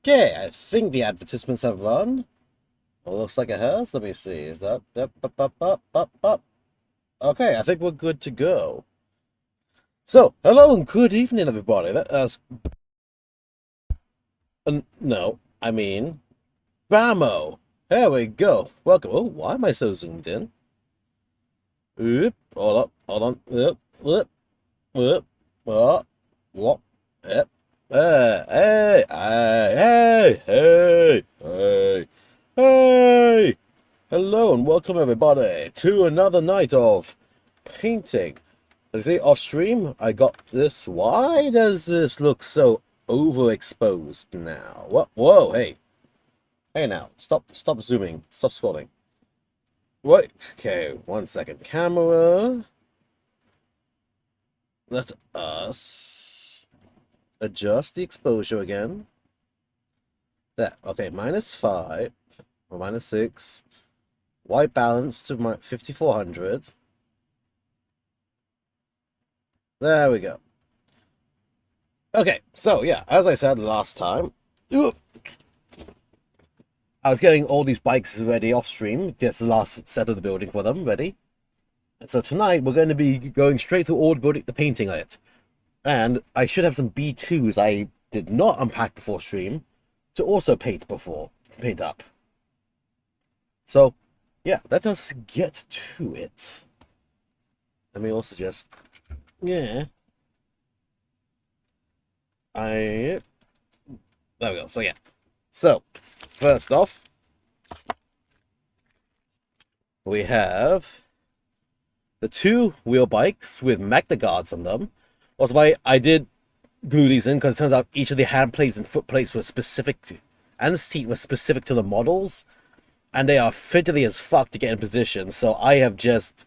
Okay, I think the advertisements have run. Well, looks like it has. Let me see. Is that up, up, up, up, up, up? Okay, I think we're good to go. So, hello and good evening, everybody. No, I mean, Bamo. There we go. Welcome. Oh, why am I so zoomed in? Oop, hold on. Oop, what? Yep. Hey. Hey! Hello and welcome everybody to another night of painting. You see, off stream, I got this. Why does this look so overexposed now? What? Whoa, hey. Hey now, stop zooming. Stop scrolling. Wait, okay, 1 second. Camera. Let us adjust the exposure again. There, okay, -5 or -6. White balance to my 5400. There we go. Okay, so yeah, as I said last time, I was getting all these bikes ready off stream, just the last set of the building for them ready. And so tonight we're going to be going straight through all the building, the painting of it. And I should have some B2s I did not unpack before stream to also paint up. So yeah, let us get to it. Let me also just, yeah. There we go. So yeah. So, first off, we have the two wheel bikes with Magna Guards on them. Also, why I did glue these in because it turns out each of the hand plates and foot plates were specific, and the seat was specific to the models, and they are fiddly as fuck to get in position. So I have just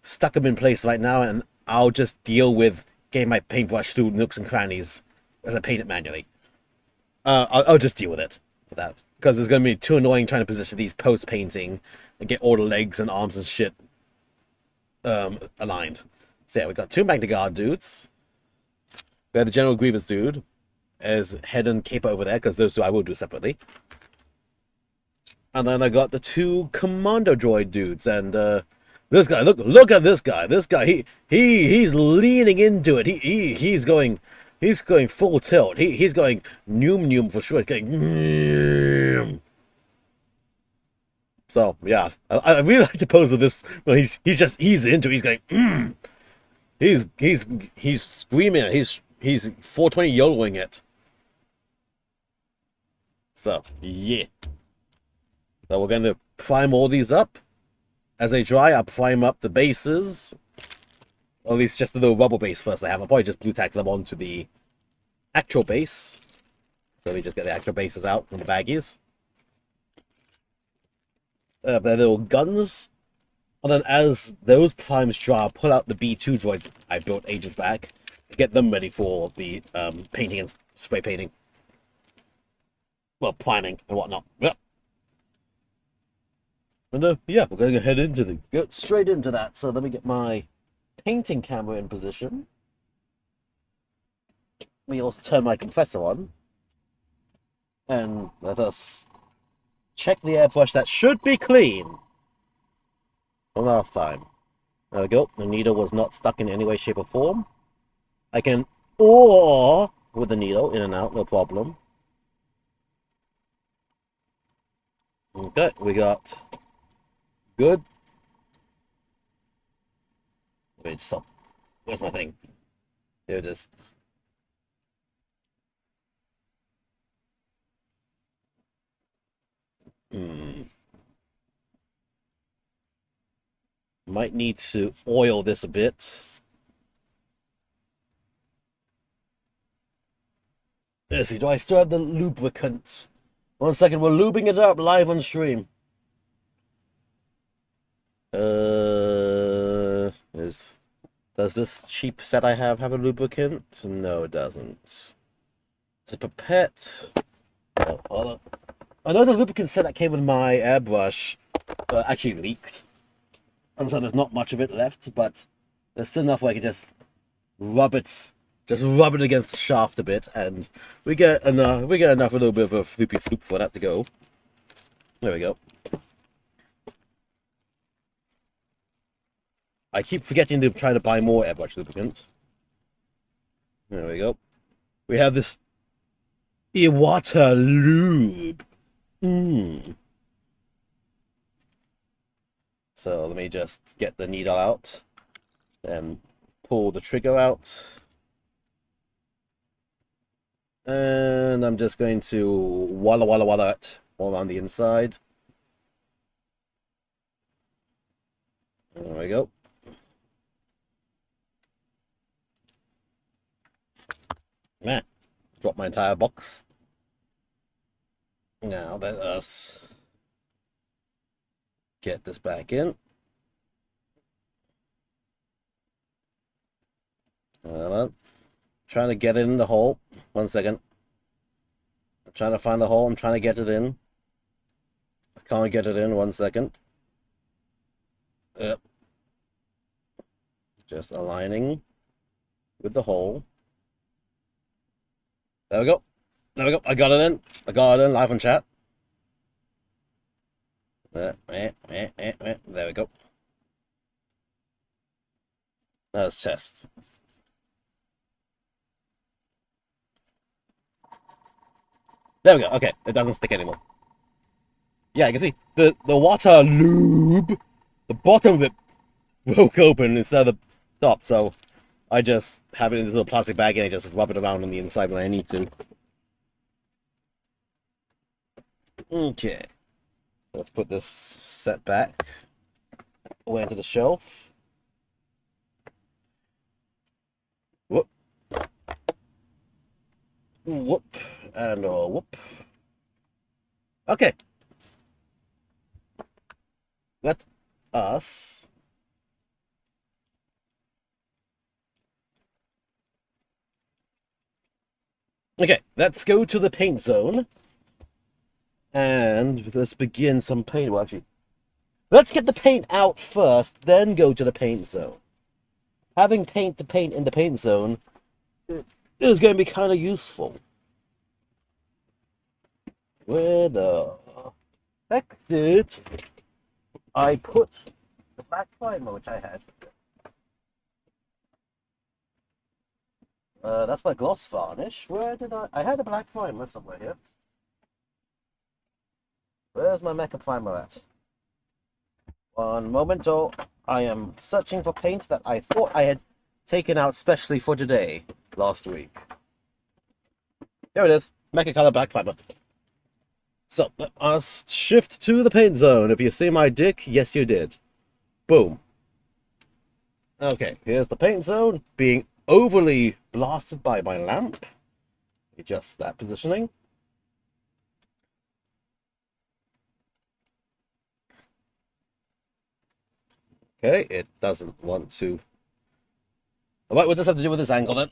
stuck them in place right now, and I'll just deal with getting my paintbrush through nooks and crannies as I paint it manually. I'll just deal with it for that because it's going to be too annoying trying to position these post painting and get all the legs and arms and shit aligned. So yeah, we got two Magna Guard dudes. We have the General Grievous dude as head and cape over there because those two I will do separately. And then I got the two Commando Droid dudes and this guy. Look at this guy. This guy he's leaning into it. He's going full tilt. He's going noom for sure. He's going noom. So yeah, I really like the pose of this. Well, he's into it. He's going. He's screaming. He's 420 YOLOing it. So yeah. So we're going to prime all these up. As they dry, I'll prime up the bases. Or at least just the little rubber base first I have. I'll probably just blue tack them onto the actual base. So we just get the actual bases out from the baggies. Their little guns. And then as those primes dry, I'll pull out the B2 droids I built ages back. To get them ready for the painting and spray painting. Well, priming and whatnot. Yep. And yeah, we're going to go straight into that. So let me get my painting camera in position. Let me also turn my compressor on. And let us check the airbrush. That should be clean from last time. There we go. The needle was not stuck in any way, shape, or form. I can oar with the needle in and out, no problem. Okay, we got good. Wait, stop. Where's my thing? Here it is. Might need to oil this a bit. Let's see, do I still have the lubricant? 1 second, we're lubing it up live on stream. Does this cheap set I have a lubricant? No, it doesn't. It's a pipette. Oh, I know the lubricant set that came with my airbrush actually leaked. And so there's not much of it left, but there's still enough where I can just rub it Just rub it against the shaft a bit, and we get enough. We get enough, a little bit of a floopy floop for that to go. There we go. I keep forgetting to try to buy more airbrush lubricant. There we go. We have this Iwata lube. So let me just get the needle out and pull the trigger out. And I'm just going to walla it all around the inside. There we go. Man, drop my entire box. Now let us get this back in. Trying to get it in the hole. 1 second. I'm trying to find the hole. I'm trying to get it in. I can't get it in. 1 second. Yep. Just aligning with the hole. There we go. There we go. I got it in. I got it in live on chat. There we go. Let's test. There we go. Okay, it doesn't stick anymore. Yeah, you can see the water lube, the bottom of it broke open instead of the top, so I just have it in this little plastic bag and I just rub it around on the inside when I need to. Okay. Let's put this set back away into the shelf. Whoop. Whoop. And whoop. Okay. Let us okay, let's go to the paint zone. And let's begin some paint. Well, actually, let's get the paint out first, then go to the paint zone. Having paint to paint in the paint zone is going to be kind of useful. Where the heck did I put the black primer, which I had? That's my gloss varnish. Where did I had a black primer somewhere here. Where's my Mecha primer at? 1 moment, oh, I am searching for paint that I thought I had taken out specially for today, last week. Here it is, Mecha Color Black Primer. So, let us shift to the paint zone. If you see my dick, yes you did. Boom. Okay, here's the paint zone, being overly blasted by my lamp. Adjust that positioning. Okay, it doesn't want to. Alright, we'll just have to do with this angle then.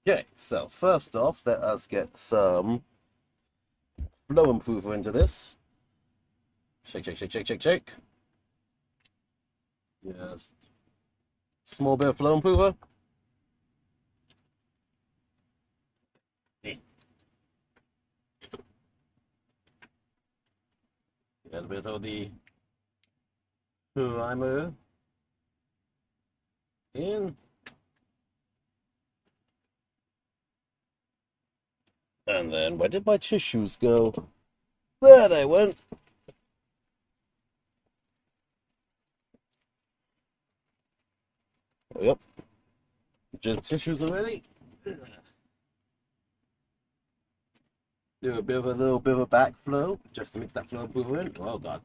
Okay, so first off, let us get some flow improver into this. Shake, shake, shake, shake, shake, shake. Yes. Small bit of flow improver. Get a bit of the primer in. And then, where did my tissues go? There they went. Yep. Just tissues already. Do a little bit of a backflow, just to mix that flow improver in. Oh god.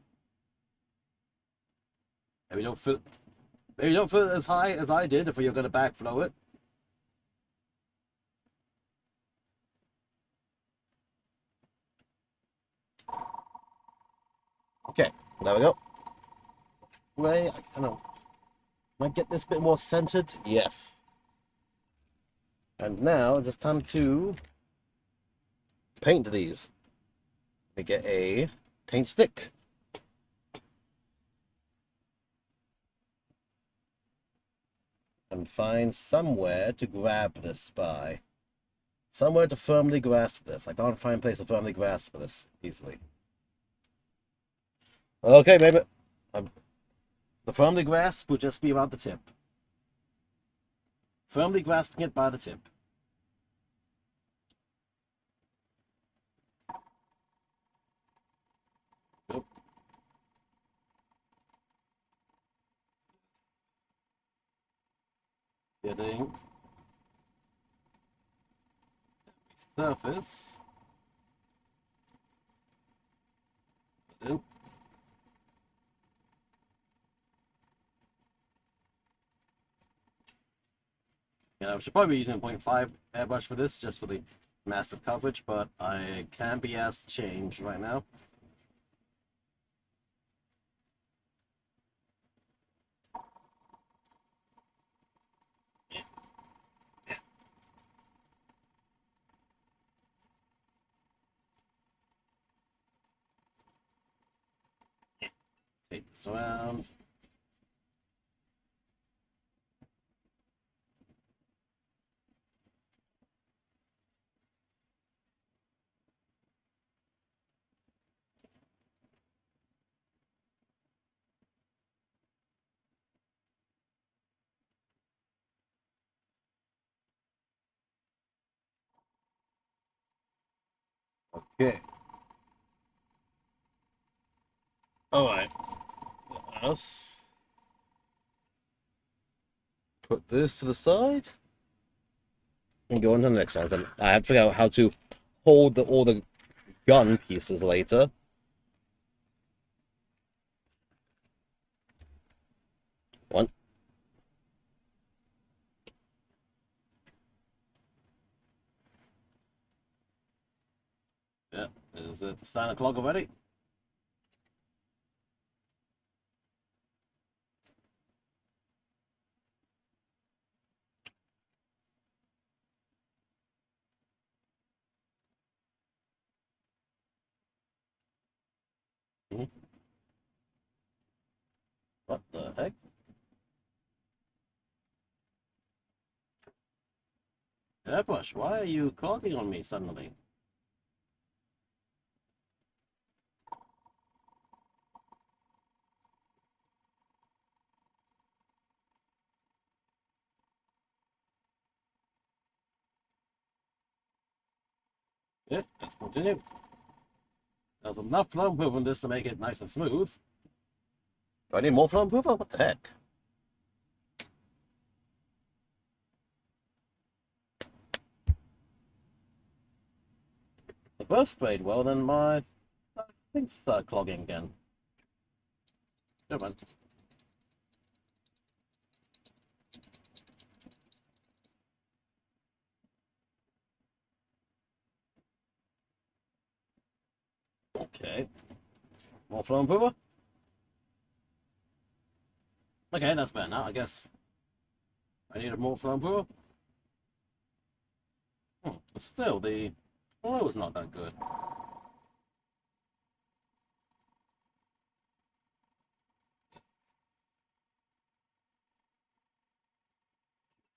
Maybe don't feel it as high as I did if you're gonna backflow it. Okay, there we go. Way, I don't know. Can I get this bit more centered? Yes. And now it's just time to paint these. We get a paint stick. and find somewhere to grab this by. Somewhere to firmly grasp this. I can't find a place to firmly grasp this easily. Okay, maybe the firmly grasp would just be around the tip. Firmly grasping it by the tip. Nope. Getting surface. Nope. I should probably be using 0.5 airbrush for this, just for the massive coverage, but I can't be asked to change right now. Take this around. Okay. Alright. Let's put this to the side. And go on to the next one. And I have to figure out how to hold all the gun pieces later. One. Yeah, is it Santa Claus already? Hmm. What the heck? Airbrush, why are you clogging on me suddenly? Yeah, let's continue. There's enough flow proof in this to make it nice and smooth. Do I need more flow proof? What the heck? The first sprayed well, then my things start clogging again. Never mind. Okay. More flow improver? Okay, that's better now. I guess I need a more flow improver. But still, the flow is not that good.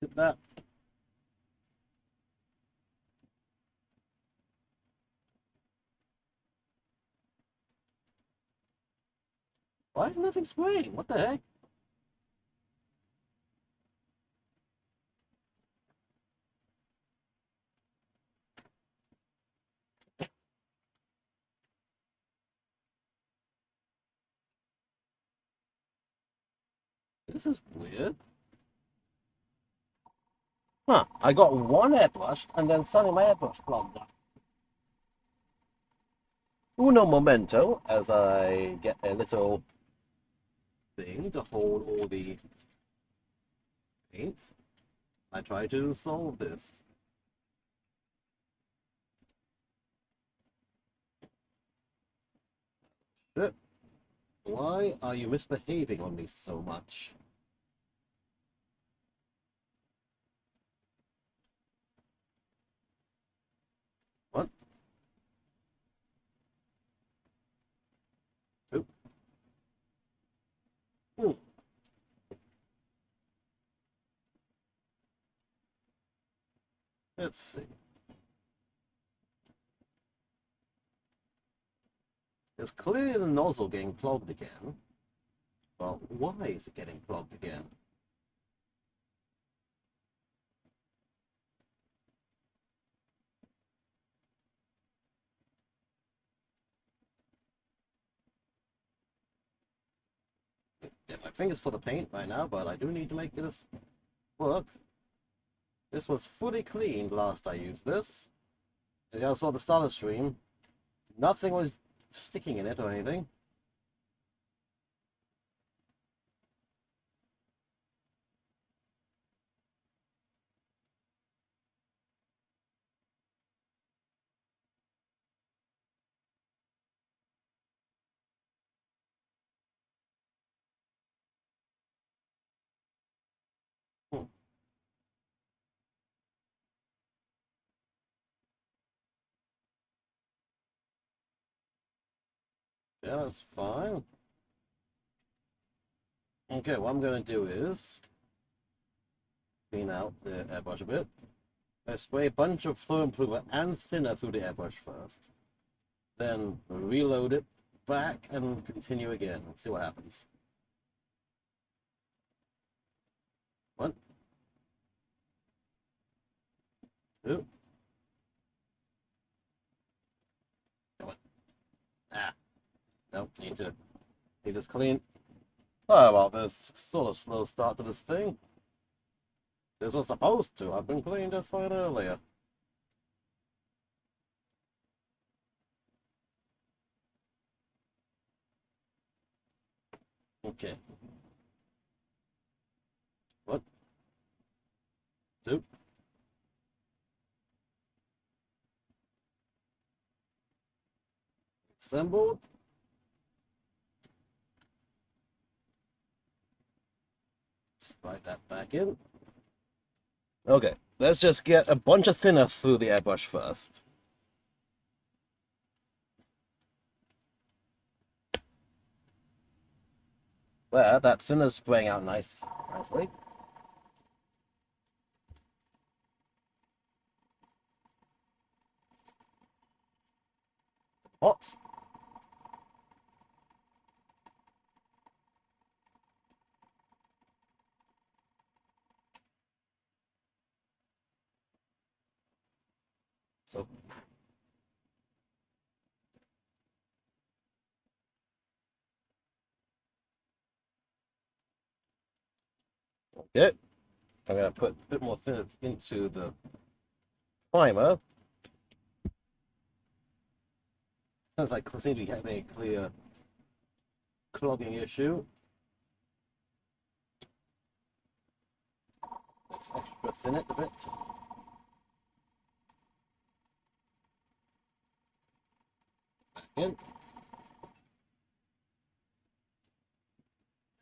Did that. Why is nothing spraying? What the heck? This is weird. Huh, I got one airbrush and then suddenly my airbrush clogged up. Uno momento as I get a little thing to hold all the paint. I try to solve this. Shit. Why are you misbehaving on me so much? What? Oop. Hmm. Let's see. It's clearly the nozzle getting clogged again. Well, why is it getting clogged again? Yeah, my fingers for the paint right now, but I do need to make this work. This was fully cleaned last I used this. As you saw the starter stream, nothing was sticking in it or anything. Hmm. Yeah, that's fine. Okay, what I'm going to do is clean out the airbrush a bit. I spray a bunch of flow improver and thinner through the airbrush first. Then reload it back and continue again and see what happens. One, two, come on. Ah, nope, need this clean. Oh, well, there's sort of slow start to this thing. This was supposed to have been cleaned just fine earlier. Okay. One, two. Assembled. Slide that back in. Okay, let's just get a bunch of thinner through the airbrush first. There, that thinner's spraying out nicely. Hot. So okay, I'm gonna put a bit more thinner into the primer. Since I seem to be having a clear clogging issue. Let's extra thin it a bit. Back in.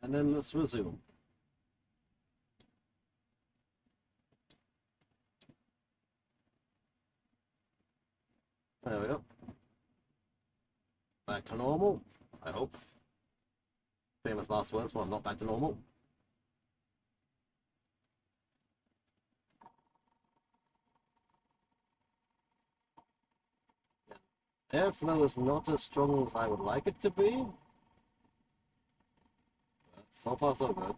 And then let's resume. There we go. Back to normal, I hope. Famous last words, well, I'm not back to normal. Airflow is not as strong as I would like it to be. But so far, so good.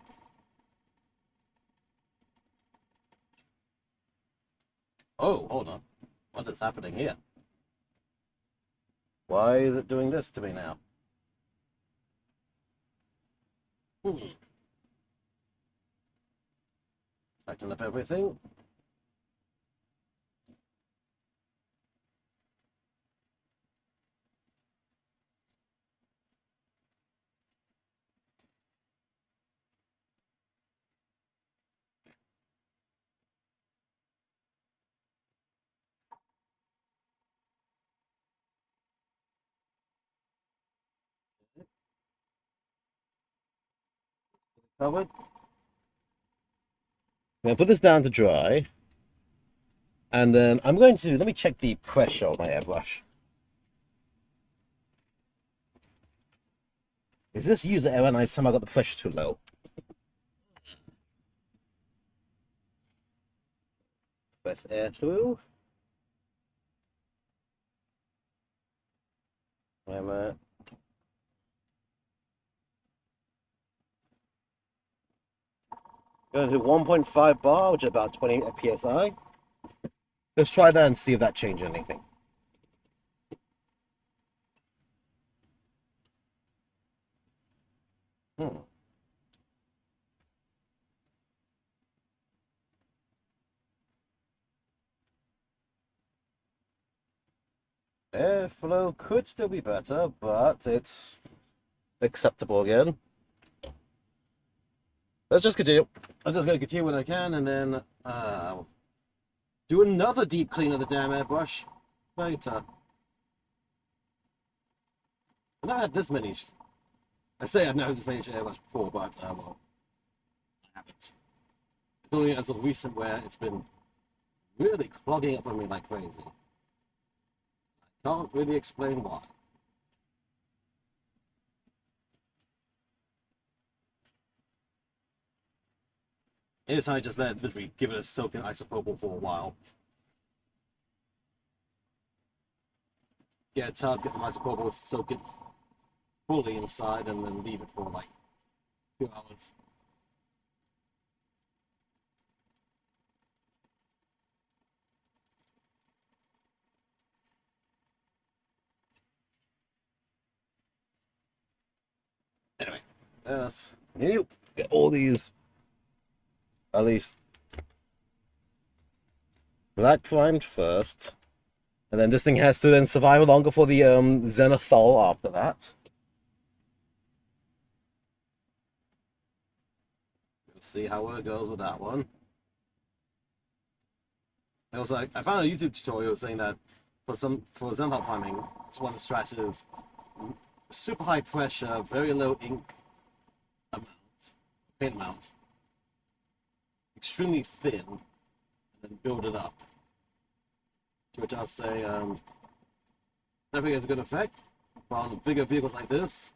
Oh, hold on. What is happening here? Why is it doing this to me now? Tighten up everything. Covered. I'm gonna put this down to dry. And then I'm going to, let me check the pressure on my airbrush. Is this user error and I somehow got the pressure too low? nice air through. Wait a minute. Going to do 1.5 bar, which is about 20 psi. Let's try that and see if that changes anything. Hmm. Airflow could still be better, but it's acceptable again. Let's just continue. I'm just going to continue what I can, and then do another deep clean of the damn airbrush later. I've never had this many. I say I've never had this many airbrush before, but well, I haven't. It's only as of recent where it's been really clogging up on me like crazy. I can't really explain why. Is I just let literally give it a soak in isopropyl for a while. Get a tub, get some isopropyl, soak it fully inside, and then leave it for like 2 hours. Anyway, let's get all these at least black primed first, and then this thing has to then survive longer for the zenithal after that. We'll see how it goes with that one. I found a YouTube tutorial saying that for zenithal priming, it's one of the strategies: super high pressure, very low ink amount, paint amount, extremely thin, and then build it up. To which I'll say, definitely has a good effect. But on bigger vehicles like this,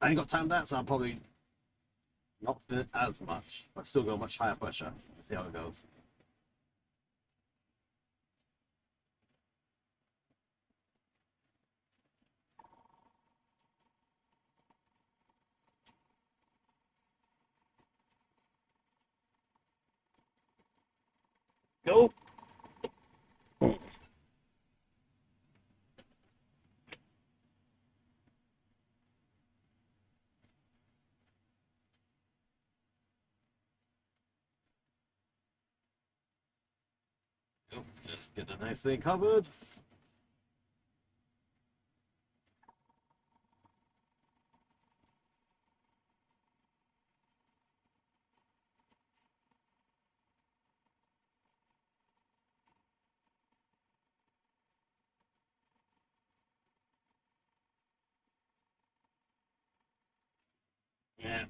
I ain't got time for that, so I'll probably not thin it as much, but still go much higher pressure. Let's see how it goes. Go! Just get a nice thing covered. Yeah.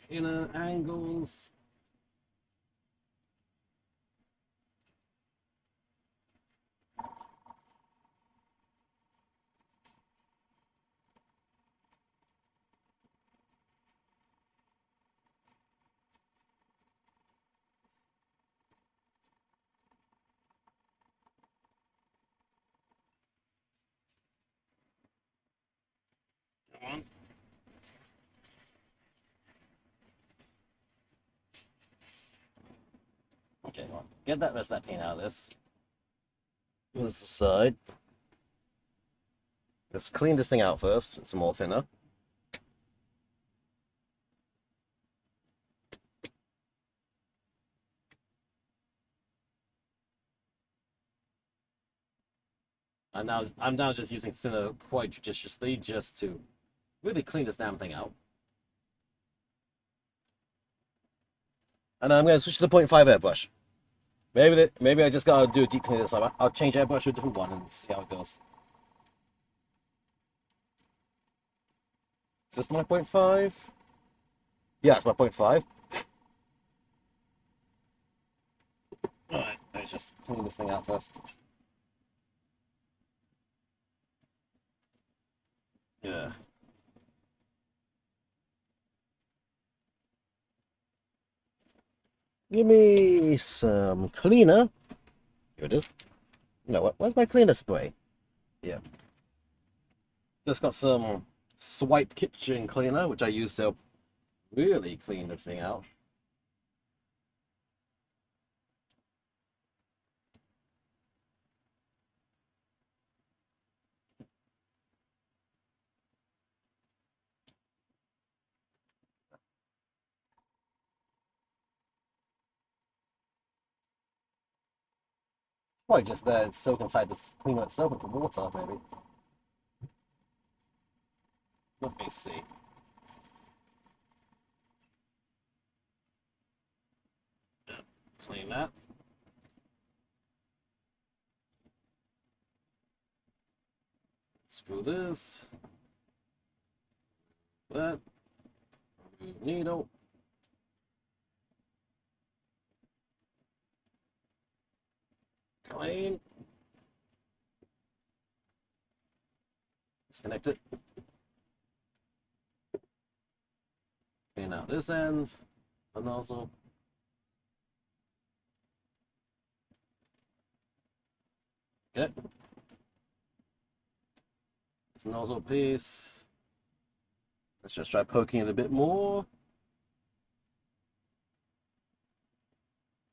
Inner angles. Come on. Okay, well, get that rest of that paint out of this. This side. Let's clean this thing out first. It's more thinner. And now I'm now just using thinner quite judiciously just to really clean this damn thing out. And I'm going to switch to the 0.5 airbrush. Maybe I just gotta do a deep clean this time. I'll change airbrush to a different one and see how it goes. Is this my 0.5? Yeah, it's my 0.5. Alright, let's just clean this thing out first. Yeah. Give me some cleaner. Here it is. No, where's my cleaner spray? Yeah. Just got some Swipe kitchen cleaner, which I use to really clean this thing out. Probably just there, soak inside this cleaner itself with the water, maybe. Let me see. Clean that. Screw this. That. Remove needle. Clean. Disconnect it. Clean out this end. The nozzle. Okay. This nozzle piece. Let's just try poking it a bit more.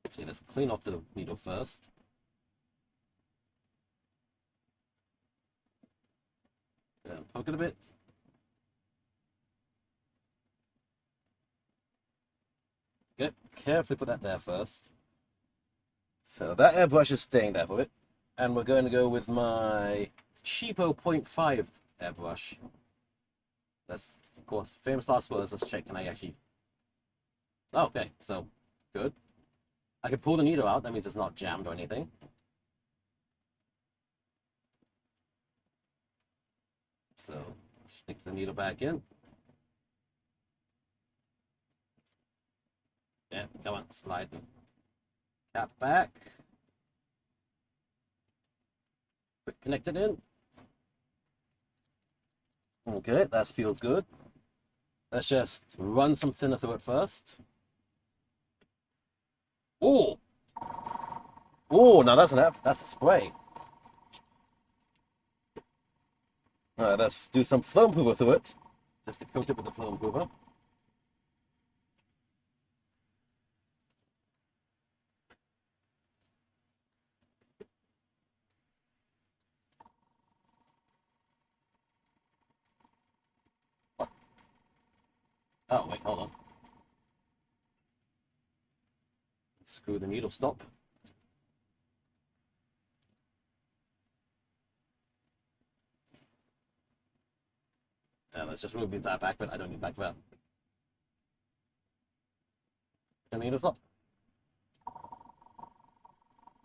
Okay, let's clean off the needle first. Yeah, poke it a bit. Okay, carefully put that there first. So that airbrush is staying there for it. And we're going to go with my cheapo 0.5 airbrush. That's, of course, famous last words. Let's check. Can I actually... Oh, okay, so good. I can pull the needle out. That means it's not jammed or anything. So stick the needle back in. Yeah, come on, slide the cap back. Quick, connect it in. Okay, that feels good. Let's just run some thinner through it first. Oh, oh, now that's a spray. All right, let's do some flow improver through it, just to coat it with the flow improver. Oh wait, hold on. Screw the needle stop. Let's just remove the entire back bit. I don't need back for that. And the needle stop.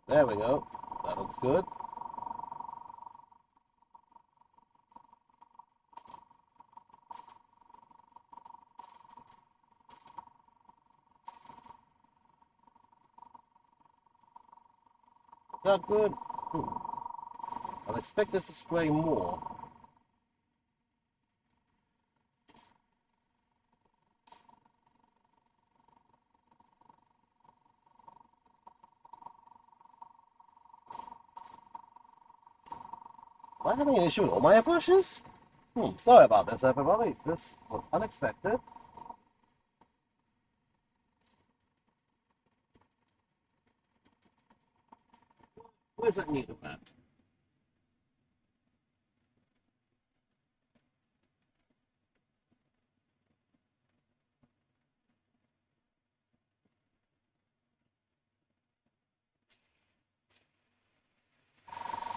There we go. That looks good. Is that good? I'll expect this to spray more. Am I having an issue with all my airbrushes? Sorry about this, everybody. This was unexpected. Where's that needle at?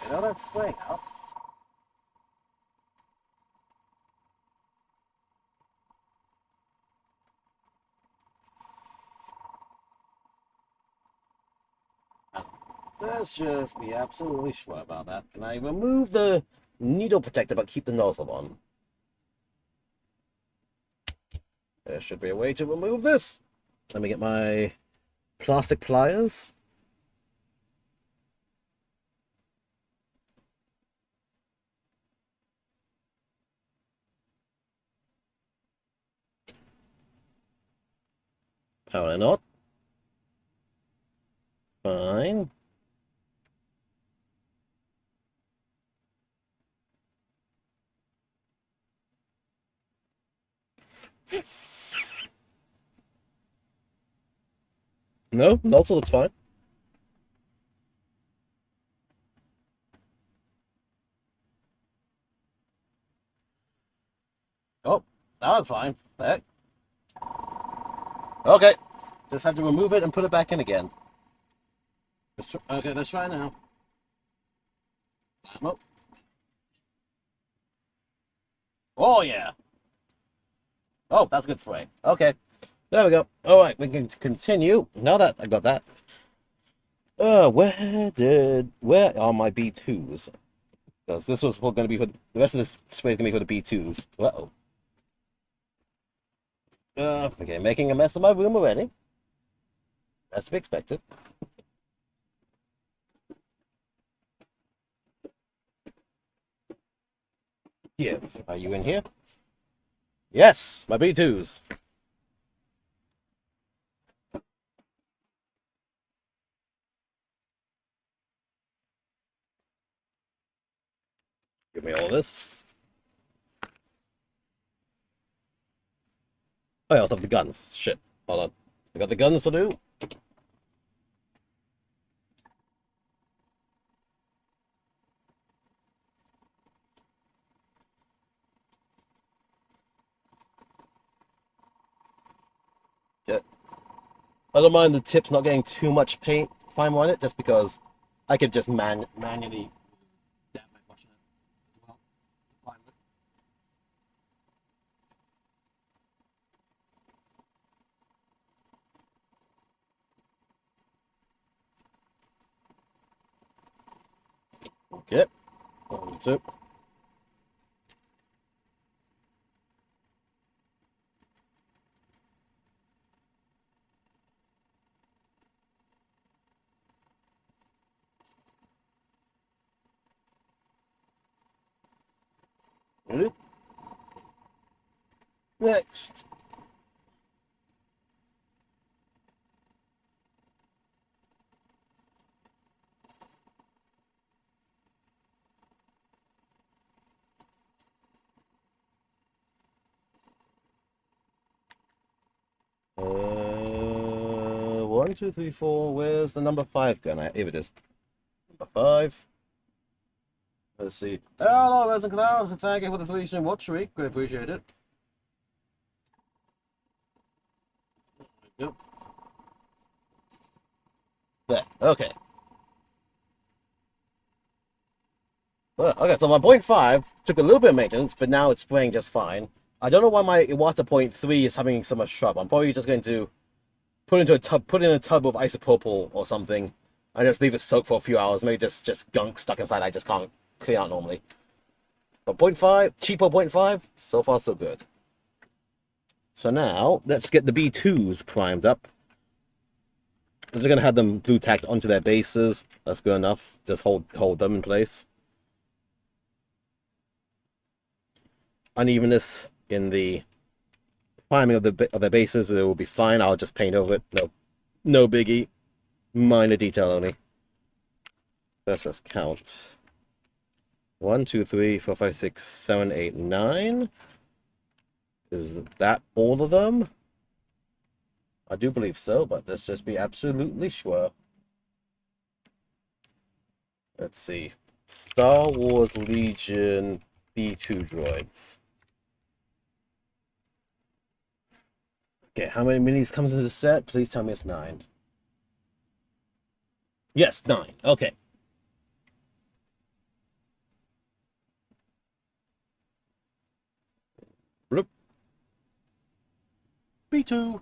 You know that's spraying out. Let's just be absolutely sure about that. Can I remove the needle protector but keep the nozzle on? There should be a way to remove this. Let me get my plastic pliers. Apparently not. No, it also looks fine. Oh, that looks fine. Heck. Okay. Just have to remove it and put it back in again. Okay, let's try now. Oh. Oh, yeah. Oh, that's good swing. Okay. There we go. All right, we can continue. Now that I got that. Where are my B2s? Because this was going to be for the rest of this space going to be for the B2s. Uh-oh. Okay, making a mess of my room already. As to be expected. Here, are you in here? Yes, my B2s. Give me all this. Oh, yeah, I'll have the guns. Shit. Hold on. I got the guns to do. Yeah. I don't mind the tips not getting too much paint time on it, just because I could just manually. Okay. One, two. Ready? Next. One, two, three, four. Where's the number five gun? Here it is. Number five. Let's see. Hello, Resin Cloud. Thank you for the 3-stream watch streak. We appreciate it. Yep. There. Okay. Well, okay, so my point five took a little bit of maintenance, but now it's spraying just fine. I don't know why my Iwata point three is having so much trouble. I'm probably just going to put in a tub of isopropyl or something, and just leave it soak for a few hours. Maybe just gunk stuck inside I just can't clean out normally. But point five, cheapo point five, so far so good. So now let's get the B2s primed up. I'm just gonna have them blue tacked onto their bases. That's good enough. Just hold them in place. Unevenness in the priming of the bases, it will be fine. I'll just paint over it. No biggie. Minor detail only. First, let's count. 1, 2, 3, 4, 5, 6, 7, 8, 9. Is that all of them? I do believe so, but let's just be absolutely sure. Let's see. Star Wars Legion B2 droids. Okay, how many minis comes in the set? Please tell me it's 9. Yes, 9. Okay. Bloop. B2.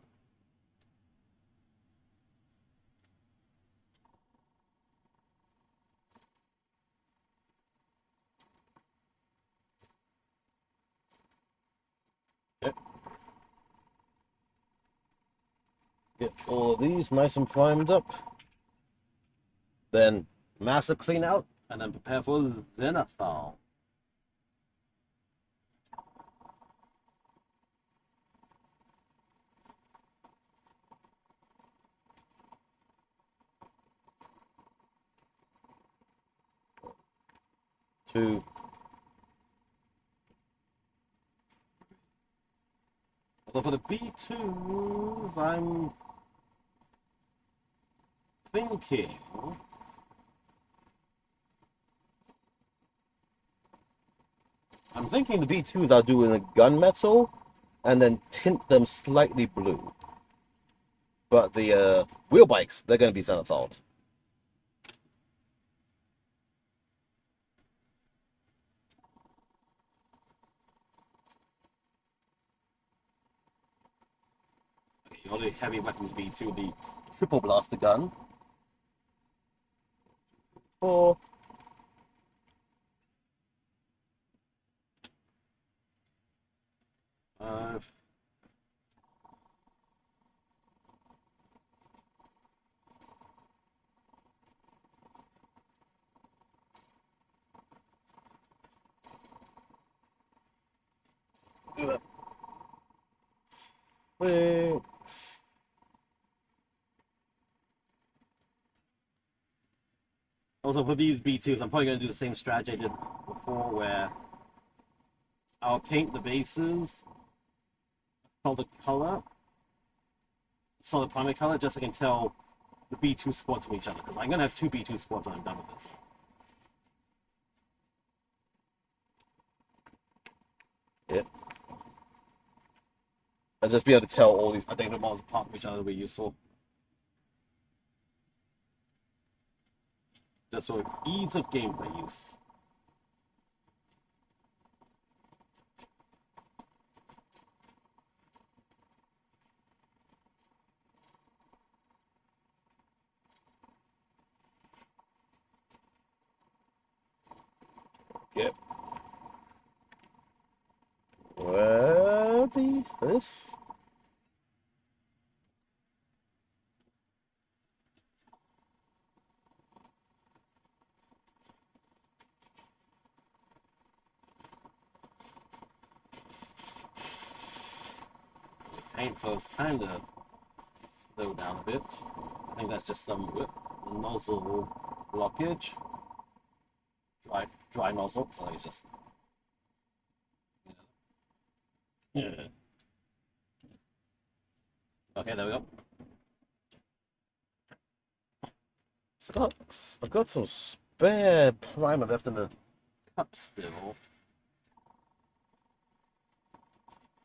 Get all of these nice and primed up. Then massive clean out, and then prepare for the Zenithal. So for the B2s, thinking. I'm thinking the B2s I'll do in a gunmetal and then tint them slightly blue. But the wheel bikes, they're going to be Zenithal. Okay, your only heavy weapons B2, the triple blaster gun. Or uh, six. Also, for these B2s, I'm probably going to do the same strategy I did before, where I'll paint the bases, solid color, solid primary color, just so I can tell the B2 squads from each other. Because I'm going to have two B2 squads when I'm done with this. Yep. I'll just be able to tell all these identical models apart from each other will be useful. Just for ease of gameplay use. Yep. Ready? This? Paint flows kind of slow down a bit. I think that's just some nozzle blockage. Dry nozzle, so it's just. Yeah. Okay, there we go. So I've got some spare primer left in the cup still.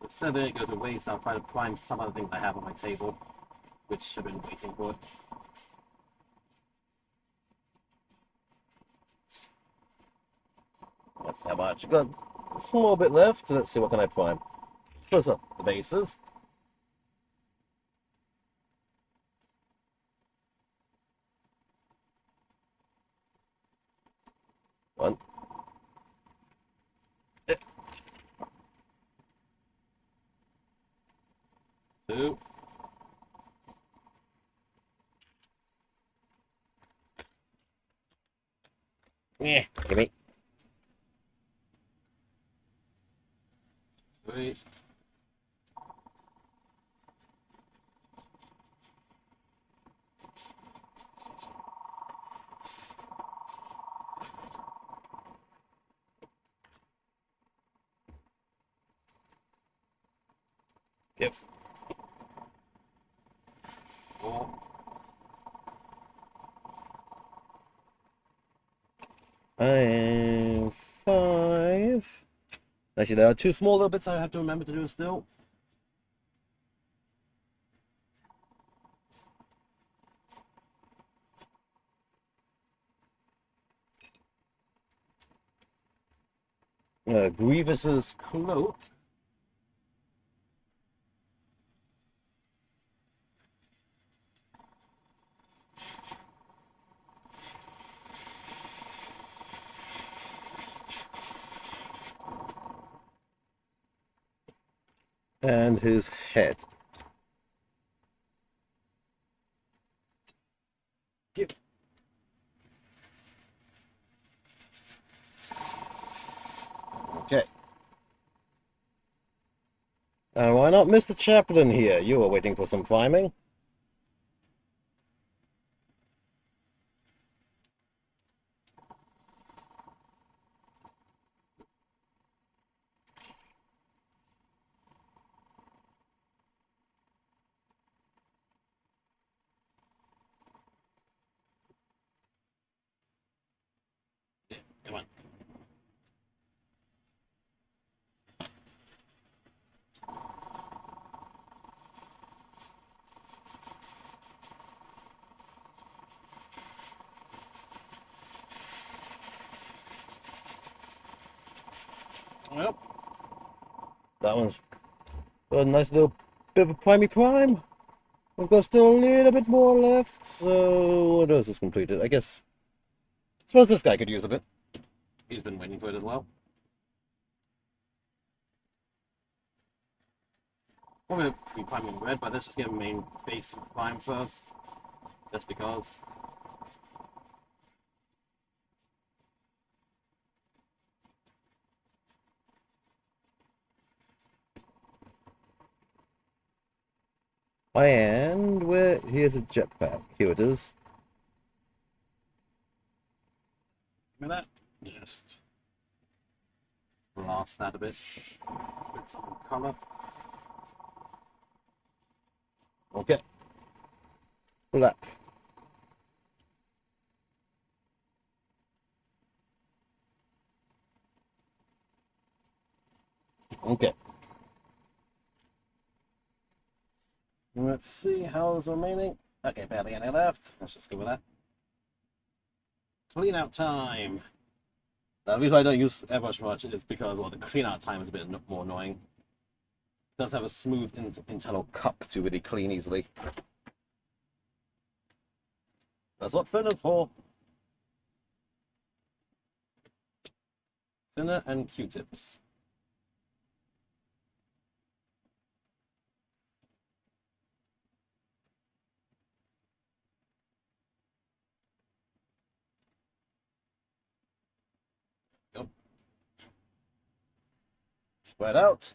Instead of letting it go to waste, I'll try to prime some other things I have on my table, which have been waiting for it. That's how much. I've got a small bit left, so let's see what can I prime. Close up the bases. One. Two. Yeah, gimme. Three. Yep. Four. And five. Actually, there are two small little bits I have to remember to do still. Grievous's cloak. And his head. Get. Okay. And why not Mr. Chaplain here? You were waiting for some priming. Yep. That one's got a nice little bit of a primey prime. We've got still a little bit more left, so what else is completed? I guess. I suppose this guy could use a bit. He's been waiting for it as well. Probably be priming red, but let's just get main base prime first. Just because. And where here's a jetpack. Here it is. Give me that. Just blast that a bit. With some color. Okay. Black. Okay. Let's see how's remaining. Okay, barely any left. Let's just go with that. Clean out time. The reason why I don't use airbrush much is because, well, the clean out time is a bit more annoying. It does have a smooth internal cup to really clean easily. That's what thinner's for. Thinner and Q-tips. Go. Spread out.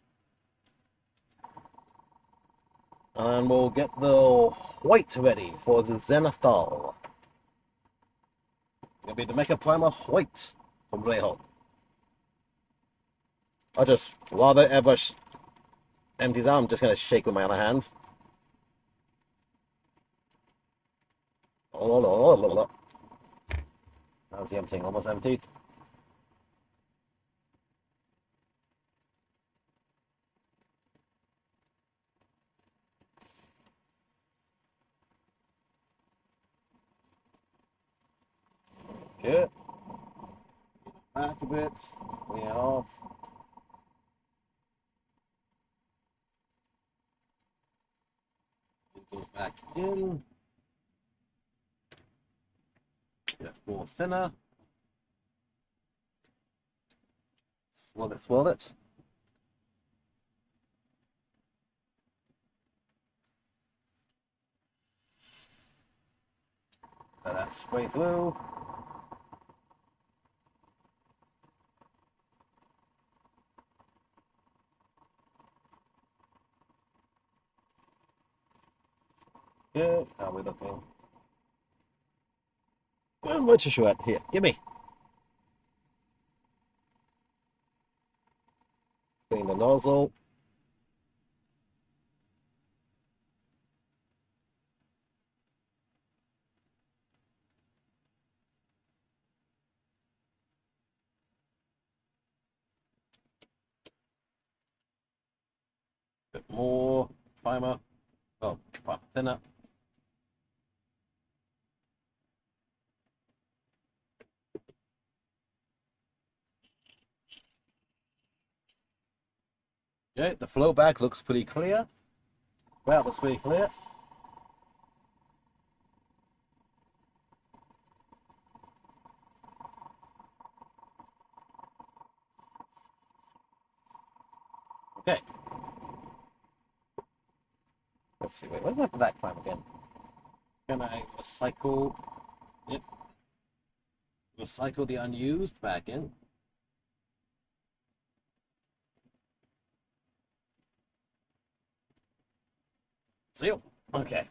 And we'll get the white ready for the Zenithal. It's gonna be the Mecha Primer White from Greyhawk. I'll just, while the airbrush empties out, I'm just gonna shake with my other hand. Oh. How's the emptying? Almost emptied. Okay. Back a bit. We are off. It goes back in. Get more thinner. Swirl it. Let that spray through. Good. How are we looking? Where's my tissue at? Here, give me. Clean the nozzle. Bit more primer. Oh, primer thinner. Okay, the flow back looks pretty clear. Well, looks pretty clear. Okay. Let's see. Wait, where's my back prime again? Can I recycle it? Recycle the unused back in. Seal. Okay.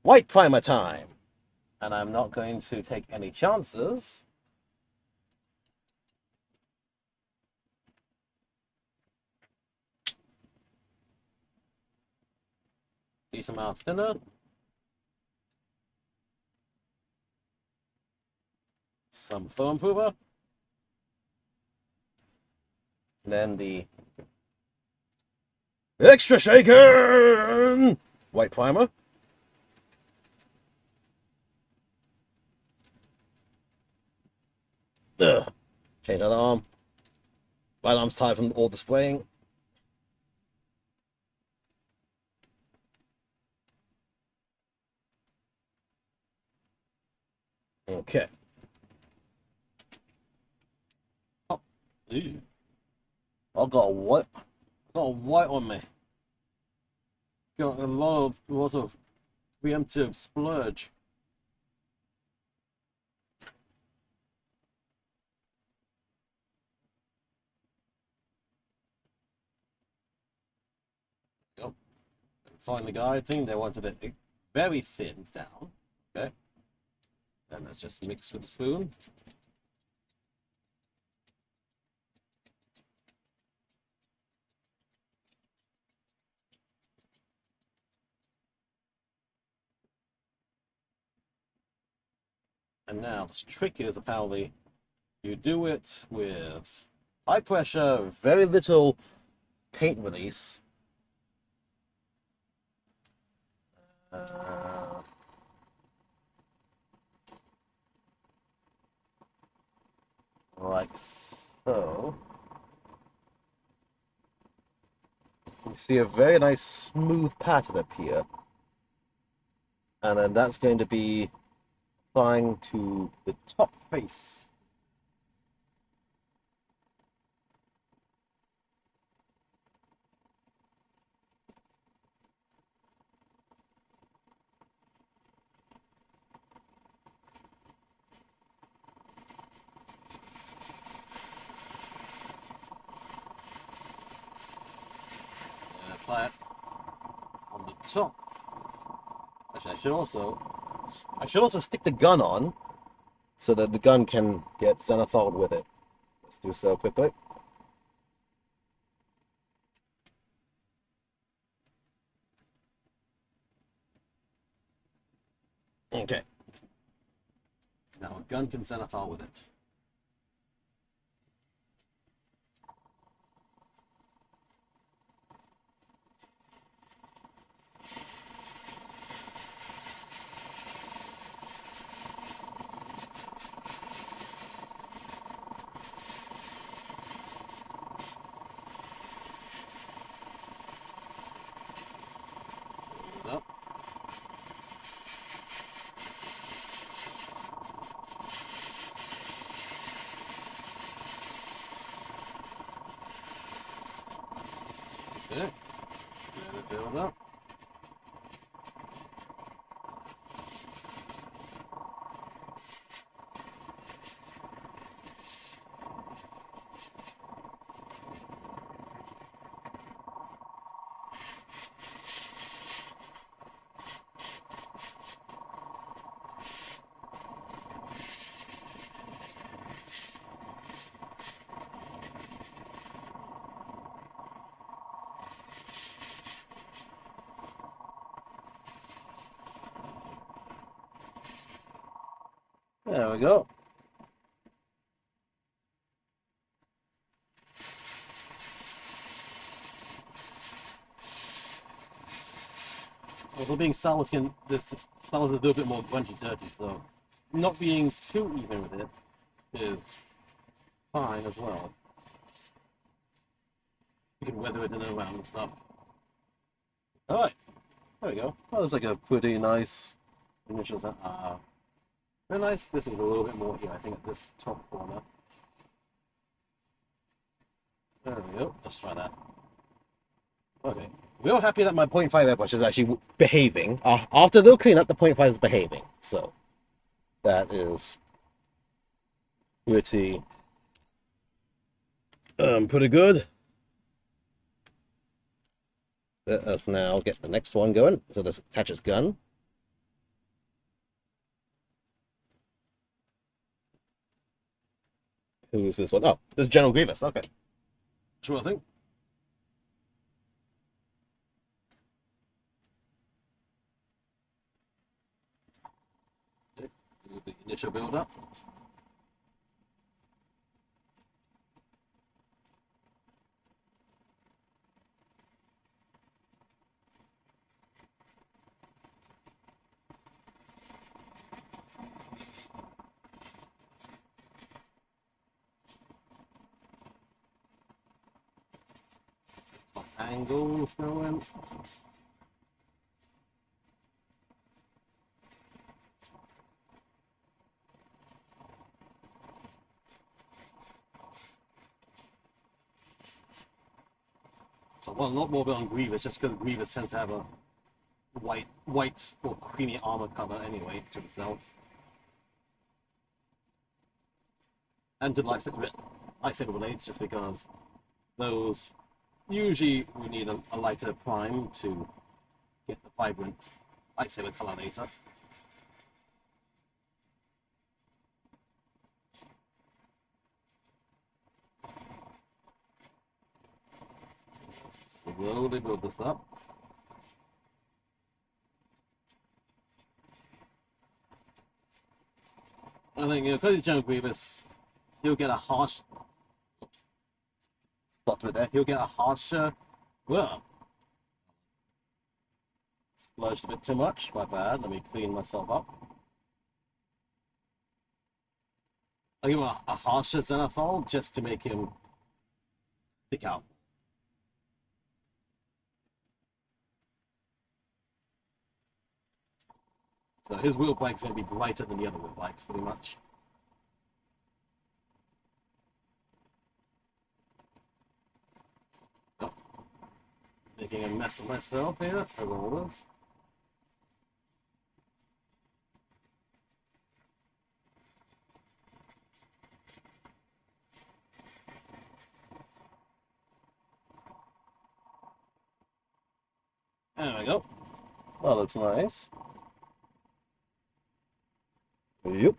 White primer time. And I'm not going to take any chances. Decent amount thinner. Some flow improver. And then the extra shaken white primer. Ugh. Change other arm. My arm's tired from all displaying. Okay. Oh, ew. I got a white. Got a white on me. Got a lot of preemptive splurge. Yep. And finally, guy, I think they wanted it very thin down. Okay. And let's just mix with a spoon. And now the trick is apparently you do it with high pressure, very little paint release. Like so. You see a very nice smooth pattern appear. And then that's going to be applying to the top face. And apply it on the top. Actually, I should also stick the gun on so that the gun can get zenithal with it. Let's do so quickly. Okay. Now a gun can zenithal with it. Up. Okay. Let it build up. There we go. Also, being Star Wars Star Wars is a little bit more grungy dirty, so not being too even with it is fine as well. You can weather it in and around and stuff. Alright, there we go. That looks like a pretty nice initial set. Very nice. This is a little bit more here, I think, at this top corner. There we go. Let's try that. Okay. We're happy that my 0.5 airbrush is actually behaving. After a little cleanup, the 0.5 is behaving. So that is pretty good. Let us now get the next one going. So this attaches gun. Who is this one? Oh, this is General Grievous. Okay. Sure thing. The initial build up. angles going. So, well, not more on Grievous, just because Grievous tends to have a white or creamy armor color anyway to itself. And to lightsaber blades, just because those usually we need a lighter prime to get the vibrant lightsaber color later. Slowly build this up. I think if it's General Grievous, he'll get a harsh. Oops. Stopped with that. He'll get a harsher. Well, splurged a bit too much. My bad. Let me clean myself up. I'll give him a harsher Xenophil just to make him stick out. So his wheel bike's going to be brighter than the other wheel bikes, pretty much. Oh. Making a mess of myself here, as always. There we go. That looks nice. Yep.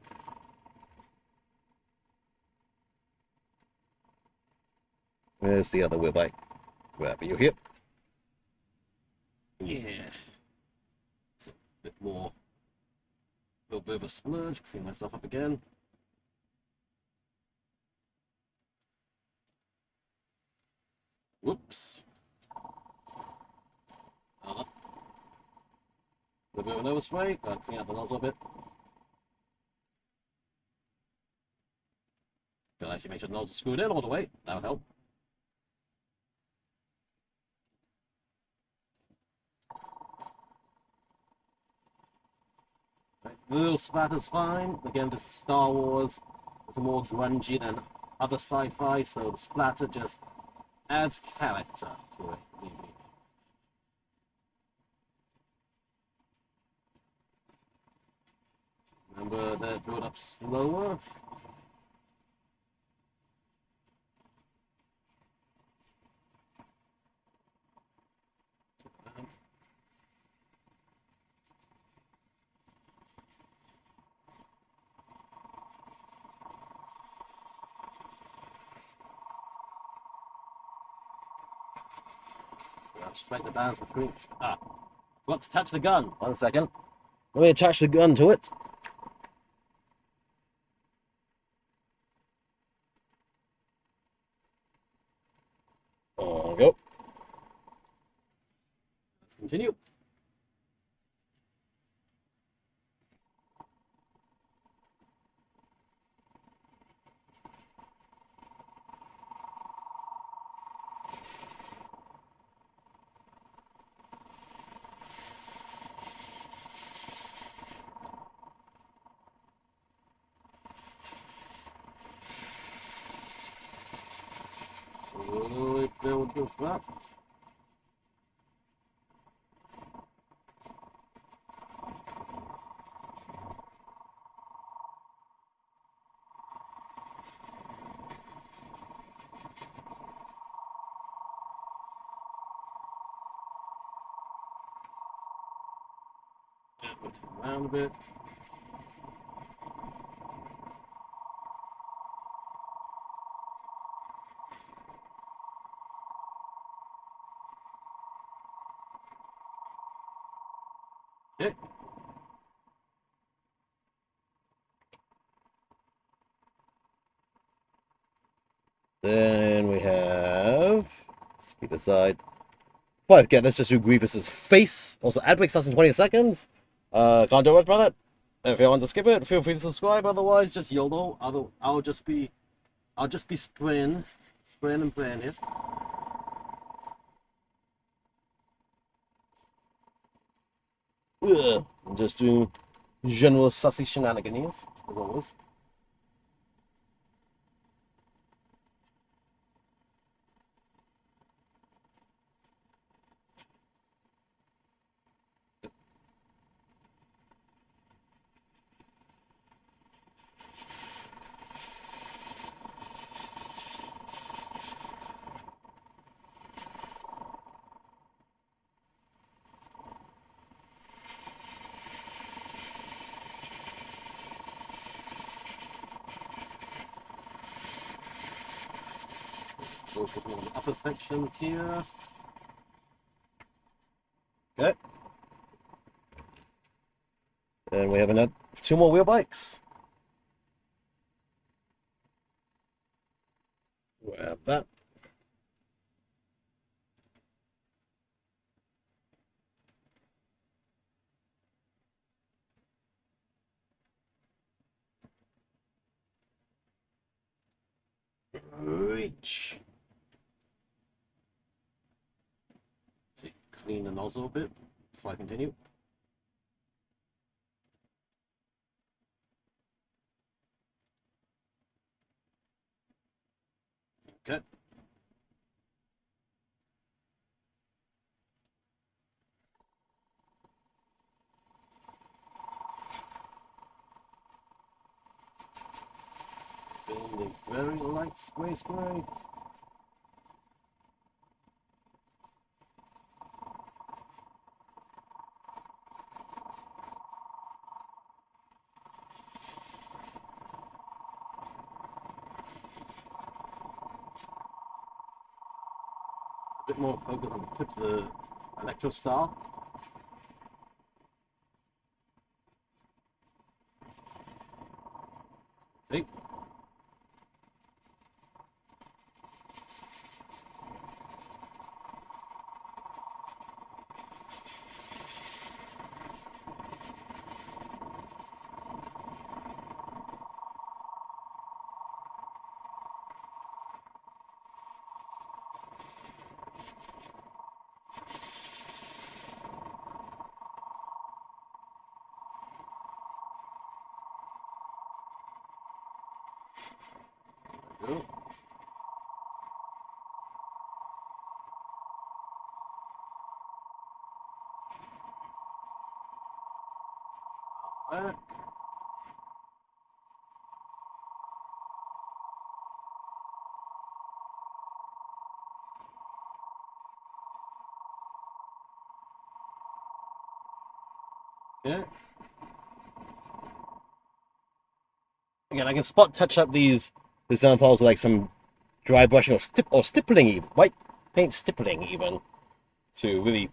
Where's the other wheel bike? Wherever you're here. Yeah. It's a bit more. A little bit of a splurge. Clean myself up again. Whoops. A little bit of an overspray. Gotta clean out the nozzle a bit. Can actually make sure the nozzle's screwed in all the way. That would help. Right. The little splatter's fine. Again, this is Star Wars. It's more grungy than other sci-fi, so the splatter just adds character to it. Remember that build up slower. Strike the balance between. Forgot to touch the gun. 1 second. Let me attach the gun to it. There we go. Let's continue. Slowly build this up. Around a bit. Okay. Then we have speed aside. Before I forget, let's just do Grievous's face. Also, ad break starts in 20 seconds. Can't do much about it. If you want to skip it, feel free to subscribe. Otherwise, just YOLO. I'll just be spraying and praying it. Ugh. Just doing general sussy shenanigans, as always. Focus on the upper section here. Okay. And we have another two more wheel bikes. Grab that. Reach. Clean the nozzle a bit before I continue. Okay. Feeling a very light spray. A bit more focus on the tips of the electro star. See? There we go. Back. Okay. Again, I can spot touch up these downfalls with like some dry brushing or stippling even, white paint stippling even, to really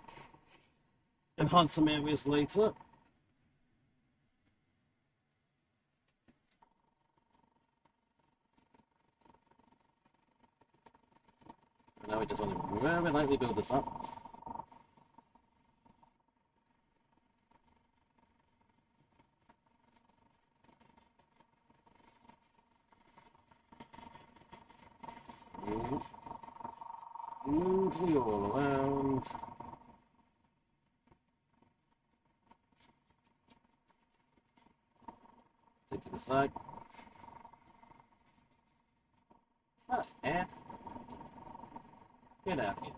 enhance some areas later. Now we just want to very lightly build this up. Smoothly all around. Take to the side. Is that a hair? Get out of here.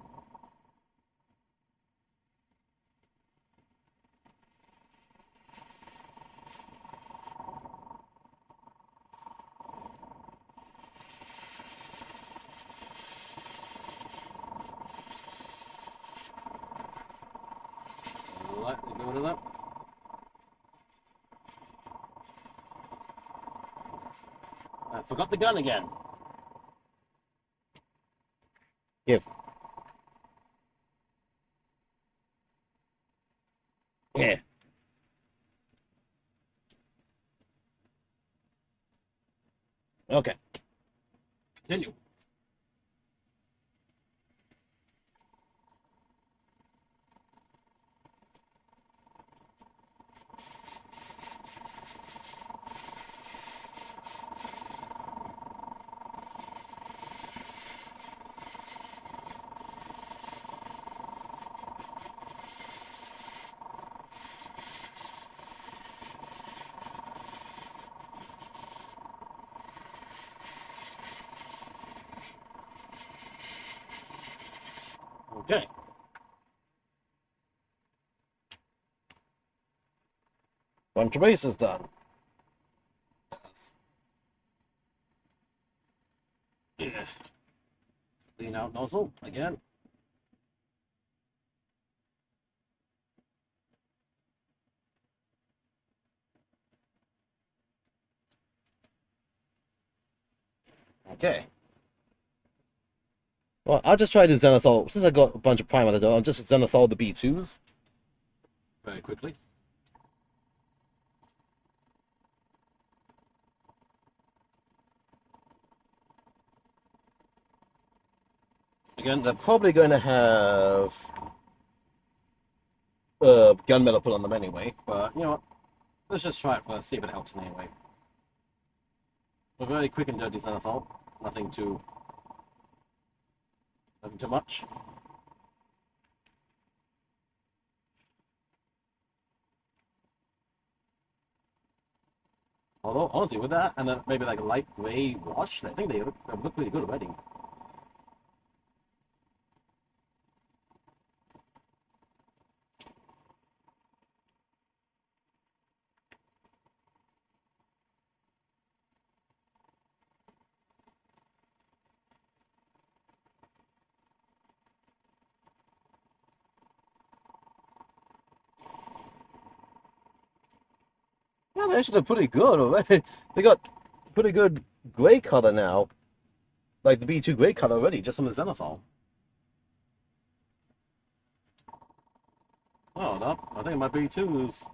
Lightly build it up. I forgot the gun again. Give. Yeah. Okay. Continue. Okay. Bunch of bases done. Yeah. Clean out nozzle again. Okay. Well, I'll just try to Zenithal. Since I got a bunch of Prime I'll just Zenithal the B2s. Very quickly. Again, they're probably going to have gunmetal put on them anyway, but you know what? Let's just try it first, see if it helps in any way. A very quick and dirty Zenithal. Nothing too much. Although, honestly, with that, and then maybe like a light gray wash, I think they look pretty good already. Yeah, they actually look pretty good already. They got pretty good gray color now. Like the B2 gray color already, just on the Zenithal. Oh, no. I think my B2s.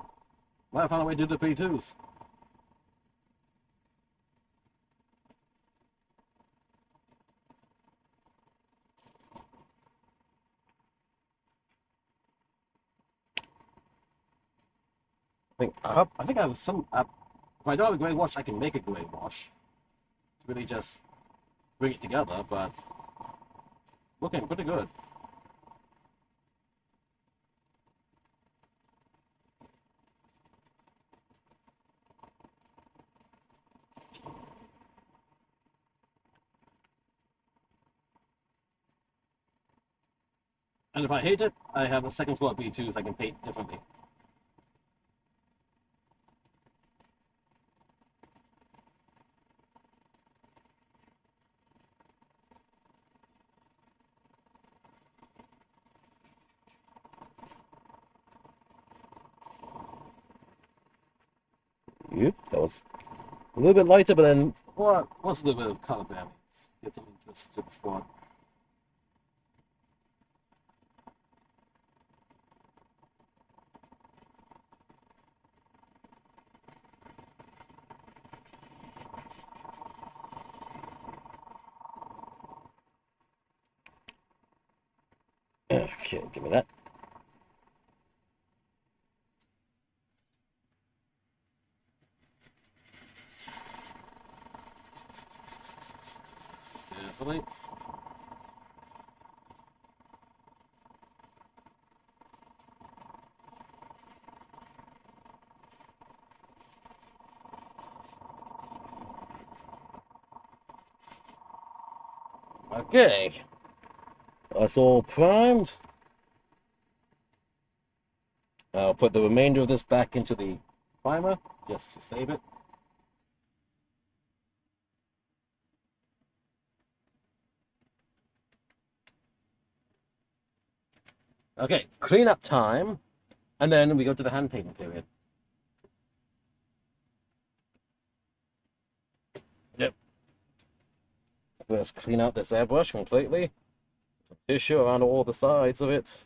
Might have found a way to do the B2s. I think I have some. If I don't have a gray wash, I can make a gray wash. Really just bring it together, but looking pretty good. And if I hate it, I have a second floor B2s I can paint differently. Yep, that was a little bit lighter, but then well, once a little bit of color variance, get some interest to the squad. Okay, give me that. Carefully. Okay. That's all primed. I'll put the remainder of this back into the primer, just to save it. Okay, cleanup time, and then we go to the hand painting period. Yep. Let's clean out this airbrush completely. Some tissue around all the sides of it.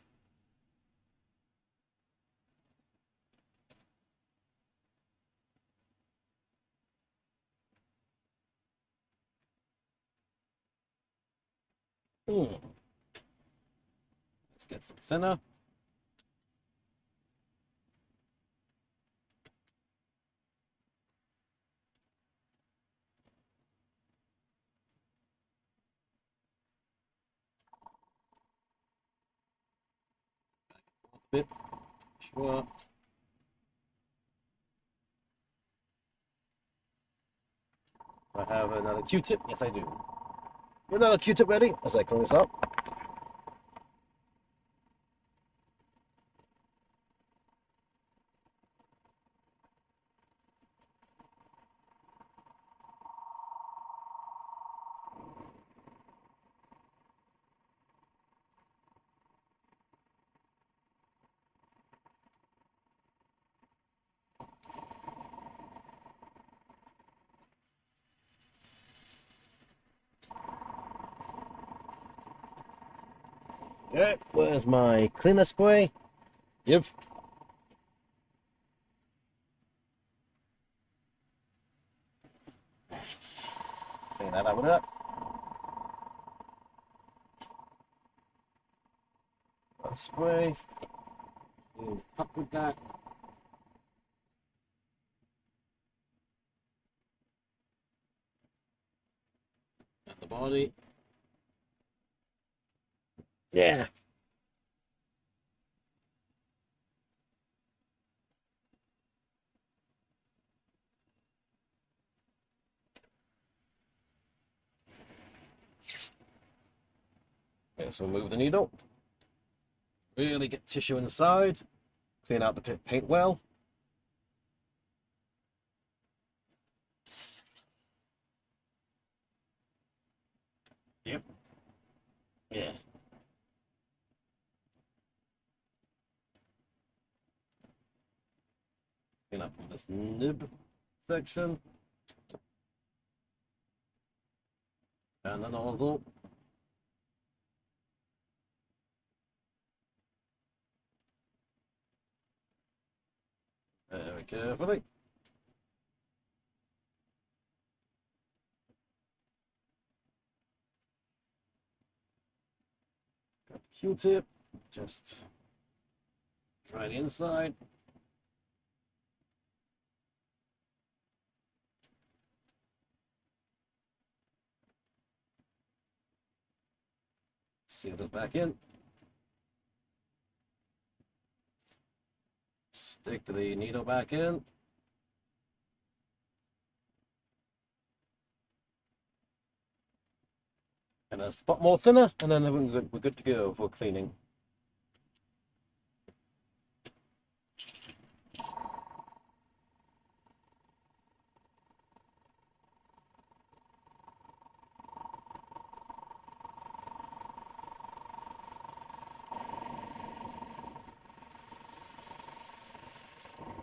Let's get some center. Bit. Sure. I have another Q-tip. Yes, I do. Another Q-tip ready as I clean this up. Okay, where's my cleaner spray? Yep. Clean that up with that. Spray. Up with that. And the body. Yeah. Let's remove the needle. Really get tissue inside. Clean out the paint well. Yep. Yeah. Clean up this nib section. And the nozzle. Very carefully. Got the Q-tip. Just try the inside. Seal this back in. Stick the needle back in. And a spot more thinner, and then we're good to go for cleaning.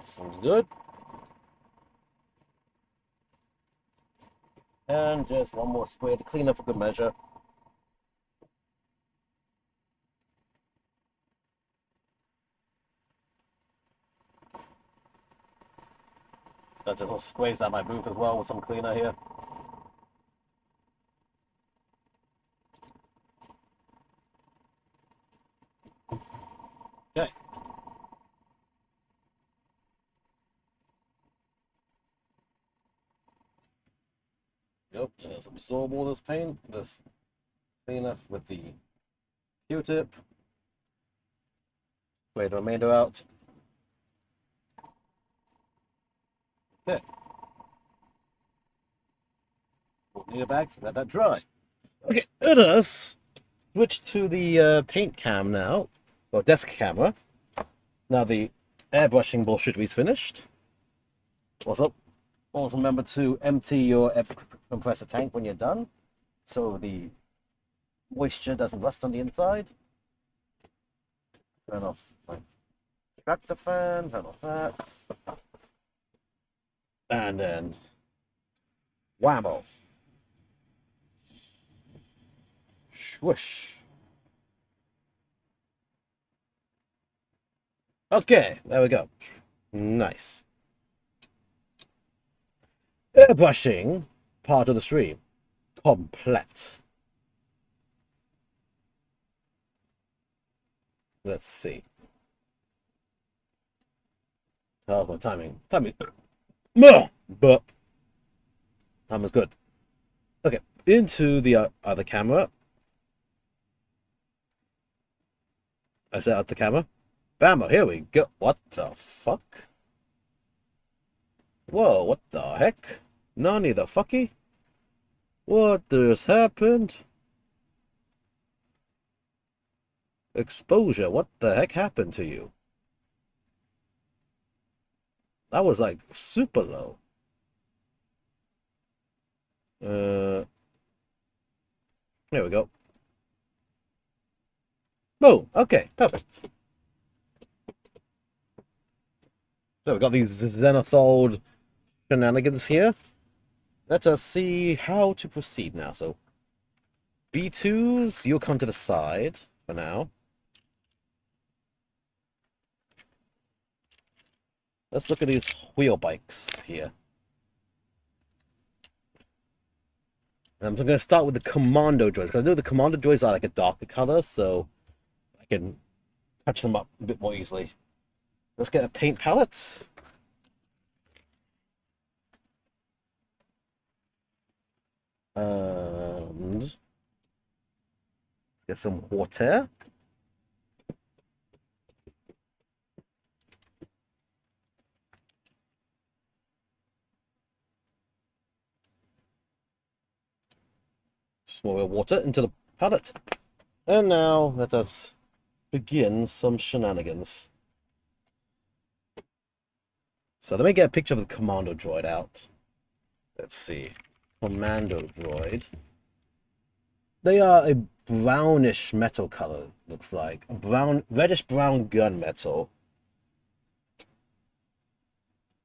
Sounds good. And just one more spray to clean up for good measure. That just squeeze out my booth as well with some cleaner here. Okay. Yep, just absorb all this paint, this cleaner with the Q-tip. Spray the remainder out. Okay. Put the bag, let that dry. Okay, let us switch to the paint cam now, or desk camera. Now the airbrushing bullshit is finished. Also remember to empty your air compressor tank when you're done, so the moisture doesn't rust on the inside. Turn off my extractor fan, turn off that. And then whammo. Swoosh. Okay, there we go. Nice. Airbrushing part of the stream. Complete. Let's see. Oh, timing. But time is good. Okay, into the other camera. I set up the camera. Bam! Here we go. What the fuck? Whoa! What the heck? Nani the fucky? What just happened? Exposure. What the heck happened to you? That was like super low. Here we go. Boom. Okay, perfect. So we've got these Zenithal shenanigans here. Let us see how to proceed now. So B2s, you'll come to the side for now. let's look at these wheel bikes here. And I'm going to start with the Commando Droids, because I know the Commando Droids are like a darker color, so I can touch them up a bit more easily. Let's get a paint palette. And get some water. Small water into the palette. And now let us begin some shenanigans. So let me get a picture of the Commando Droid out. Let's see. Commando Droid. They are a brownish metal color, looks like. A brown, reddish-brown gunmetal.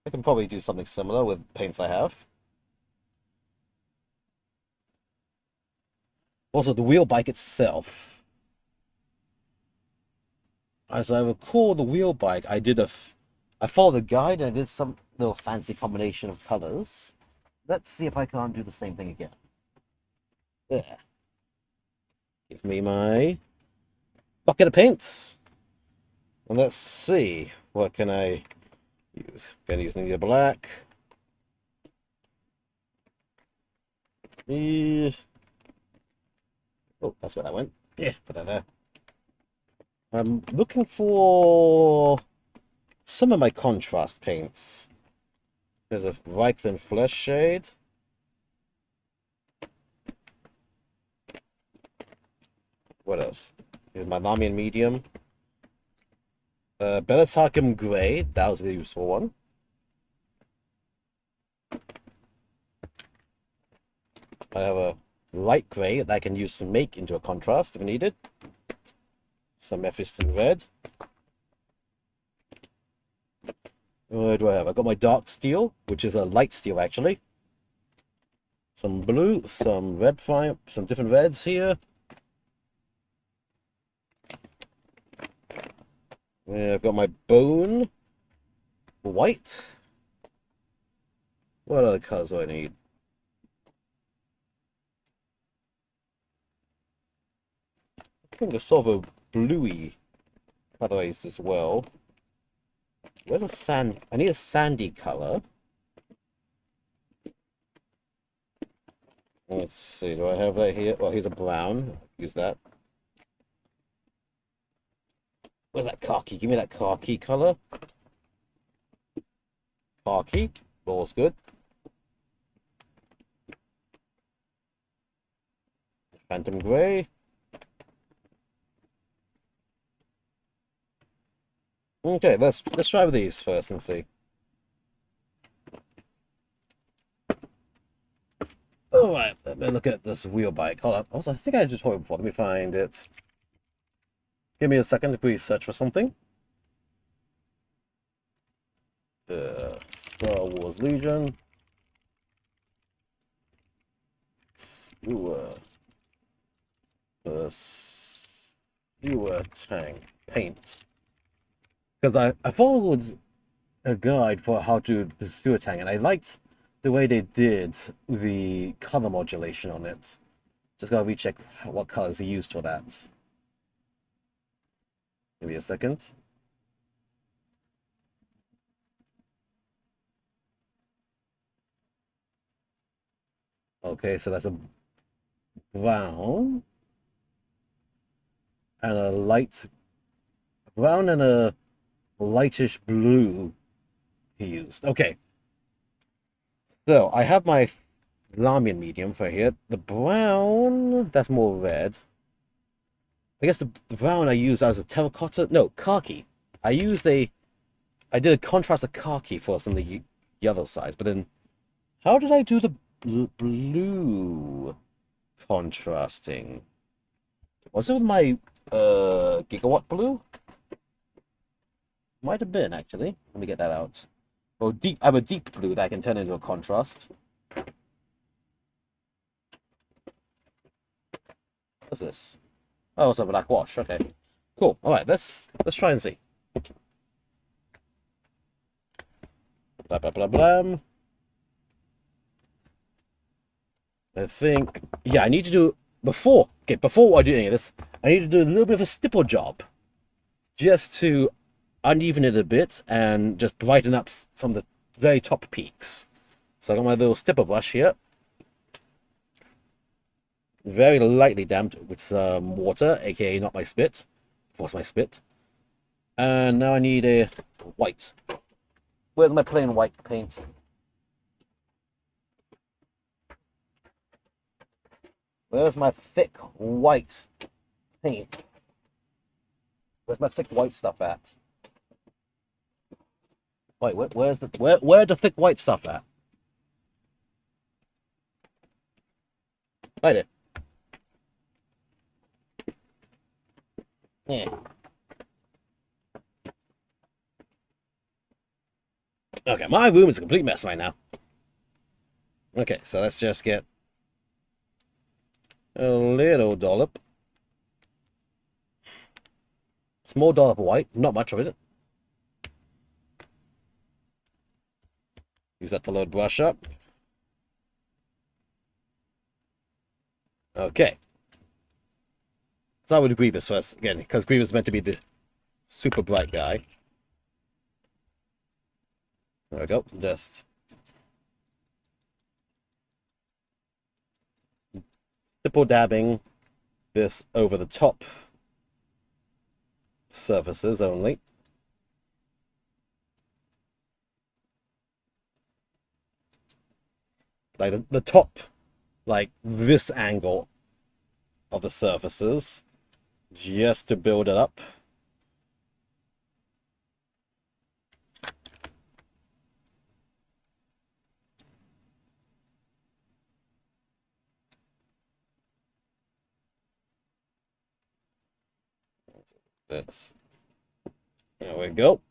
I can probably do something similar with paints I have. Also, the wheel bike itself. As I recall, the wheel bike, I followed the guide and I did some little fancy combination of colors. Let's see if I can't do the same thing again. There. Give me my bucket of paints. And let's see, what can I use? Gonna use the black. Oh, that's where that went. Yeah, put that there. I'm looking for some of my contrast paints. There's a Reikland Flesh Shade. What else? Here's my Lamian Medium. Belisarcum Grey. That was a useful one. I have a light grey that I can use to make into a contrast if needed. Some Mephiston Red. What do I have? I got my dark steel, which is a light steel actually. Some blue, some red fire, some different reds here. I've got my bone white. What other colors do I need? I think a sort of a bluey colorways as well. Where's a sand? I need a sandy color. Let's see, do I have that here? Well, here's a brown. Use that. Where's that khaki? Give me that khaki color. Khaki. All's good. Phantom Grey. Okay, let's try with these first and see. Alright, let me look at this wheel bike. Hold on. Also, I think I had a tutorial before. Let me find it. Give me a second to please search for something. Star Wars Legion. Sewer tank paint. Because I followed a guide for how to do sewer tank, and I liked the way they did the color modulation on it. Just gotta recheck what colors he used for that. Give me a second. Okay, so that's a brown and a light brown and a lightish blue he used. Okay. So I have my Lamian medium for here. The brown, that's more red. I guess the brown I used as a terracotta, no, khaki. I did a contrast of khaki first on the other side, but then how did I do the blue contrasting? Was it with my gigawatt blue? Might have been actually. Let me get that out. Oh, I have a deep blue that I can turn into a contrast. What's this? Oh, it's a black wash. Okay, cool. All right, let's try and see. blah, blah, blah. I think, yeah, I need to do, before I do any of this, I need to do a little bit of a stipple job. Just to uneven it a bit and just brighten up some of the very top peaks. So I got my little stipple brush here. Very lightly damped with some water, aka not my spit. Of course, my spit. And now I need a white. Where's my plain white paint? Where's my thick white paint? Where's my thick white stuff at? Wait, where's the where the thick white stuff at? Right it. Yeah. Okay, my room is a complete mess right now. Okay, so let's just get a little dollop. Small dollop of white, not much of it. Use that to load brush up. Okay. Start with Grievous first, again, because Grievous is meant to be the super bright guy. There we go. Just stipple dabbing this over the top surfaces only. Like the top, like this angle of the surfaces, just to build it up. This. There we go.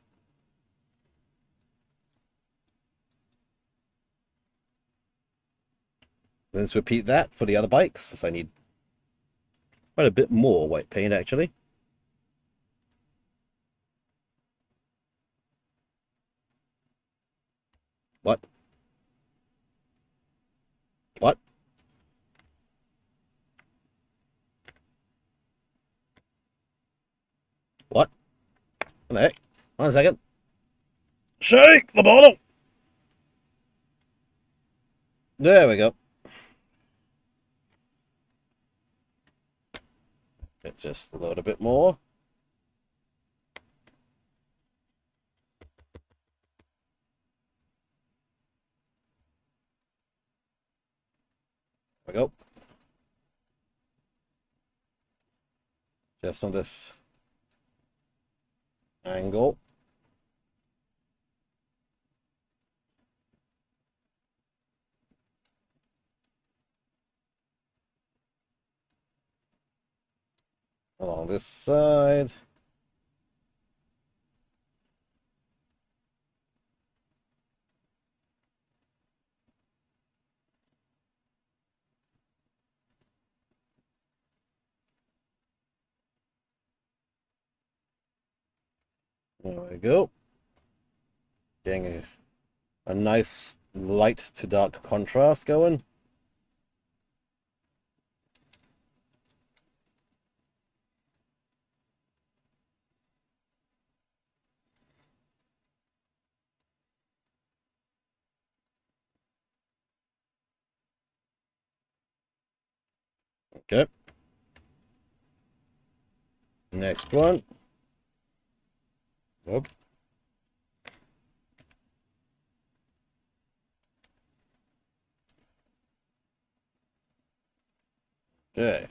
Let's repeat that for the other bikes. So I need quite a bit more white paint, actually. What? What? What? What the heck? 1 second. Shake the bottle! There we go. Let's just load a bit more. There we go. Just on this angle. Along this side. There we go. Getting a nice light to dark contrast going. Okay. Next one. Whoop. Okay.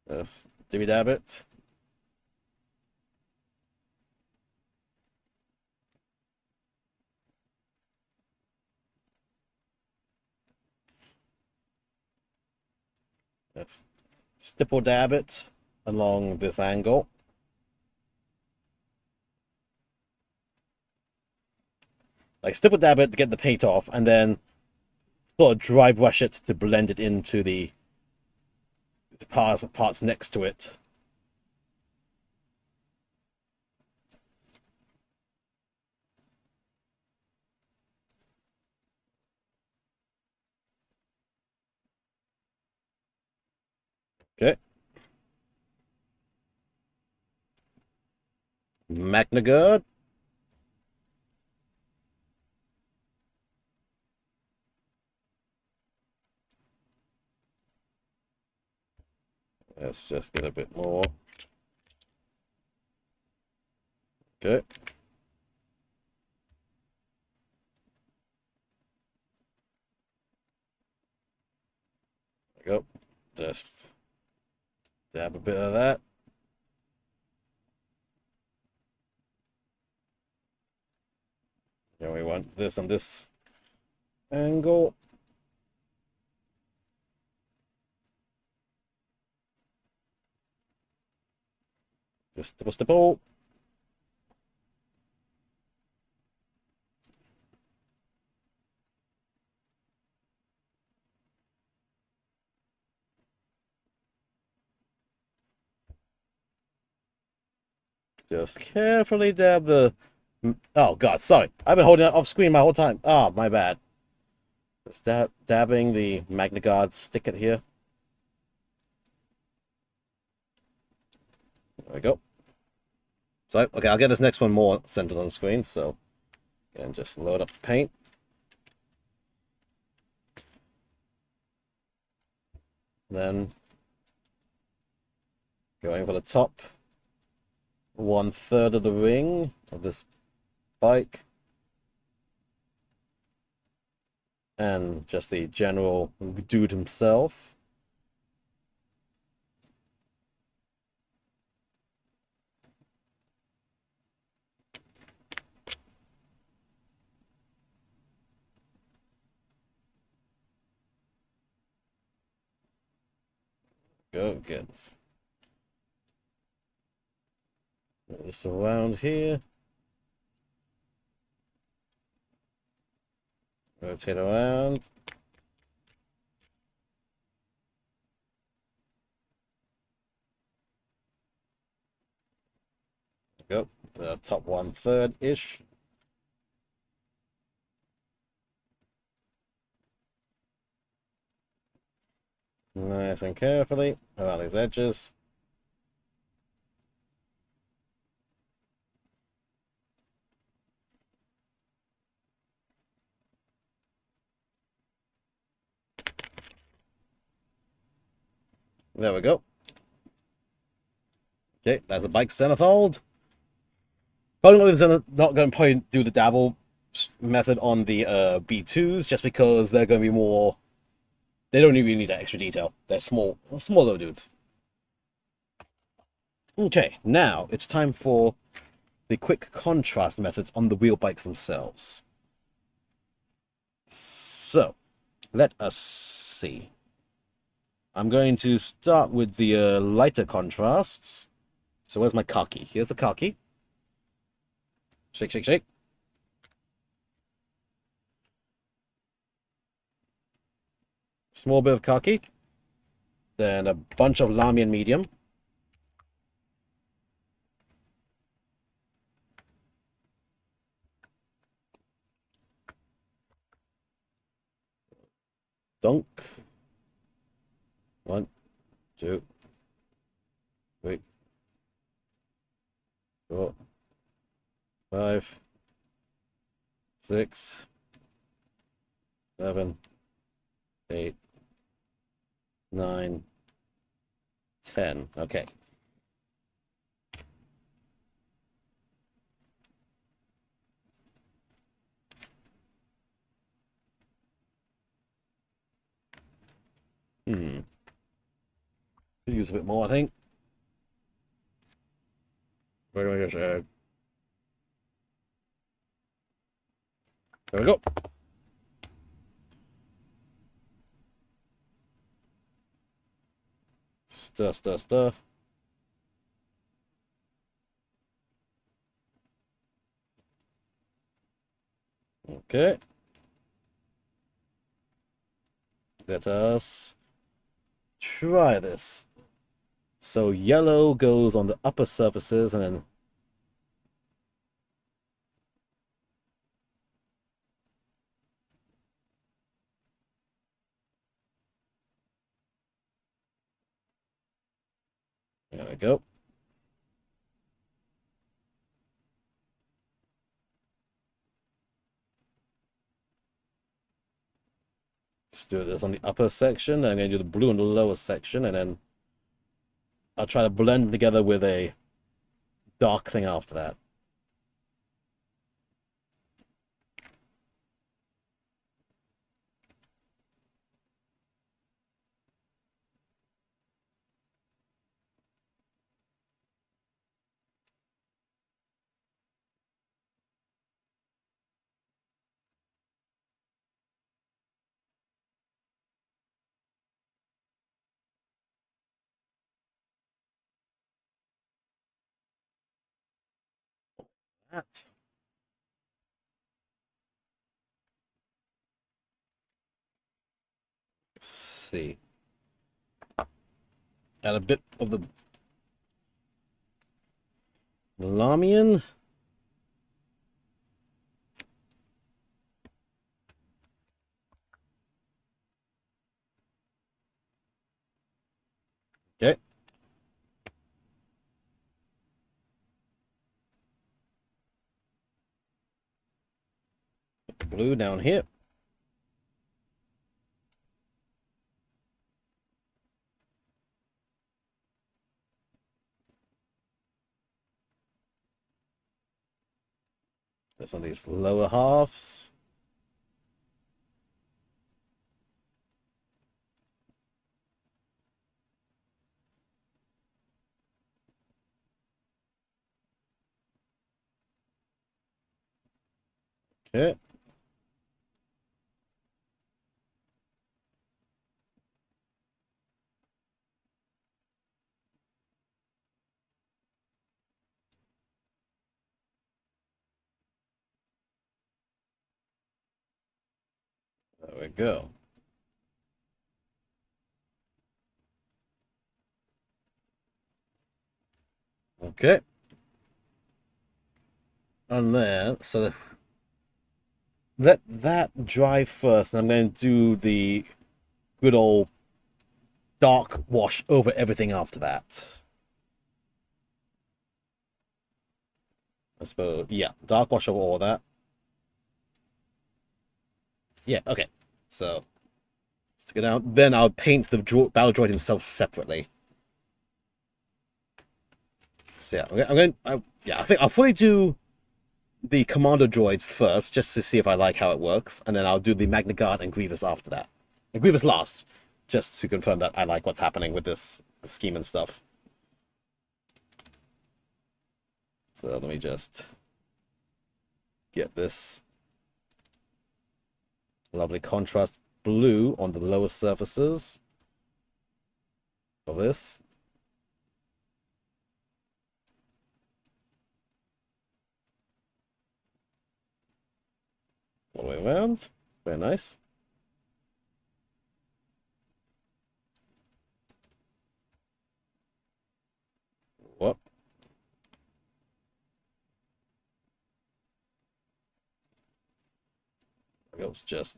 Just dibby dab it. Just stipple dab it along this angle. Like stipple dab it to get the paint off, and then sort of dry brush it to blend it into the parts next to it. Okay. MagnaGuard. Let's just get a bit more. Okay. There we go. Just dab a bit of that. And we want this on this angle. Just stipple, stipple. Just carefully dab the... Oh, God, sorry. I've been holding it off screen my whole time. Ah, my bad. Just dabbing the MagnaGuard stick it here. There we go. So, okay, I'll get this next one more centered on the screen. So, again, just load up paint. Then, going for the top 1/3 of the ring of this bike. And just the general dude himself. Go get this around here. Rotate around. Go. The top 1/3-ish. Nice and carefully around these edges. There we go. Okay, that's a bike centerfold. Probably not going to probably do the dabble method on the B2s just because they're going to be more. They don't really need that extra detail. They're small little dudes. Okay, now it's time for the quick contrast methods on the wheel bikes themselves. So, let us see. I'm going to start with the lighter contrasts. So where's my khaki? Here's the khaki. Shake, shake, shake. Small bit of khaki. Then a bunch of Lamian medium. Dunk. 1, 2, 3, 4, 5, 6, 7, 8, 9, 10. Okay. Could use a bit more, I think. Where do I go? There we go. Stir, stir, stir. Okay. Let us try this. So yellow goes on the upper surfaces and then there we go. Just do this on the upper section. I'm going to do the blue on the lower section, and then I'll try to blend together with a dark thing after that. That. Let's see. Add a bit of the Lamian. Okay. Put the blue down here. This on these lower halves. Okay. There we go. Okay. And then, so let that dry first, and I'm going to do the good old dark wash over everything after that. I suppose, yeah, dark wash over all that. Yeah, okay. So, stick it out. Then I'll paint the battle droid himself separately. So yeah, I think I'll fully do the Commander droids first, just to see if I like how it works, and then I'll do the Magna Guard and Grievous after that. And Grievous last, just to confirm that I like what's happening with this scheme and stuff. So let me just get this lovely contrast blue on the lower surfaces of this. All the way around. Very nice. Whoop. I was just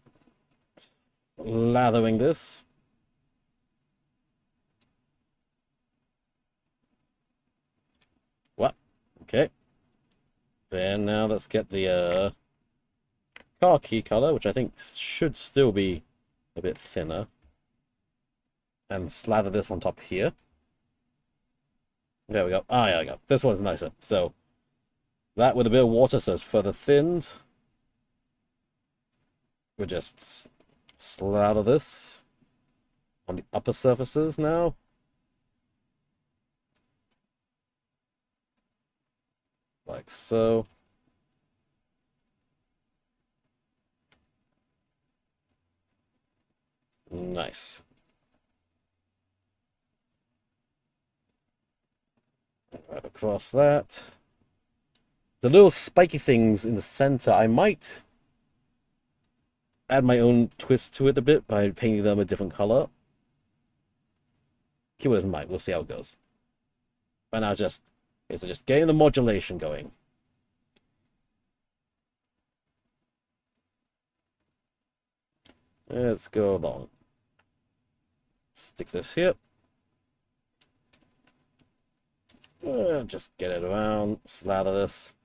lathering this. What? Okay. Then now let's get the car key color, which I think should still be a bit thinner, and slather this on top here. There we go. Ah, there we go. This one's nicer. So that with a bit of water, so it's further thinned. We'll just slather this on the upper surfaces now. Like so. Nice. Right across that. The little spiky things in the center, I might add my own twist to it a bit by painting them a different color. keep it as might. We'll see how it goes. But now just getting the modulation going. Let's go along. Stick this here. Just get it around, slather this.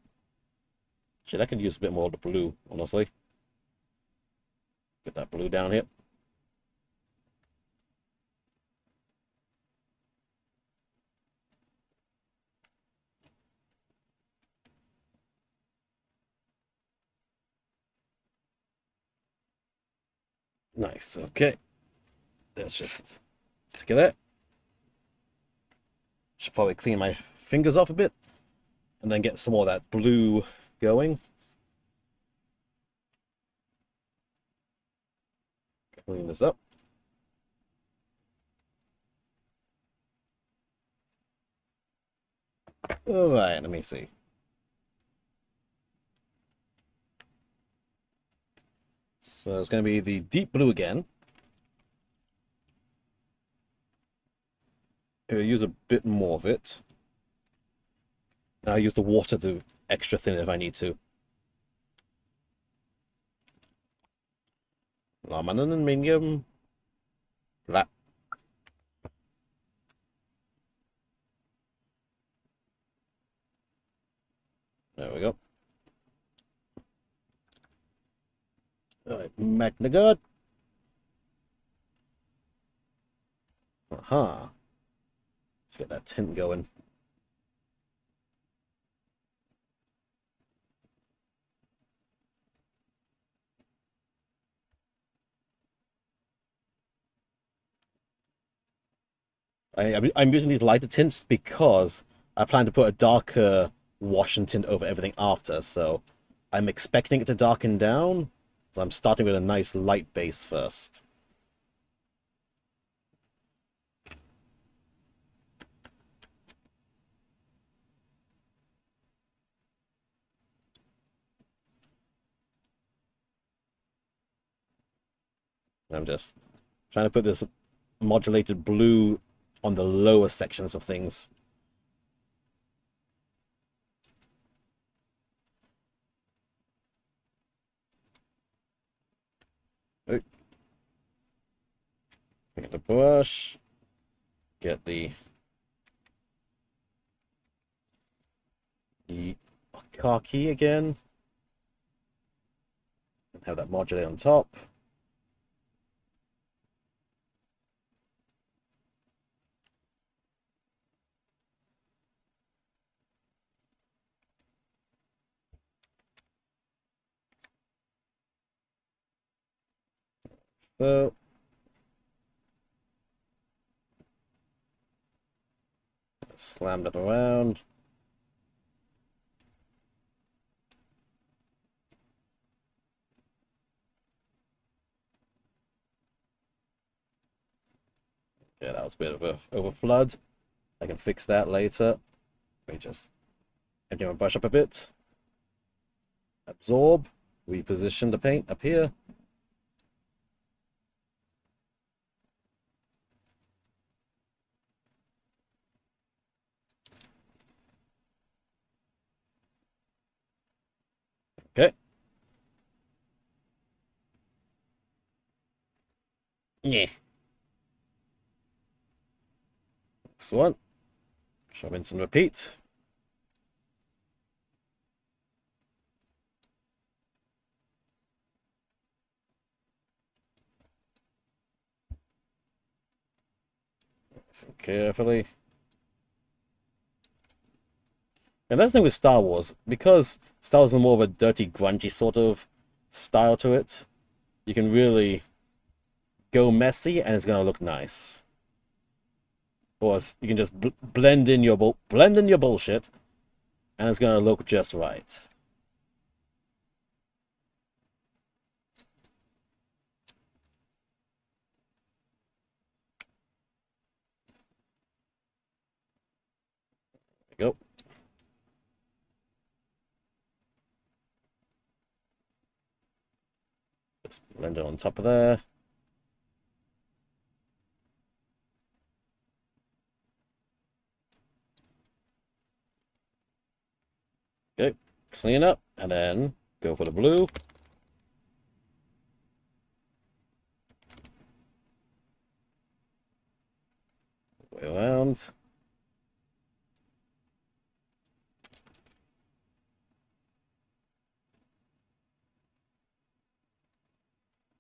Shit, I could use a bit more of the blue, honestly. Get that blue down here. Nice, okay. Let's just stick it there. Should probably clean my fingers off a bit. And then get some more of that blue going. Clean this up. Alright, let me see. So it's going to be the deep blue again. I'll use a bit more of it. I'll use the water to extra thin if I need to. Lamanen medium. Black. There we go. Alright, Magnagard. Aha. Let's get that tint going. I'm using these lighter tints because I plan to put a darker wash and tint over everything after, so I'm expecting it to darken down. So I'm starting with a nice light base first. I'm just trying to put this modulated blue on the lower sections of things. Get the brush. Get the car key again. And have that modulate on top. So slam that around. Yeah, that was a bit of a overflood. I can fix that later. Let me just empty my brush up a bit. Absorb. Reposition the paint up here. Okay. Yeah. Next one. Rinse and repeat. Nice and carefully. And that's the thing with Star Wars, because Star Wars is more of a dirty, grungy sort of style to it, you can really go messy and it's gonna look nice. Or you can just blend in your bullshit, and it's gonna look just right. There you go. Just blend it on top of there. Clean up, and then go for the blue. Way around.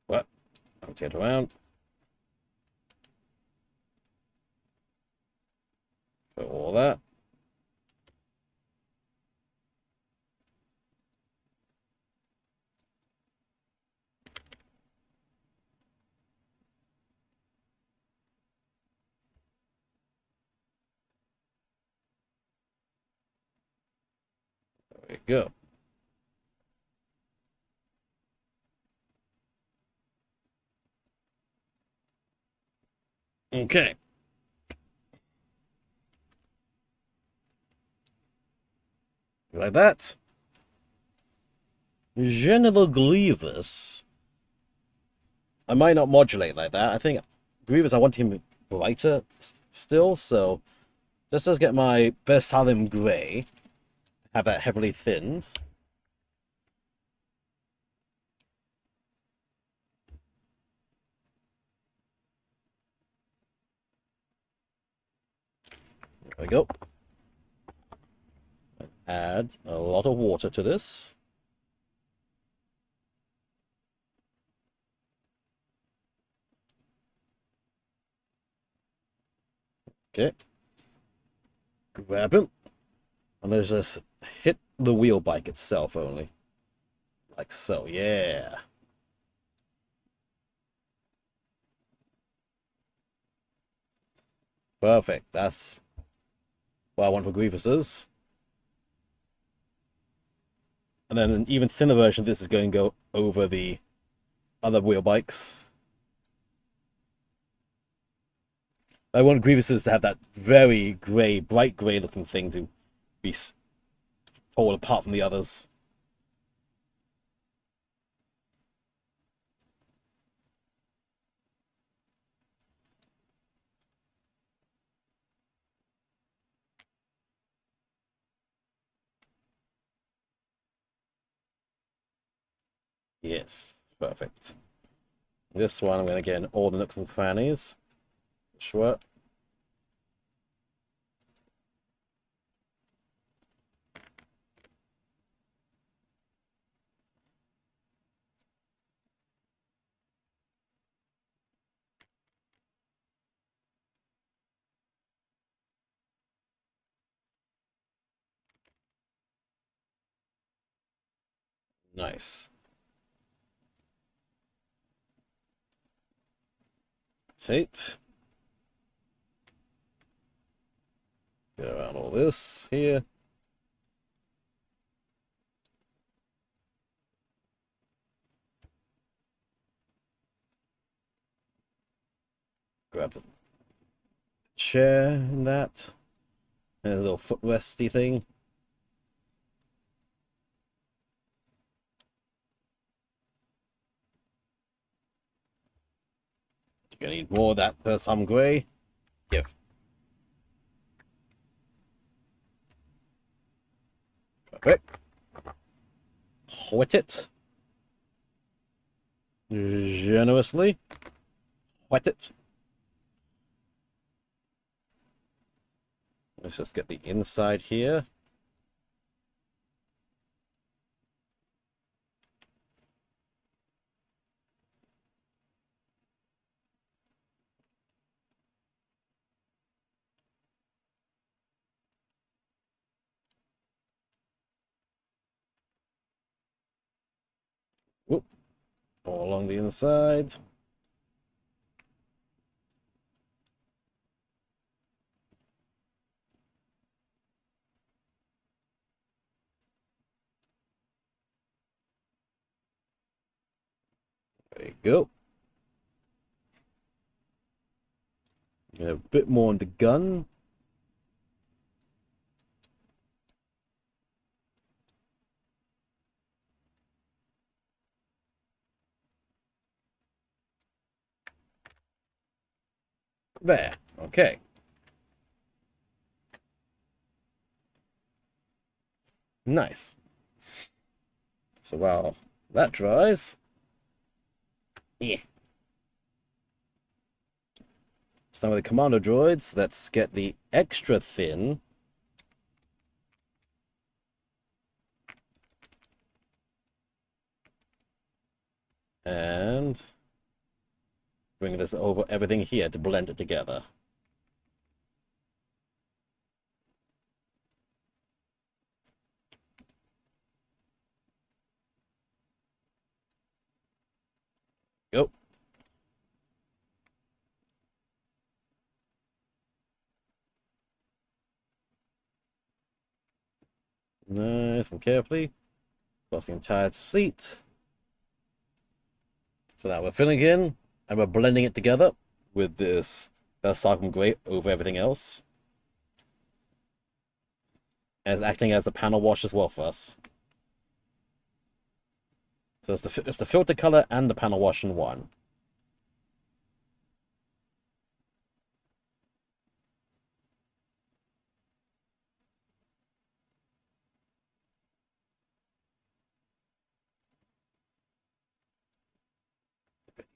What? Rotate around. For all that. There we go. Okay. Like that. General Grievous. I might not modulate like that. I think Grievous, I want him brighter still, so just let's get my Bersalim Grey. Have that heavily thinned. There we go. Add a lot of water to this. Okay. Grab him. And there's just hit the wheel bike itself only. Like so, yeah. Perfect. That's what I want for Grievous's. And then an even thinner version of this is going to go over the other wheel bikes. I want Grievous's to have that very grey, bright grey looking thing to be all apart from the others. Yes, perfect. This one I'm going to get in all the nooks and crannies. Sure. Nice. Tate. Get around all this here. Grab the chair and that. And a little footresty thing. You're gonna need more of that for some grey. Give. Perfect. Wet it. Generously. Wet it. Let's just get the inside here. Whoop. All along the inside. There you go. Get a bit more on the gun. There. Okay. Nice. So while that dries, yeah. Some of the commando droids, let's get the extra thin. And bring this over everything here to blend it together. Go. Nice and carefully across the entire seat. So now we're filling in and we're blending it together with this Sarcom Gray over everything else. And it's acting as a panel wash as well for us. So it's the filter color and the panel wash in one.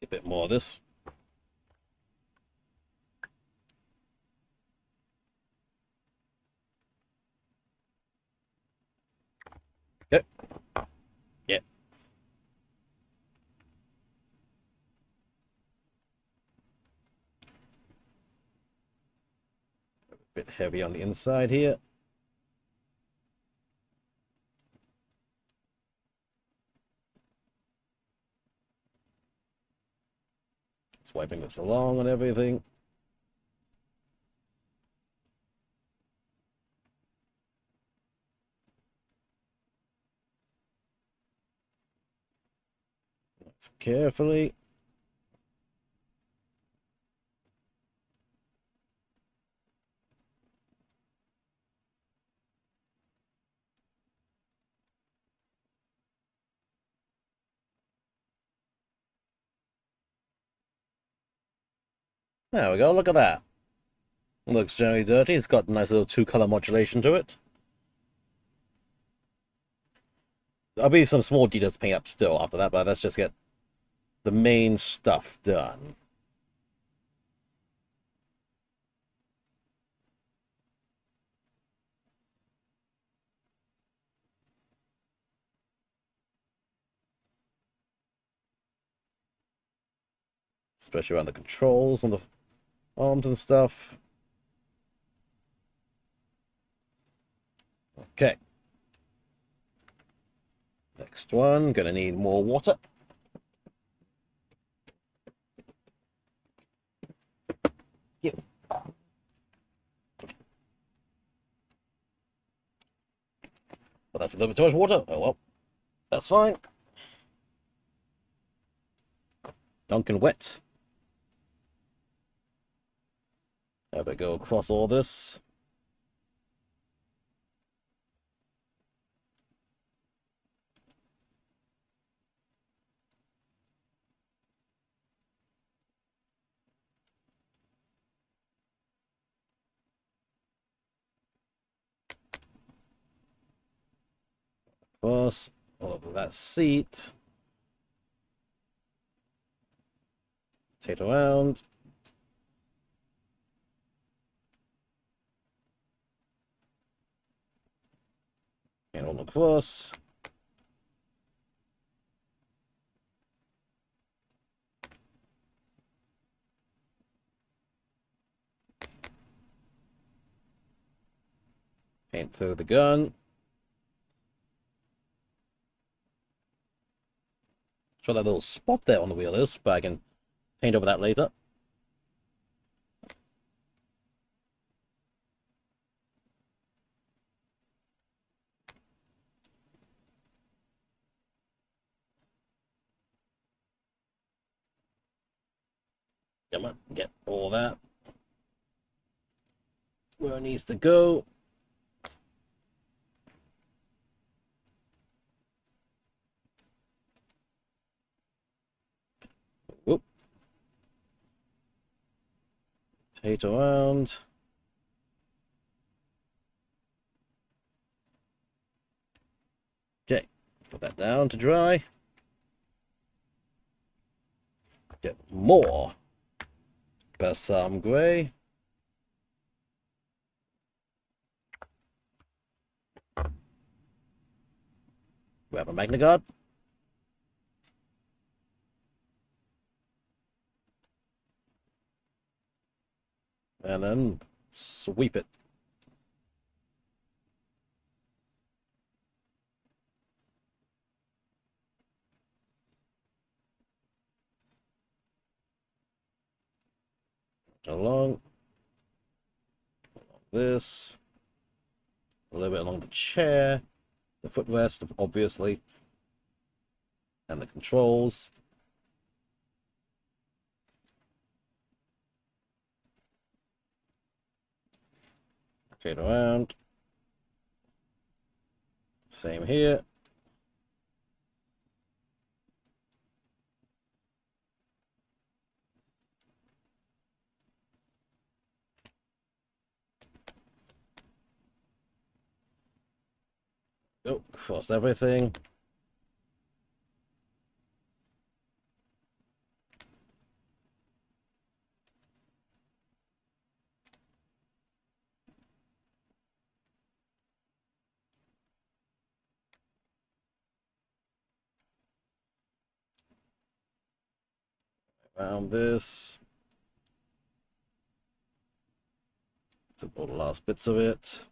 A bit more of this. Okay. Yeah. A bit heavy on the inside here. Swiping this along on everything. Nice. Carefully. There we go, look at that. Looks generally dirty. It's got a nice little two-color modulation to it. There'll be some small details to paint up still after that, but let's just get the main stuff done. Especially around the controls and the arms and stuff. Okay. Next one, gonna need more water. Yep. Well, that's a little bit too much water. Oh well, that's fine. Dunkin' wet. There we go across all this. Across all of that seat. Take it around. And all across. Paint through the gun. Show that little spot there on the wheel is, but I can paint over that later. Come on, get all that where it needs to go. Whoop. Take around. Okay. Put that down to dry. Get more Balsam Grey. Grab a Magna Guard. And then sweep it. Along this. A little bit along the chair. The footrest, obviously. And the controls. Straight around. Same here. Oh, cross everything. Around this. Took all the last bits of it.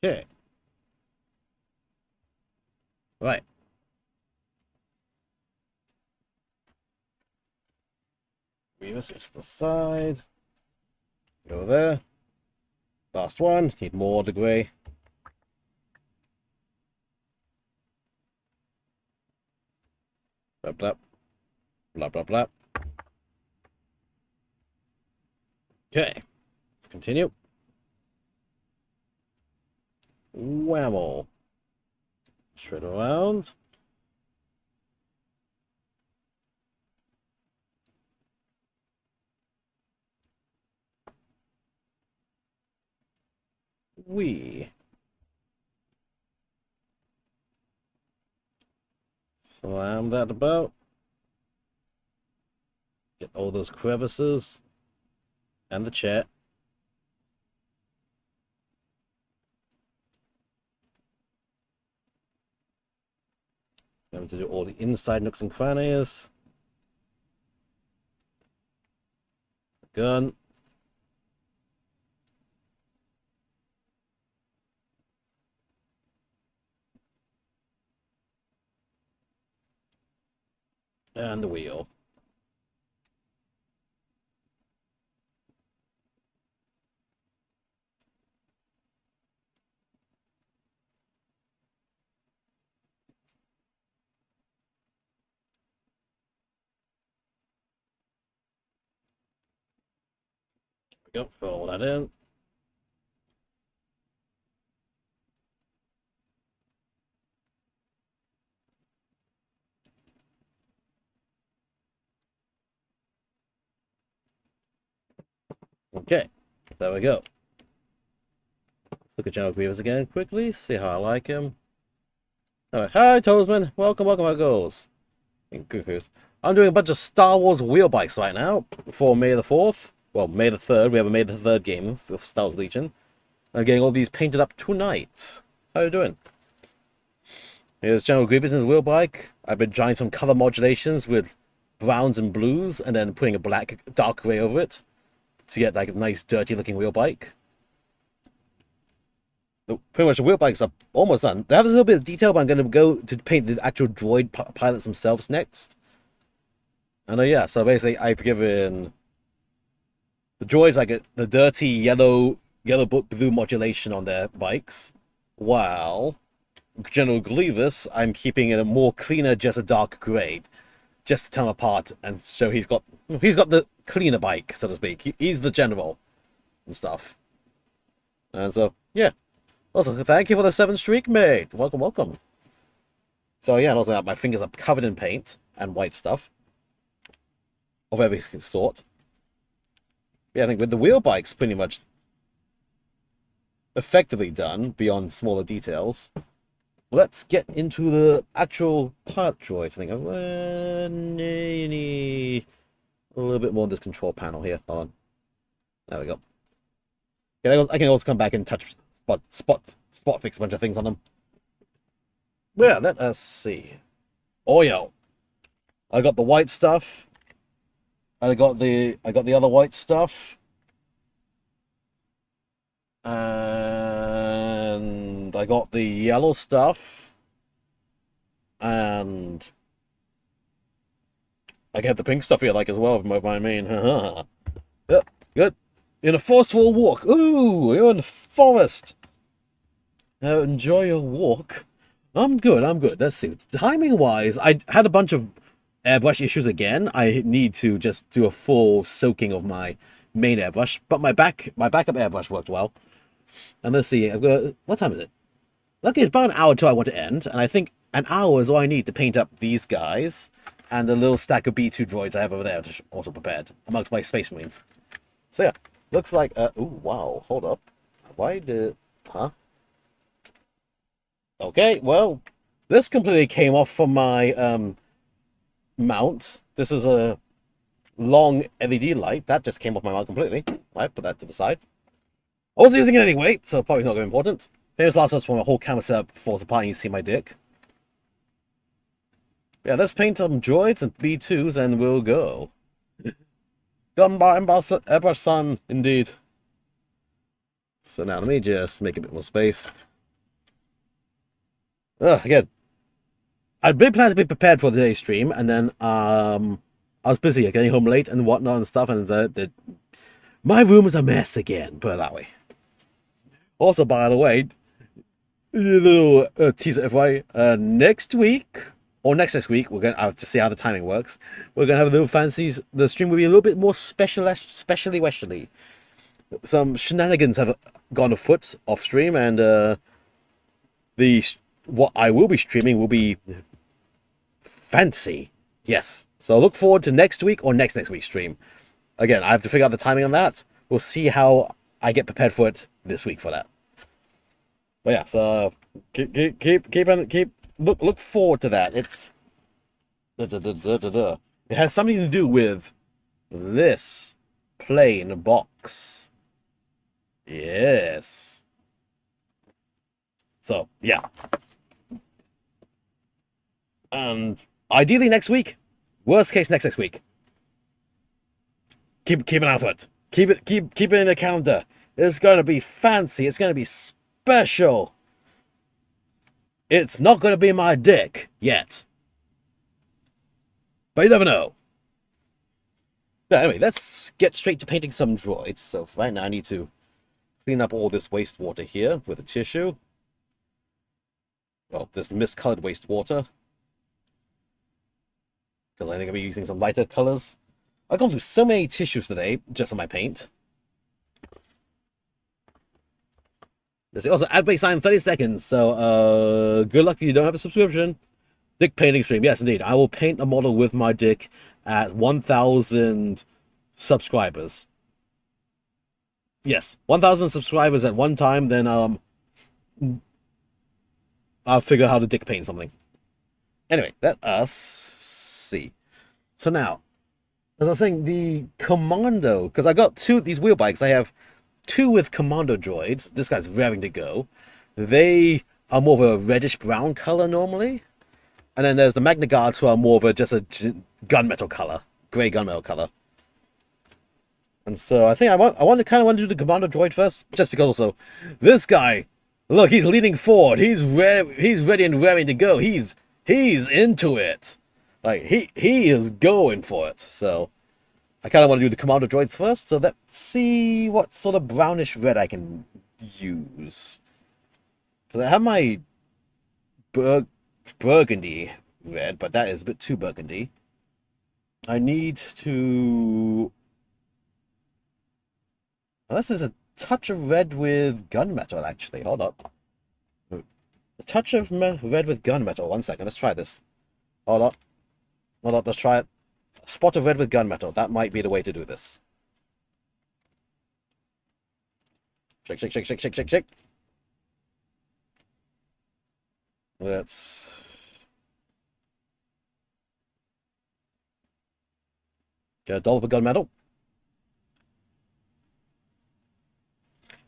Okay. Right. Grievous is to the side. Go there. Last one. Need more of the grey. Blah, blah. Blah, blah, blah. Okay. Let's continue. Whammo. Straight around. Wee. Slam that about. Get all those crevices. And the chat. Remember to do all the inside nooks and crannies. Gun. And the wheel. There we go, fill all that in. Okay, there we go. Let's look at General Grievous again quickly, see how I like him. Alright, hi Toesman, welcome, how it goes? I'm doing a bunch of Star Wars wheel bikes right now for May the 4th. Well, May the 3rd, we have a May the 3rd game of Star Wars Legion. I'm getting all these painted up tonight. How you doing? Here's General Grievous in his wheel bike. I've been trying some color modulations with browns and blues, and then putting a black, dark gray over it to get like a nice, dirty-looking wheel bike. Pretty much the wheel bikes are almost done. They have a little bit of detail, but I'm going to go to paint the actual droid pilots themselves next. And yeah, so basically I've given the droids like the dirty yellow blue modulation on their bikes, while General Grievous, I'm keeping it a more cleaner, just a dark grade, just to tell them apart and show he's got the cleaner bike, so to speak. He's the general and stuff. And so yeah. Also, thank you for the 7th streak, mate. Welcome, welcome. So yeah, and also my fingers are covered in paint and white stuff of every sort. Yeah, I think with the wheel bikes pretty much effectively done beyond smaller details. Let's get into the actual part droids. I think a little bit more on this control panel here. Hold on. There we go. Yeah, I can also come back and touch spot fix a bunch of things on them. Yeah, let us see. Oh yeah, I got the white stuff. I got the other white stuff. And I got the yellow stuff. And I get the pink stuff here like as well with my main. Yep, good. In a forceful walk. Ooh, you're in the forest. Enjoy your walk. I'm good. Let's see. Timing wise, I had a bunch of airbrush issues again. I need to just do a full soaking of my main airbrush, but my backup airbrush worked well. And let's see. I've got, what time is it? Luckily, it's about an hour till I want to end, and I think an hour is all I need to paint up these guys and the little stack of B2 droids I have over there, also prepared amongst my Space Marines. So yeah, looks like. Ooh, wow. Hold up. Why did? Huh? Okay, well, this completely came off from my mount. This is a long LED light. That just came off my mount completely. Right, put that to the side. I wasn't using it anyway, so probably not very important. Famous last words from a whole camera setup falls apart and you see my dick. Yeah, let's paint some droids and B2s and we'll go. Gun by Airbrush Sun, indeed. So now let me just make a bit more space. Again, I'd been planning to be prepared for today's stream, and then I was busy getting home late and whatnot and stuff, and my room is a mess again, put it that way. Also, by the way, a little teaser FYI, next week, or next week, we're going to have to see how the timing works. We're going to have a little fancies. The stream will be a little bit more specially weshly. Some shenanigans have gone afoot off stream, and what I will be streaming will be fancy. Yes. So look forward to next week or next week's stream. Again, I have to figure out the timing on that. We'll see how I get prepared for it this week for that. But yeah, so look forward to that. It's it has something to do with this plain box. Yes. So yeah. And ideally next week. Worst case next week. Keep an eye for it. Keep it in the calendar. It's gonna be fancy. It's gonna be special. It's not gonna be my dick yet. But you never know. But anyway, let's get straight to painting some droids. So right now I need to clean up all this wastewater here with a tissue. Well, this miscolored wastewater. Because I think I'll be using some lighter colors. I've gone through so many tissues today, just on my paint. There's also ad break sign 30 seconds, so good luck if you don't have a subscription. Dick painting stream, yes indeed. I will paint a model with my dick at 1,000 subscribers. Yes, 1,000 subscribers at one time, then I'll figure out how to dick paint something. Anyway, let us see. So now, as I was saying, the Commando, because I got two of these wheel bikes. I have two with Commando droids. This guy's raring to go. They are more of a reddish brown color normally. And then there's the Magna Guards, who are more of just a gunmetal color, gray gunmetal color. And so I think I want to do the Commando droid first, just because also this guy, look, he's leaning forward. He's ready and raring to go. He's into it. Like he is going for it. So I kind of want to do the Commando droids first. So let's see what sort of brownish red I can use. Because I have my burgundy red, but that is a bit too burgundy. I need to. Unless there's a touch of red with gunmetal, actually. Hold up. A touch of red with gunmetal. 1 second, let's try this. Hold up. Hold up, let's try it. A spot of red with gunmetal. That might be the way to do this. Shake, shake, shake, shake, shake, shake, shake. Let's get a dollop of gunmetal.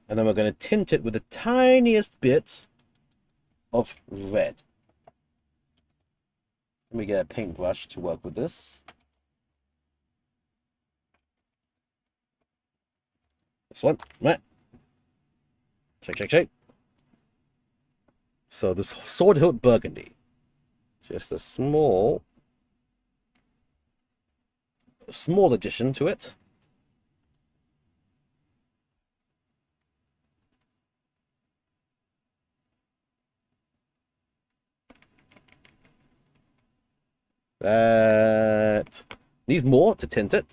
And then we're going to tint it with the tiniest bit of red. Let me get a paintbrush to work with this. This one, right? Shake, shake, shake. So this sword hilt burgundy. Just a small addition to it. That needs more to tint it.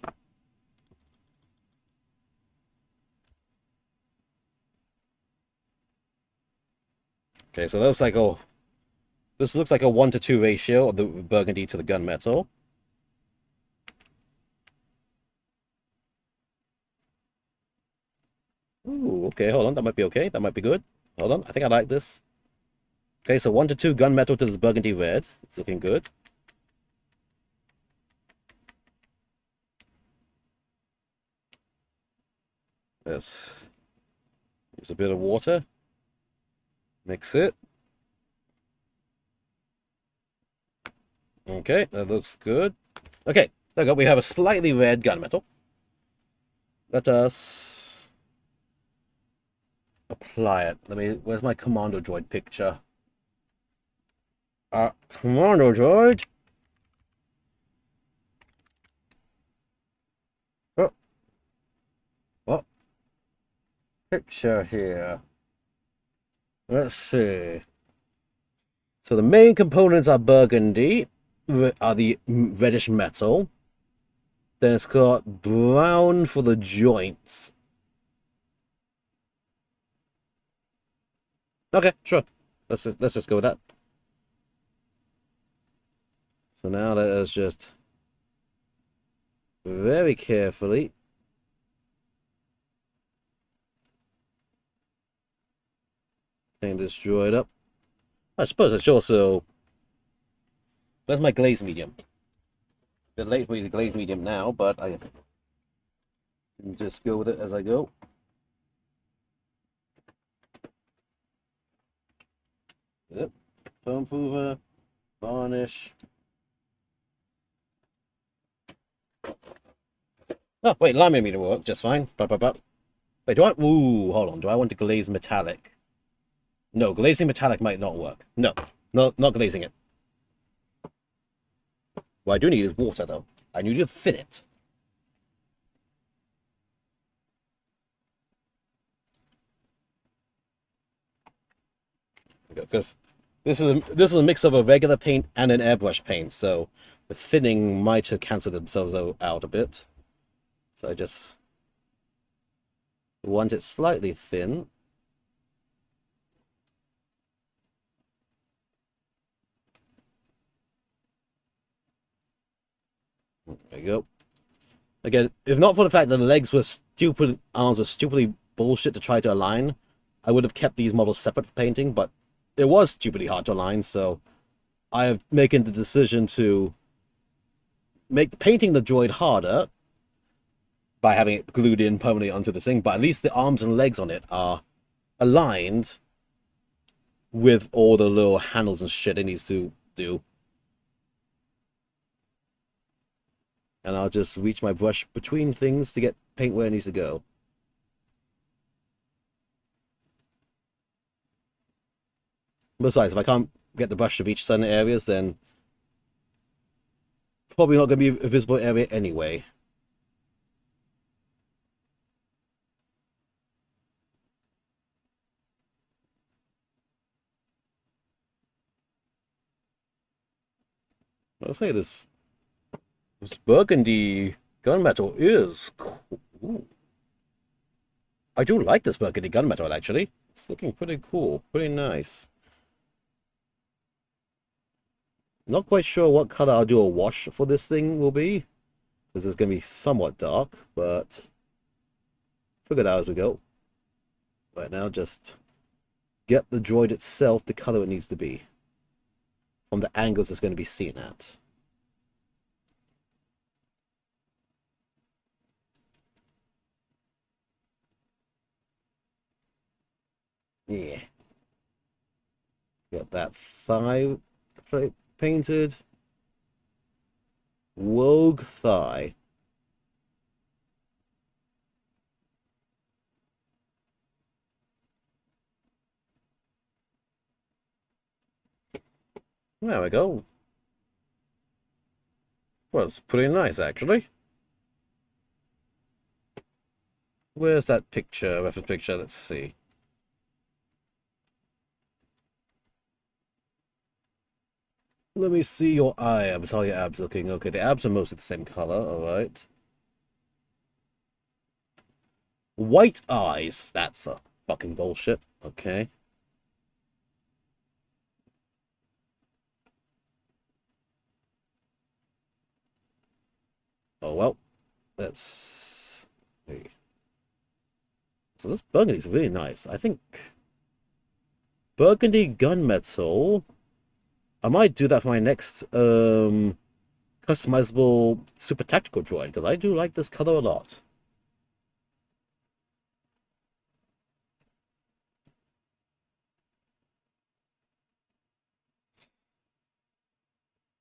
Okay, so that's like this looks like a 1-to-2 ratio of the burgundy to the gunmetal. Ooh, okay, hold on, that might be okay. That might be good. Hold on, I think I like this. Okay, so 1-to-2 gunmetal to this burgundy red. It's looking good. Let's use a bit of water. Mix it. Okay, that looks good. Okay, there we go. We have a slightly red gunmetal. Let us apply it. Where's my commando droid picture? Commando droid. Oh. What? Picture here. Let's see. So the main components are burgundy, are the reddish metal. Then it's got brown for the joints. Okay, sure. Let's just go with that. So now let us just very carefully paint this droid up. I suppose I should also... Where's my glaze medium? A bit late for the glaze medium now, but I can just go with it as I go. Yep. Foam foover, varnish. Oh, wait, lime meter will work just fine. Wait, do I... Ooh, hold on. Do I want to glaze metallic? No, glazing metallic might not work. No, not glazing it. What I do need is water, though. I need to thin it. Because this is a mix of a regular paint and an airbrush paint, so the thinning might have cancelled themselves out a bit. So I just want it slightly thin. There you go. Again, if not for the fact that the legs were stupid, arms were stupidly bullshit to try to align, I would have kept these models separate for painting, but it was stupidly hard to align, so I have making the decision to make painting the droid harder by having it glued in permanently onto the thing, but at least the arms and legs on it are aligned with all the little handles and shit it needs to do. And I'll just reach my brush between things to get paint where it needs to go. Besides, if I can't get the brush to reach certain areas, then probably not going to be a visible area anyway. I'll say this burgundy gunmetal is cool. I do like this burgundy gunmetal, actually. It's looking pretty cool, pretty nice. Not quite sure what color I'll do a wash for this thing will be. This is going to be somewhat dark, but figure it out as we go. Right now, just get the droid itself the color it needs to be from the angles it's going to be seen at. Yeah. Got that thigh painted. Wogue thigh. There we go. Well, it's pretty nice, actually. Where's that picture, reference picture? Let's see. Let me see your abs. How are your abs looking? Okay, the abs are mostly the same color, alright. White eyes. That's a fucking bullshit. Okay. Oh well. Let's see. So this burgundy is really nice. I think burgundy gunmetal. I might do that for my next customizable super tactical droid, because I do like this color a lot.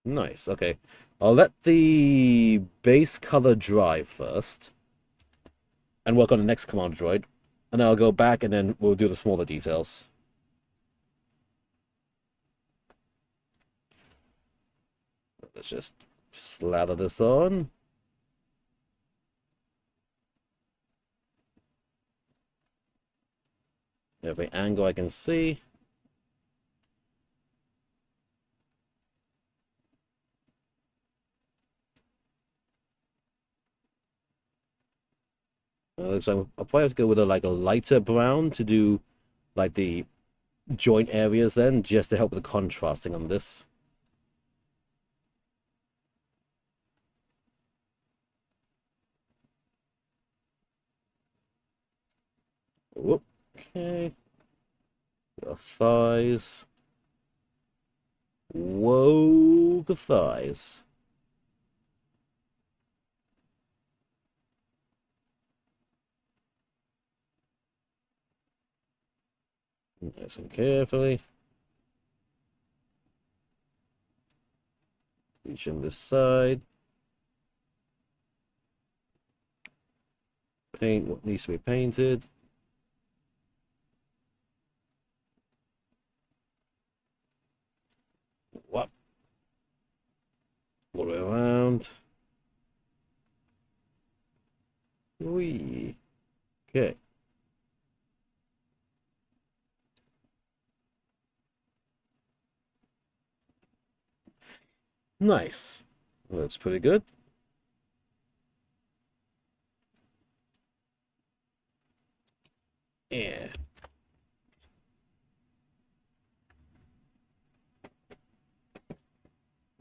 Nice, okay. I'll let the base color dry first and work on the next command droid. And then I'll go back and then we'll do the smaller details. Let's just slather this on. Every angle I can see. Looks like I'll probably have to go with like a lighter brown to do like the joint areas then, just to help with the contrasting on this. Whoop. Okay. Your thighs. Whoa, the thighs. Nice and carefully. Reach on this side. Paint what needs to be painted. What? All the way around. Whee. Okay. Nice. Looks pretty good. Yeah.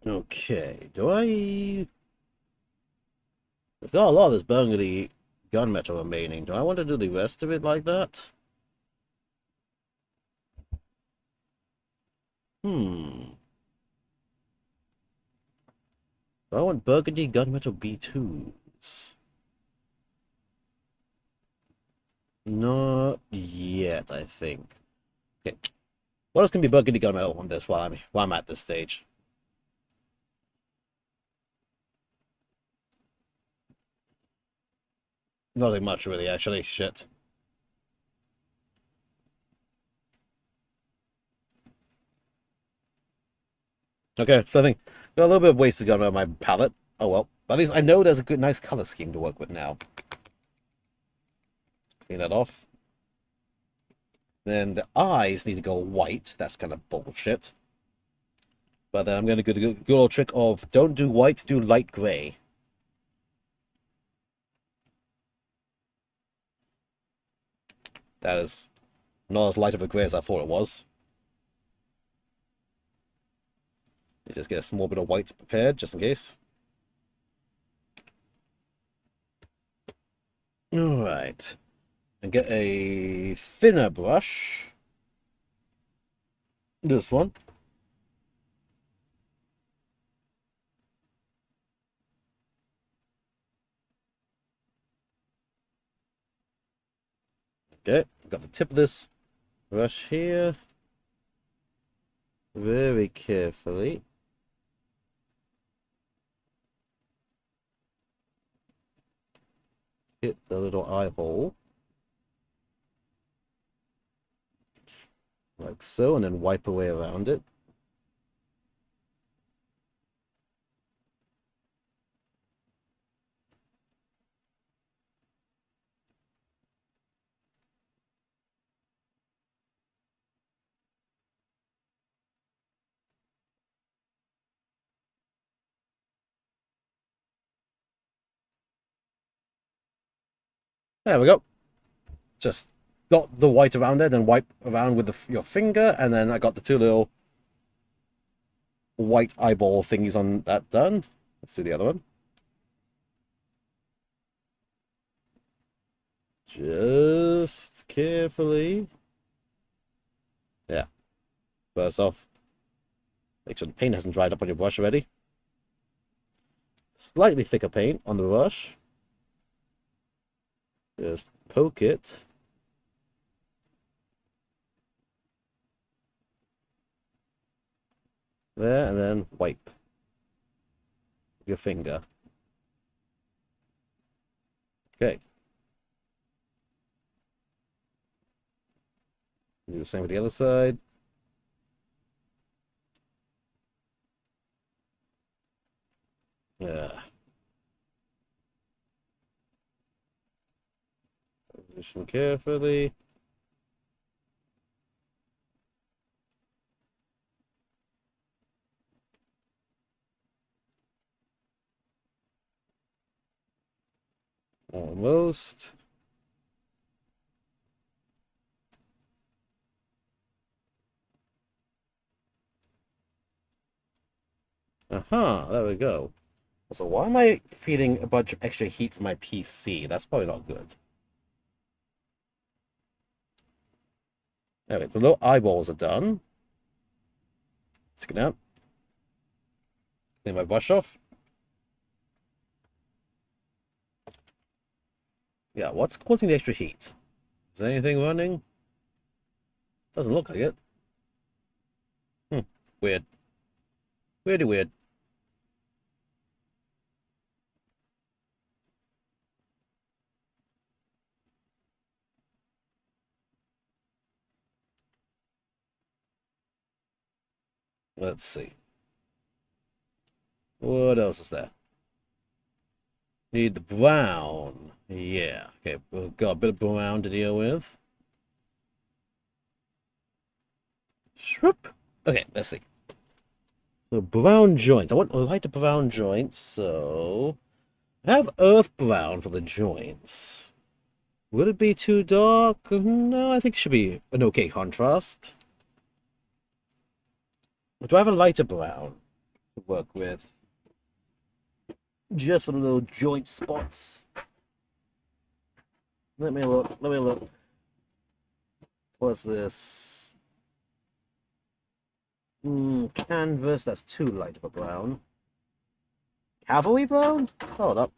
Okay. I've got a lot of this burgundy gunmetal remaining. Do I want to do the rest of it like that? Hmm. Do I want burgundy gunmetal B2s? Not yet, I think. Okay. What else can be burgundy gunmetal on this while I'm at this stage? Nothing much really, actually. Shit. Okay, so I think got a little bit of wasted gun on my palette. Oh well. But at least I know there's a good, nice color scheme to work with now. Clean that off. Then the eyes need to go white. That's kind of bullshit. But then I'm going to do the good old trick of don't do white, do light gray. That is not as light of a gray as I thought it was. just get a small bit of white prepared, just in case. Alright. And get a thinner brush. This one. Okay, got the tip of this brush here. Very carefully. Hit the little eye hole. Like so, and then wipe away around it. There we go. Just got the white around there, then wipe around with your finger, and then I got the two little white eyeball thingies on that done. Let's do the other one. Just carefully. Yeah. First off, make sure the paint hasn't dried up on your brush already. Slightly thicker paint on the brush. Just poke it. There, and then wipe your finger. Okay. Do the same with the other side. Yeah. Position carefully. Almost. Aha, there we go. So why am I feeling a bunch of extra heat from my PC? That's probably not good. Anyway, the little eyeballs are done. Stick it out. Clean my brush off. Yeah, what's causing the extra heat? Is anything running? Doesn't look like it. Weird. Weirdy weird. Let's see. What else is there? Need the brown. Yeah. Okay, we've got a bit of brown to deal with. Shroop. Okay, let's see. So brown joints. I want lighter brown joints, so I have earth brown for the joints. Would it be too dark? No, I think it should be an okay contrast. Do I have a lighter brown to work with? Just for the little joint spots. Let me look. Let me look. What's this? Canvas. That's too light of a brown. Cavalry brown? Hold up.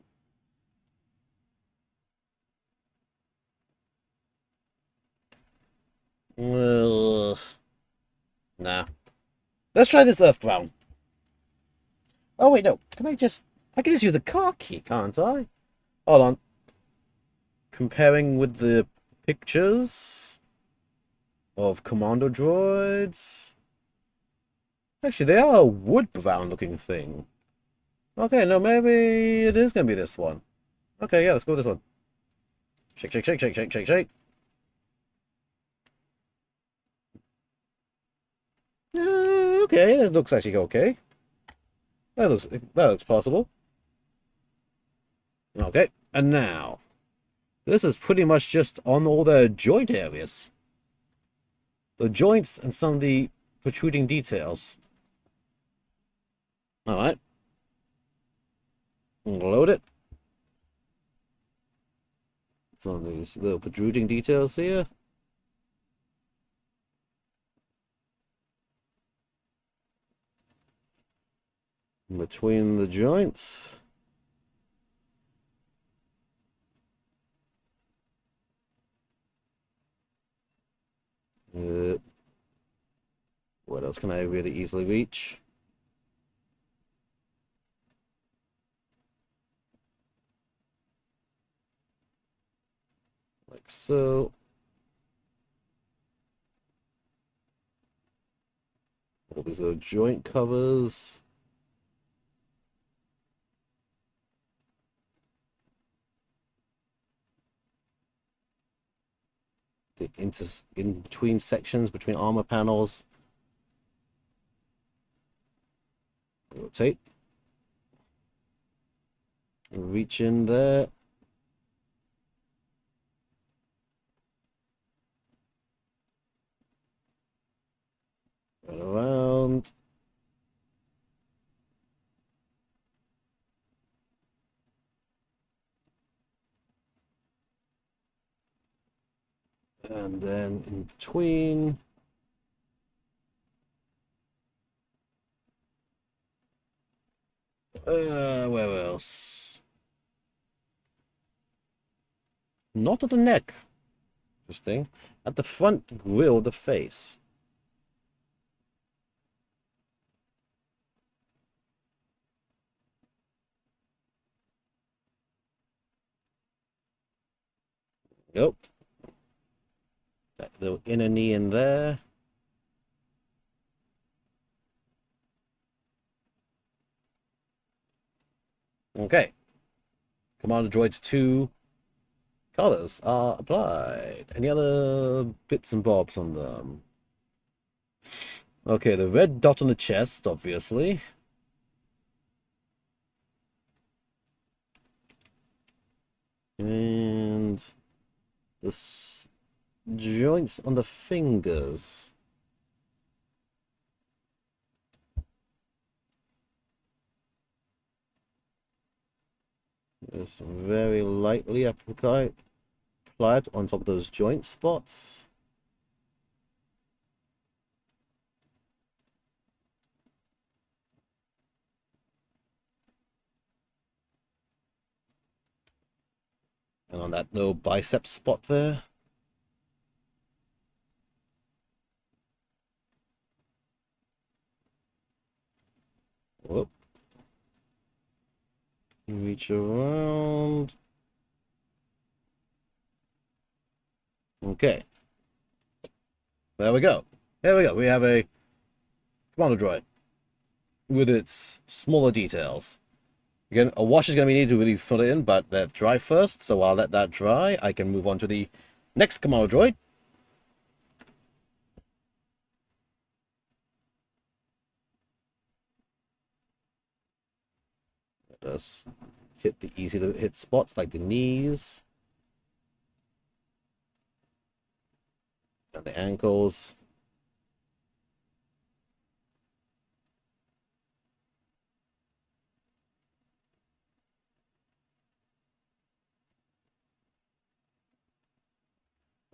Nah. Let's try this earth brown. Oh wait, no. I can just use a khaki, can't I? Hold on. Comparing with the pictures of commando droids. Actually, they are a wood brown looking thing. Okay, no, maybe it is gonna be this one. Okay, yeah, let's go with this one. Shake, shake, shake, shake, shake, shake, shake. Okay, that looks actually okay. That looks possible. Okay, and now this is pretty much just on all the joint areas. The joints and some of the protruding details. Alright. Load it. Some of these little protruding details here. Between the joints. What else can I really easily reach? Like so. All these little joint covers. The in between sections, between armor panels. Rotate. Reach in there. Right around. And then in between. Where else? Not at the neck. Interesting. At the front grill of the face. Nope. That little inner knee in there. Okay. Commander Droid's 2 colors are applied. Any other bits and bobs on them? Okay, the red dot on the chest, obviously. And the joints on the fingers. Just very lightly applied on top of those joint spots. And on that little bicep spot there. Whoop. Reach around. Okay. There we go. There we go. We have a Commander Droid with its smaller details. Again, a wash is going to be needed to really fill it in, but let dry first. So I'll let that dry. I can move on to the next Commander Droid. Let us hit the easy to hit spots like the knees and the ankles.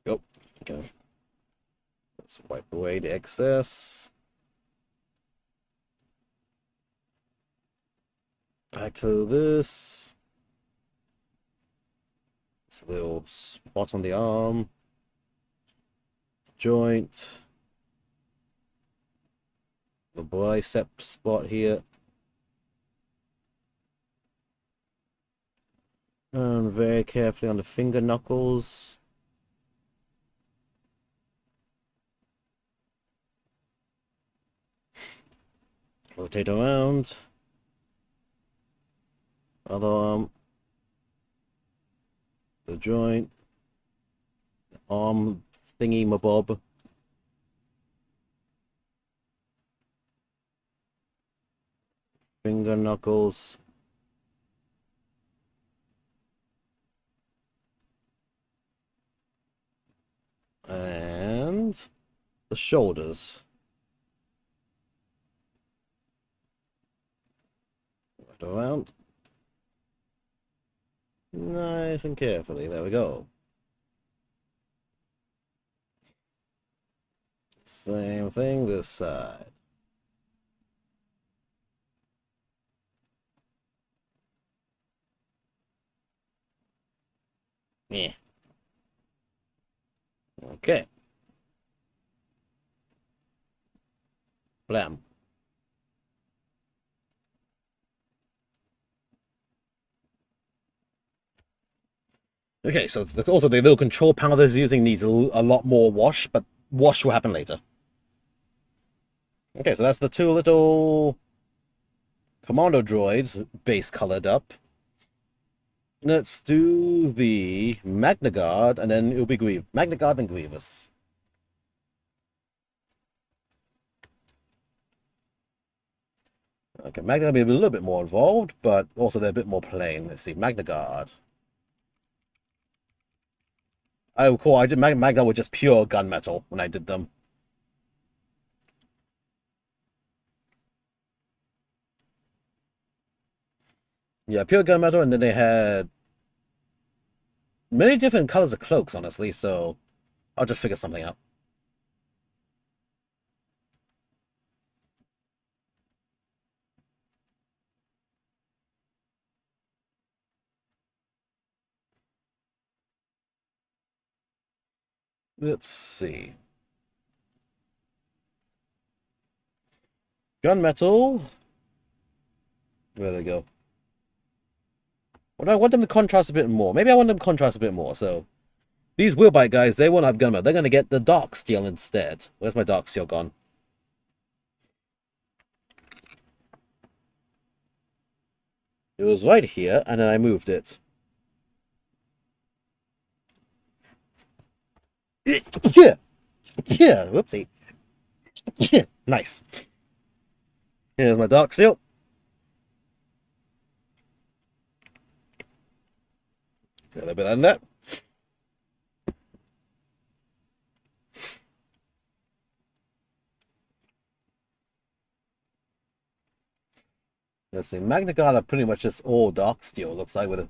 Go. Okay. Let's wipe away the excess. Back to this. This little spot on the arm. Joint. The bicep spot here. And very carefully on the finger knuckles. Rotate around. Other arm. The joint. Arm thingy mabob. Finger knuckles. And the shoulders. Around. Nice and carefully. There we go. Same thing this side. Yeah. Okay. Blam. Okay, so also the little control panel that's using needs a lot more wash, but wash will happen later. Okay, so that's the two little commando droids base colored up. Let's do the Magna Guard, and then it'll be Magna Guard and Grievous. Okay, Magna will be a little bit more involved, but also they're a bit more plain. Let's see, Magna Guard. I recall I did Magna with just pure gunmetal when I did them. Yeah, pure gunmetal, and then they had many different colors of cloaks, honestly, so I'll just figure something out. Let's see. Gunmetal. Where they go? Well, I want them to contrast a bit more. Maybe I want them to contrast a bit more, so... These wheelbite guys, they won't have gunmetal. They're going to get the dark steel instead. Where's my dark steel gone? It was right here, and then I moved it. Yeah! Yeah! Whoopsie. Yeah! Nice. Here's my dark steel. A little bit on that. Let's see. Magna Guard are pretty much just all dark steel, looks like, with a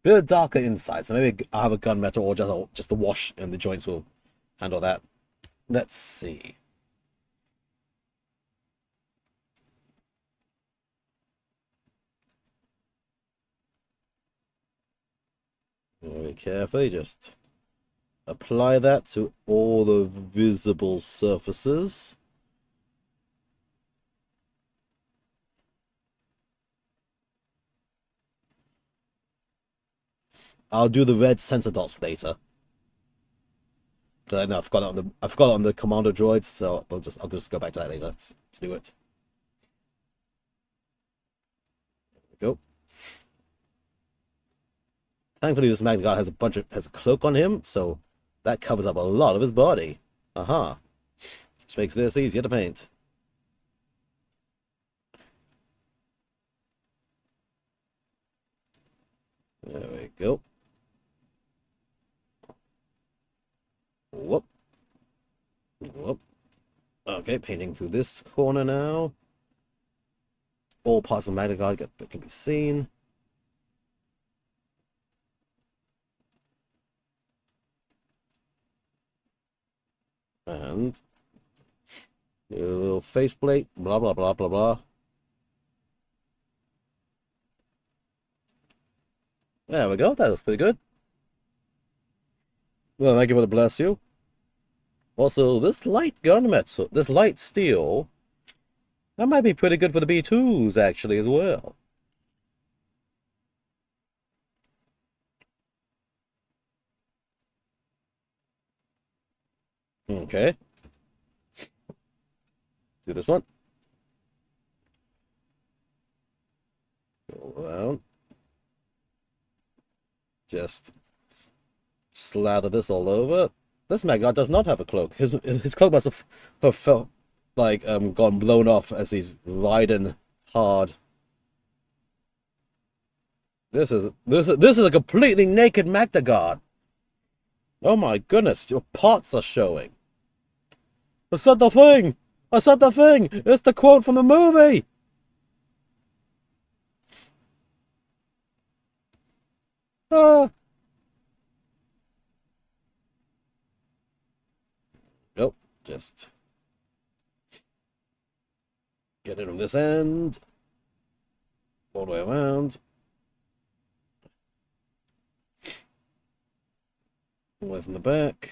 bit of darker inside. So maybe I'll have a gunmetal or just the wash and the joints will handle that. Let's see. Very carefully, just apply that to all the visible surfaces. I'll do the red sensor dots later. I know I've got it on the commando droids, so I'll just go back to that later to do it. There we go. Thankfully, this Magna Guard has a cloak on him, so that covers up a lot of his body. Aha. Which makes this easier to paint. There we go. Whoop. Whoop. Okay, painting through this corner now. All parts of Magna Guard can be seen. And a little faceplate, blah blah blah blah blah. There we go. That looks pretty good. Well, thank you for the bless you. Also, this light gunmetal, this light steel, that might be pretty good for the B2s actually as well. Okay. Do this one. Go around. Just slather this all over. This Magna does not have a cloak. His cloak must have felt like gone blown off as he's riding hard. This is a completely naked Magna Guard. Oh my goodness, your parts are showing. I said the thing! I said the thing! It's the quote from the movie! Ah! Nope, just get it on this end. All the way around. All the way from the back.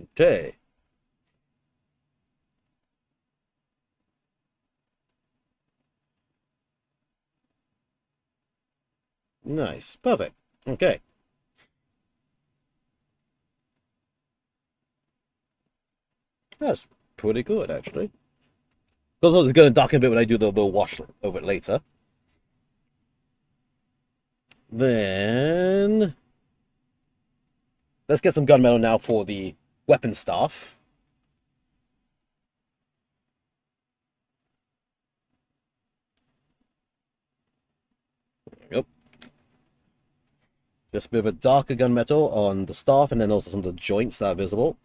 Okay. Nice. Perfect. Okay. That's pretty good, actually. Because it's going to darken a bit when I do the wash over it later. Then let's get some gunmetal now for the weapon staff. Yep. Just a bit of a darker gunmetal on the staff, and then also some of the joints that are visible.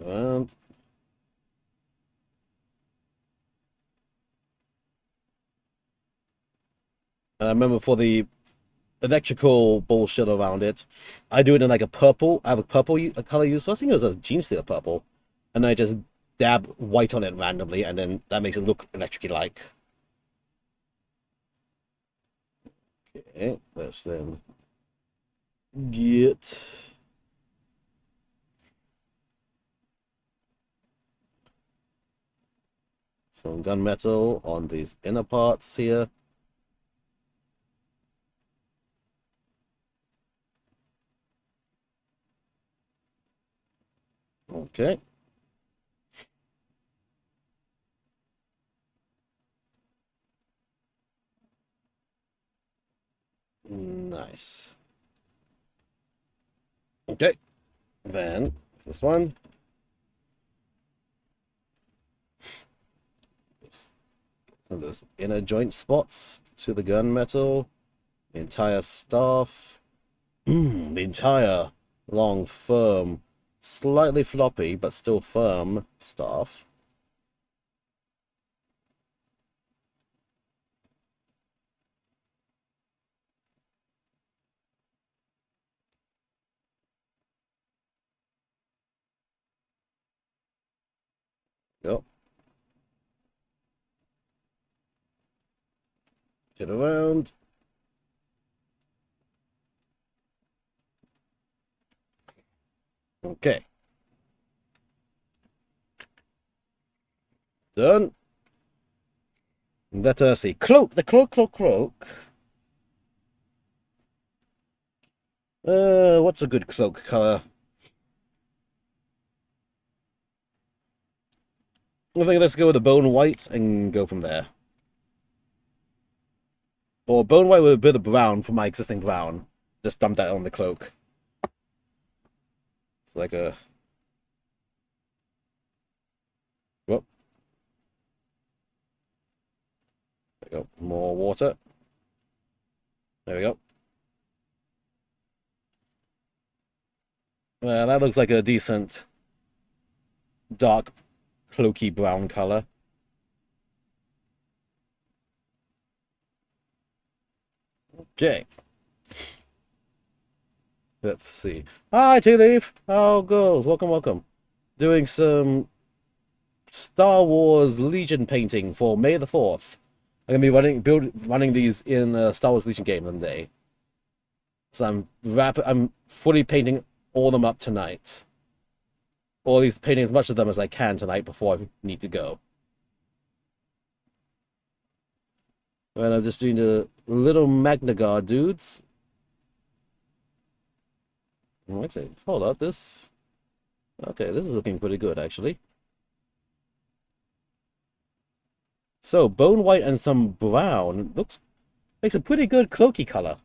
And I remember for the electrical bullshit around it, I do it in like a purple. I have a purple a color use. I think it was a Genestealer purple, and I just dab white on it randomly, and then that makes it look electric like. Okay, let's then get some gunmetal on these inner parts here. Okay. Nice. Okay. Then this one. Some of those inner joint spots to the gunmetal. The entire staff. The entire long, firm, slightly floppy, but still firm staff. Yep. Get around. Okay. Done. Let us see. Cloak. The cloak. What's a good cloak color? I think let's go with the bone white and go from there. Or bone white with a bit of brown from my existing brown. Just dump that on the cloak. It's like a... Whoop. There we go. More water. There we go. That looks like a decent dark cloaky brown color. Okay. Let's see. Hi, Tea Leaf. How goes? Welcome. Doing some Star Wars Legion painting for May the 4th. I'm gonna be running these in a Star Wars Legion game one day. So I'm fully painting all of them up tonight. Or at least painting as much of them as I can tonight before I need to go. And I'm just doing the little Magna Guard dudes. Actually, hold up, this... Okay, this is looking pretty good, actually. So, bone white and some brown. Makes a pretty good cloaky color.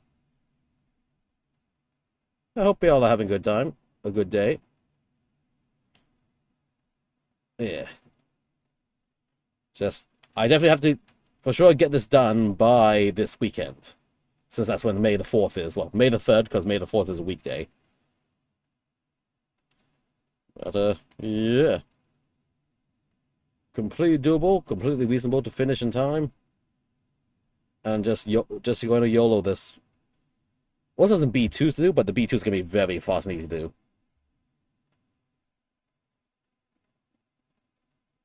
I hope y'all are having a good time. A good day. Yeah. I definitely have to, for sure, get this done by this weekend. Since that's when May the 4th is. Well, May the 3rd, because May the 4th is a weekday. But, yeah. completely doable, completely reasonable to finish in time, and just going to YOLO this. Also, some B2s to do, but the B2 is gonna be very fast and easy to do.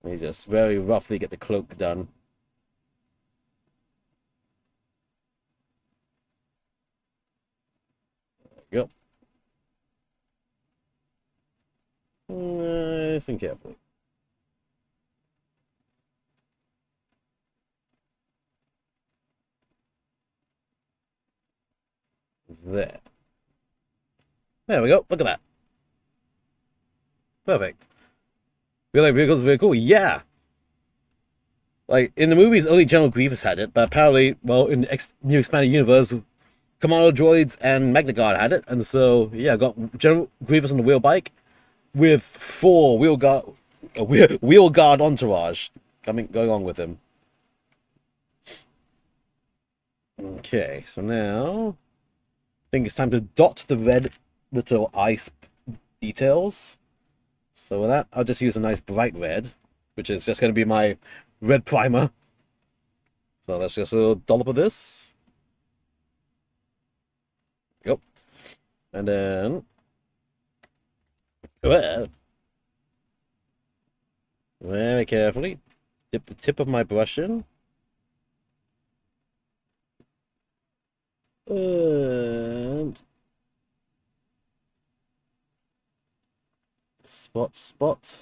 You just very roughly get the cloak done. Yep. Nice and carefully. There. There we go. Look at that. Perfect. Feel like vehicles very cool? Yeah. Like, in the movies, only General Grievous had it, but apparently, well, in the new expanded universe, Commando Droids and Magna Guard had it, and so, yeah, got General Grievous on the wheel bike with 4 wheel guard entourage going on with him. Okay, so now I think it's time to dot the red little ice details. So with that, I'll just use a nice bright red, which is just going to be my red primer. So let's just a little dollop of this. Yep. And then very carefully dip the tip of my brush in. And spot.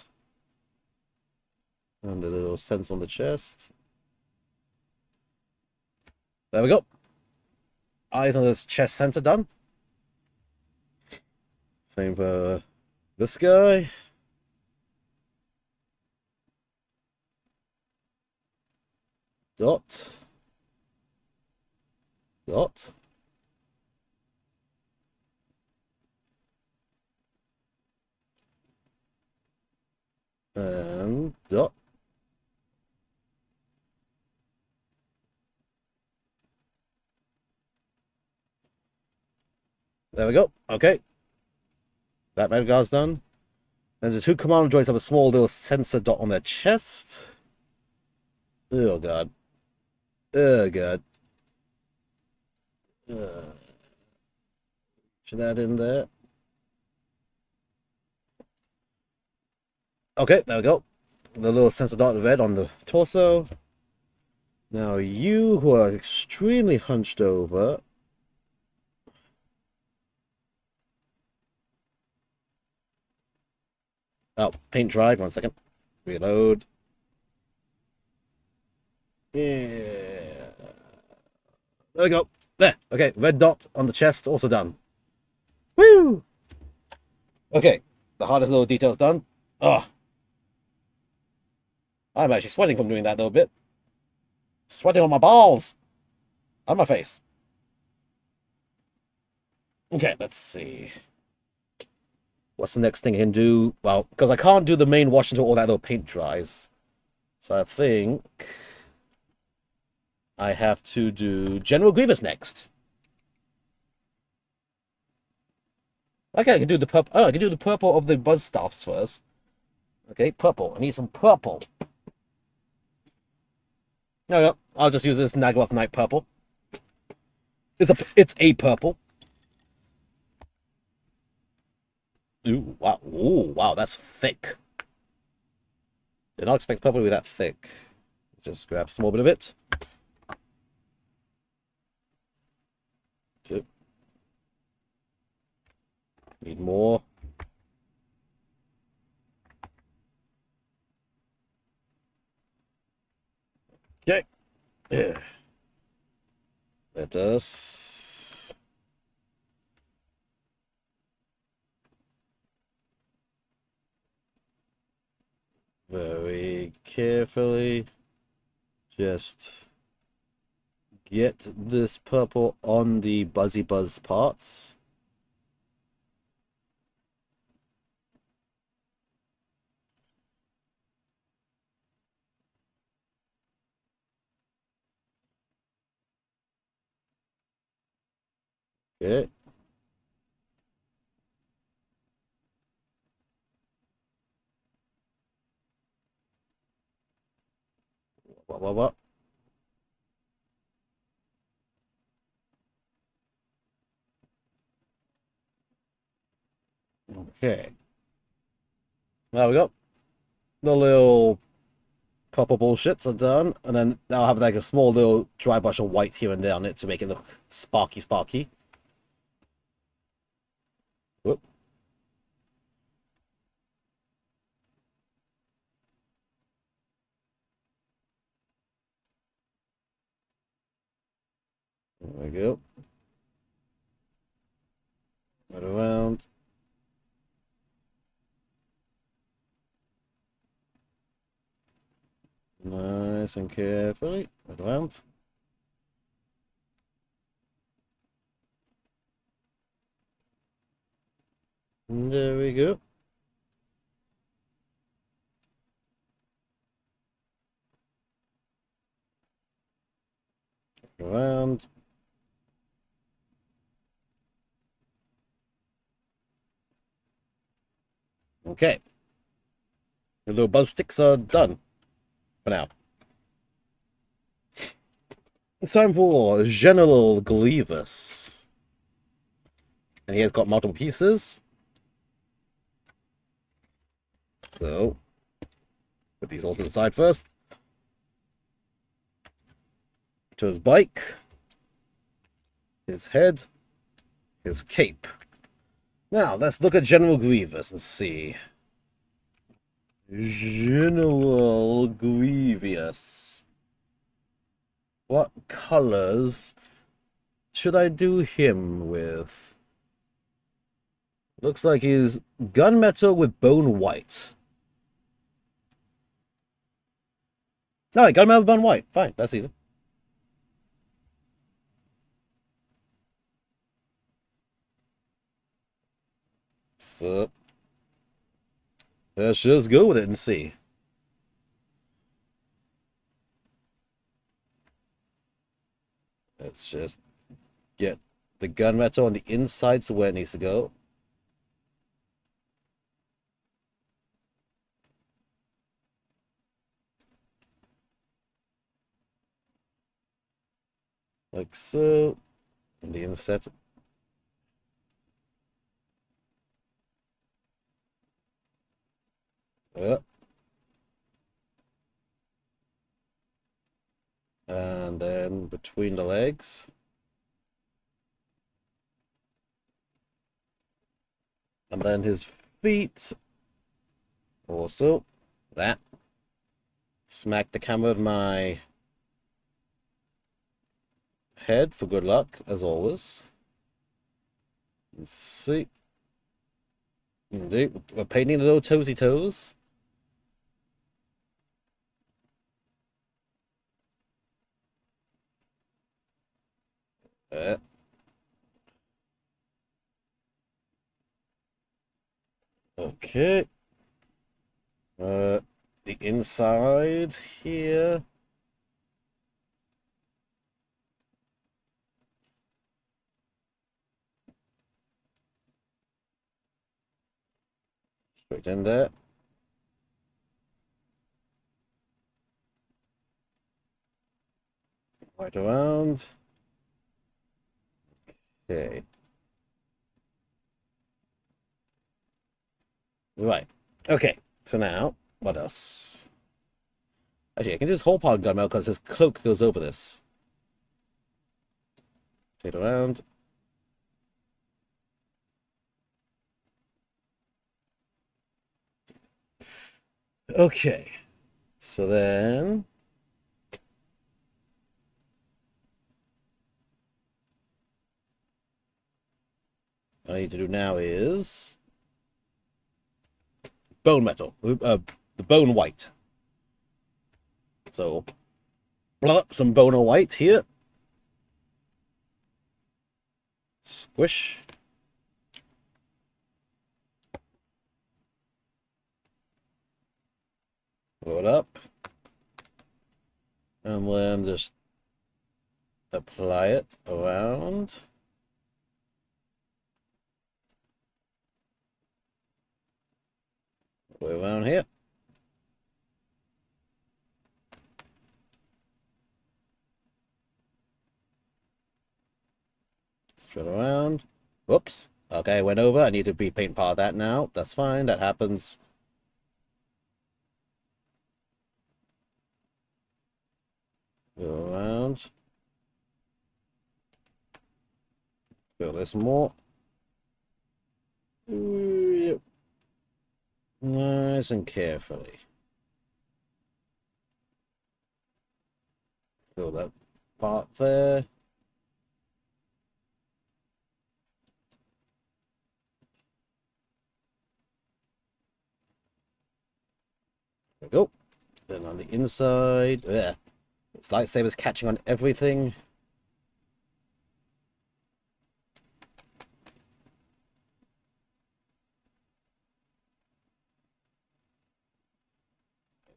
And a little sense on the chest. There we go. Eyes on this chest sensor done. Same for this guy. Dot. And dot. There we go. Okay. That red guard's done. And the 2 commando droids have a small little sensor dot on their chest. Oh god. Oh god. Should that in there? Okay, there we go. The little sensor dot of red on the torso. Now you who are extremely hunched over. Oh, paint dried. 1 second. Reload. Yeah. There we go. There. Okay, red dot on the chest, also done. Woo! Okay, the hardest little details done. Oh. I'm actually sweating from doing that little bit. Sweating on my balls. On my face. Okay, let's see. What's the next thing I can do? Well, because I can't do the main wash until all that little paint dries. So I think I have to do General Grievous next. Okay, I can do the purple. Oh, I can do the purple of the buzz staffs first. Okay, purple. I need some purple. No, I'll just use this Nagloth Night purple. It's a purple. Ooh, wow. Ooh, wow, that's thick. Did not expect purple to be that thick. Just grab some more bit of it. Two. Need more. Okay. Let us very carefully just get this purple on the Buzzy Buzz parts. Okay. What? Okay. There we go. The little couple bullshits are done, and then I'll have like a small little dry brush of white here and there on it to make it look sparky. Whoop. There we go. Right around. Nice and carefully. Right around. And there we go. Around. Okay. The little buzz sticks are done for now. It's time for General Grievous. And he has got multiple pieces. So, put these all to the side first. To his bike. His head. His cape. Now, let's look at General Grievous and see. General Grievous. What colors should I do him with? Looks like he's gunmetal with bone white. No, gunmetal with bone white. Fine, that's easy. So, let's just go with it and see. Let's just get the gunmetal on the inside to where it needs to go. Like so. And the inside. And then between the legs. And then his feet. Also, that. Smack the camera with my head for good luck, as always. Let's see. Indeed, we're painting the little toesy toes. Okay. The inside here. Straight in there. Right around. Okay. Right. Okay. So now, what else? Actually, I can just hold part gunmetal because his cloak goes over this. Take it around. Okay. So then. What I need to do now is bone metal, the bone white. So, blow up some bone white here. Squish. Blow it up. And then just apply it around. Way around here. Turn around. Whoops. Okay, I went over. I need to repaint part of that now. That's fine. That happens. Go around. Fill this more. Yep. Nice and carefully. Fill that part there. There we go. Then on the inside, yeah, it's lightsabers catching on everything.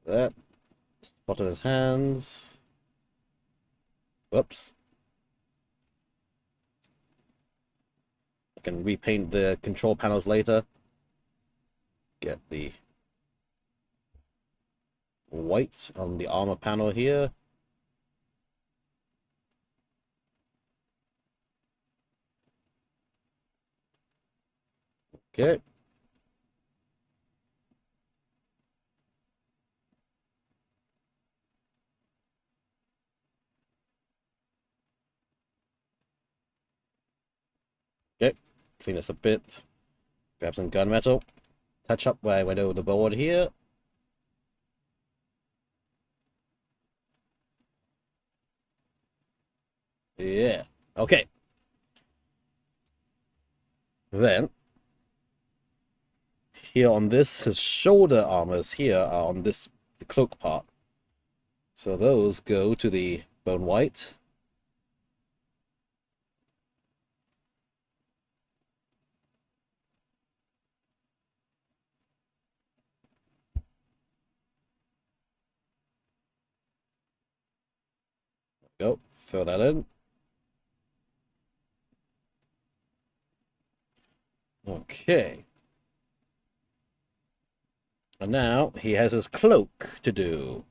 That. Spot on his hands. Whoops. I can repaint the control panels later. Get the white on the armor panel here. Okay. Okay. Clean this a bit. Grab some gunmetal. Touch up where I went over the board here. Yeah. Okay. Then, here on this, his shoulder armors here are on this, the cloak part. So those go to the bone white. Go. Fill that in. Okay. And now he has his cloak to do.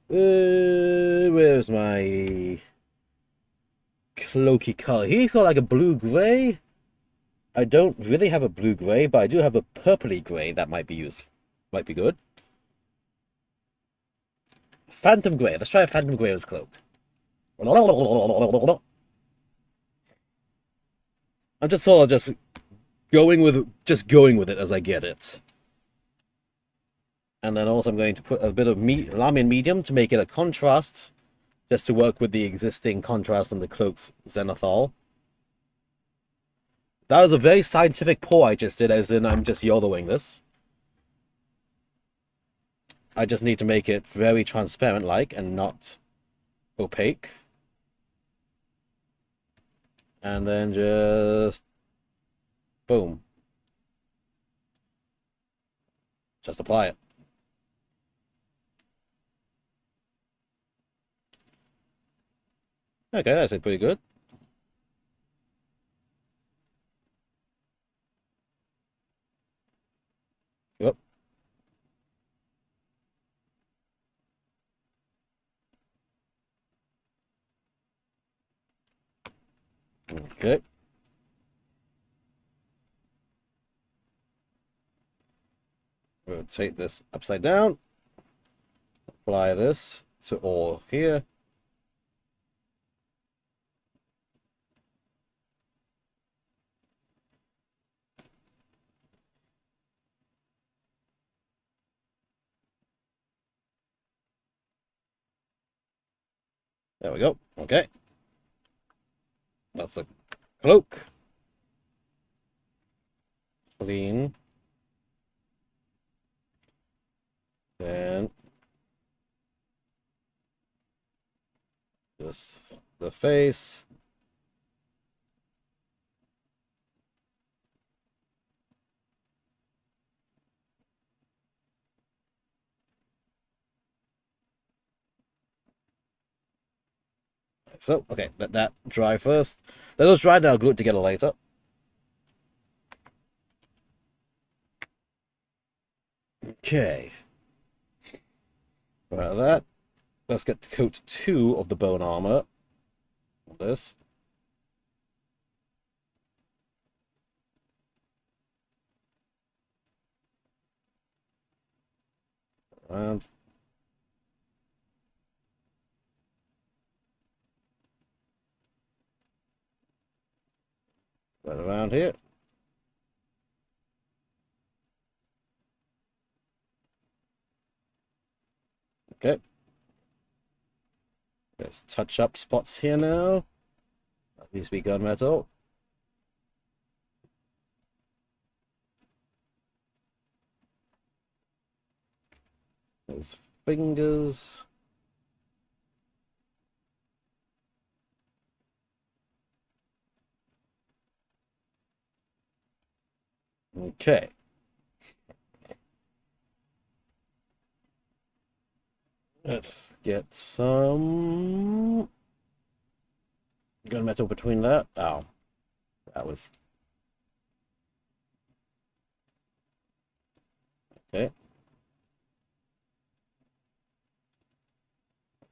Where's my cloaky color? He's got like a blue-gray. I don't really have a blue-gray, but I do have a purpley-gray that might be used. Might be good. Phantom gray. Let's try a phantom gray as cloak. I'm just sort of just going with it as I get it. And then also I'm going to put a bit of Lamian medium to make it a contrast, just to work with the existing contrast on the cloak's zenithal. That was a very scientific pour I just did, as in I'm just YOLOing this. I just need to make it very transparent-like and not opaque. And then just... boom. Just apply it. Okay, that's pretty good. Yep. Okay. Rotate this upside down. Apply this to all here. There we go. Okay. That's a cloak. Clean. Then just the face. So, okay, let that dry first. Let those dry, now I'll glue it together later. Okay. About that. Let's get to coat 2 of the bone armor. This. Around. Right around here. Okay. Let's touch up spots here now. That needs to be gunmetal. There's fingers. Okay. Let's get some gunmetal between that. Oh, that was okay.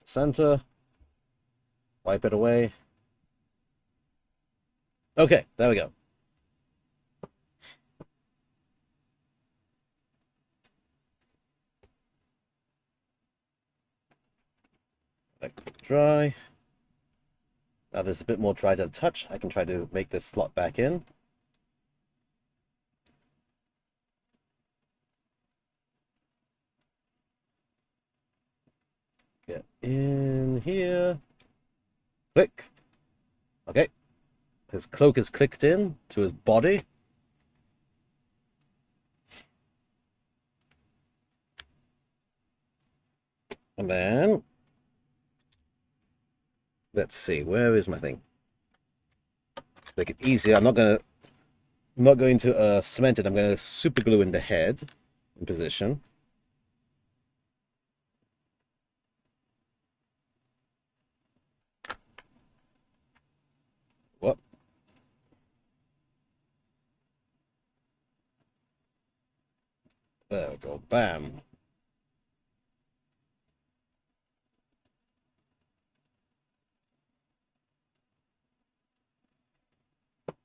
Center. Wipe it away. Okay, there we go. Dry. Now there's a bit more dry to touch. I can try to make this slot back in. Get in here. Click. Okay. His cloak is clicked in to his body. And then let's see, where is my thing? Make it easier. I'm not going to cement it. I'm going to super glue in the head in position. What? There we go. Bam.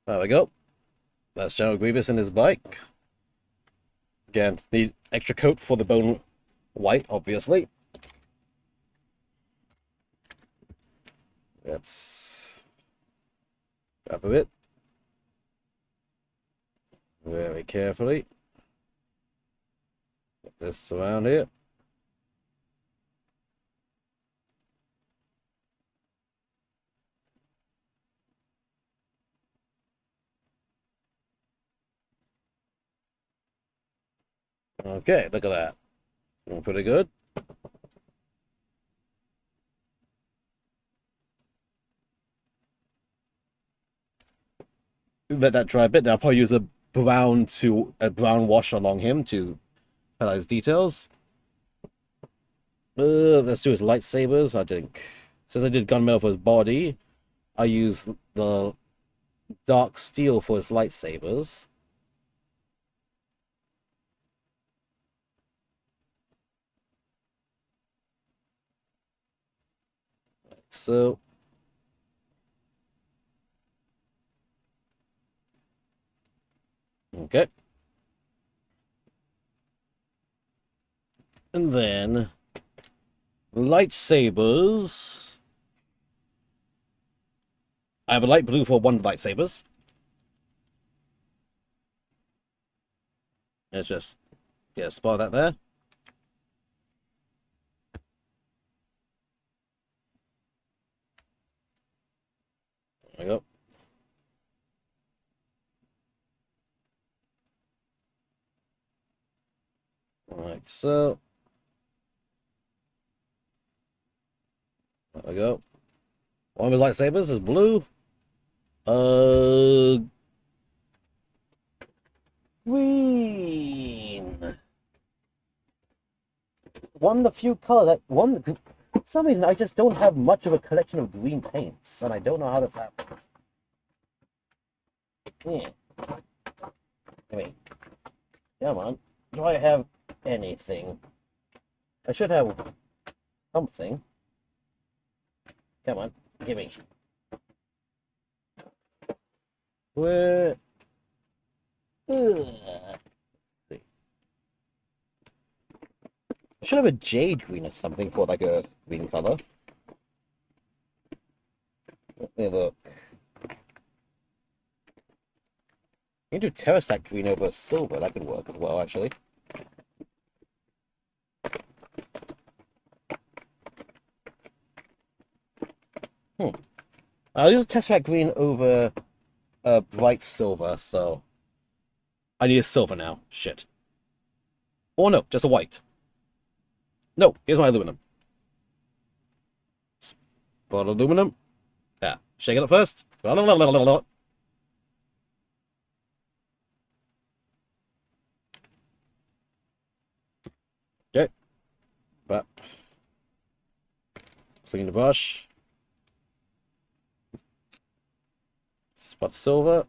There we go. That's General Grievous and his bike. Again, need extra coat for the bone white, obviously. Let's grab a bit. Very carefully. Get this around here. Okay, look at that. Feeling pretty good. Let that dry a bit. Now I'll probably use a brown wash along him to highlight his details. Let's do his lightsabers. I think since I did gunmetal for his body, I use the dark steel for his lightsabers. So okay. And then lightsabers. I have a light blue for one lightsabers. Let's just get a spot of that there. There we go. Like so. There we go. One of his lightsabers is blue. Green. One of the few colors for some reason I just don't have much of a collection of green paints, and I don't know how that's happened. Yeah. I mean, come on. Do I have anything? I should have something. Come on, give me. Where? Ugh. See. I should have a jade green or something for like a green color. Let me look. You can do Terrasat green over silver. That could work as well, actually. I'll use Tesseract green over bright silver, so I need a silver now. Shit. Or no, just a white. No, here's my aluminum. Spot aluminum. Yeah, shake it up first. Okay. But clean the brush. Spot silver.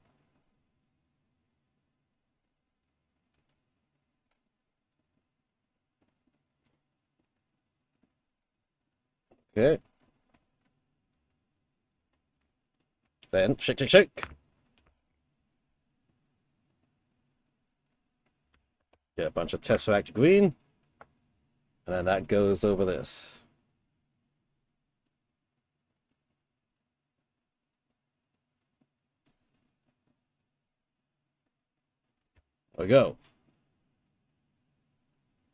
Okay. Then shake, shake, shake. Get a bunch of Tesseract green. And then that goes over this. There we go.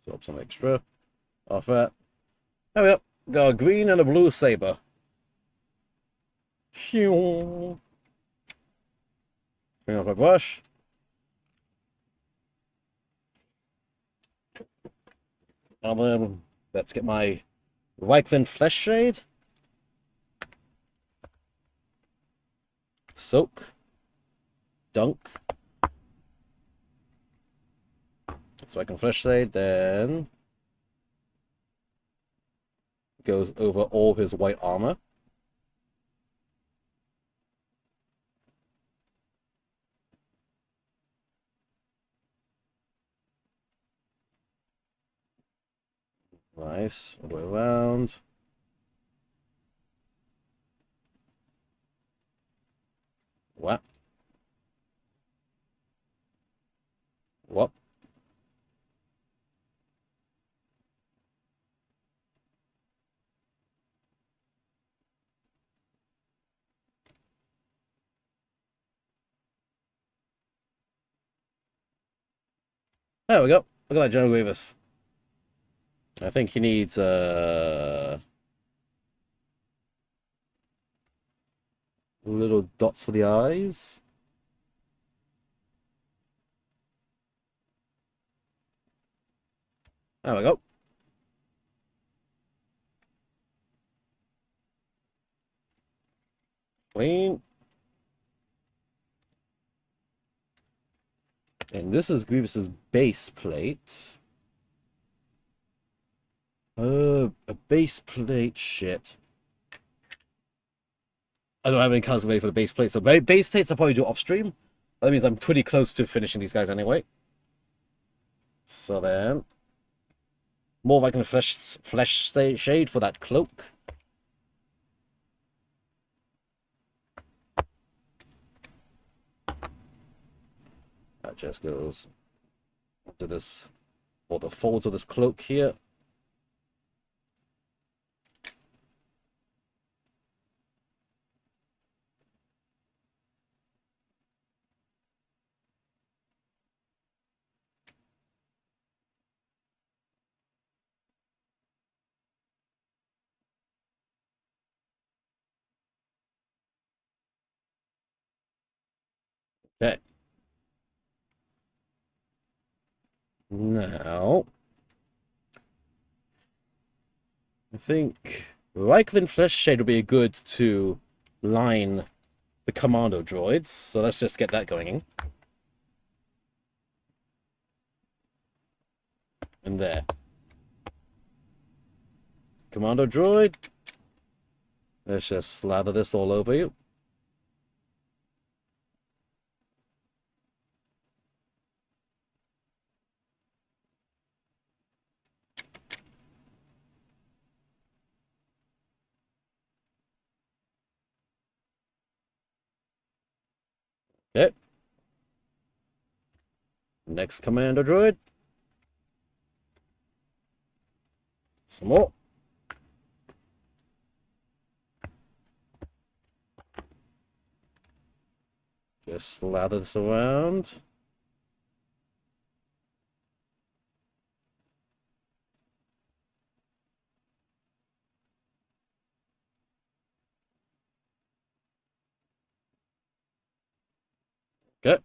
Drop some extra off that. There we go. Got a green and a blue saber. Clean off my brush. And then let's get my Reichland Flesh Shade. Soak. Dunk. So I can Flesh Shade, then goes over all his white armor. Nice. All the way around. What? What? There we go. Look at that, General Grievous. I think he needs little dots for the eyes. There we go. Clean. And this is Grievous's base plate. A base plate, shit. I don't have any cards ready for the base plate, so base plates I'll probably do off stream. That means I'm pretty close to finishing these guys anyway. So then, more like a flesh shade for that cloak. That just goes to this, or the folds of this cloak here. Okay. Now, I think Reichland Flesh Shade would be good to line the commando droids. So let's just get that going in. And there. Commando droid. Let's just slather this all over you. Okay. Next Commander Droid. Some more. Just slather this around. Okay.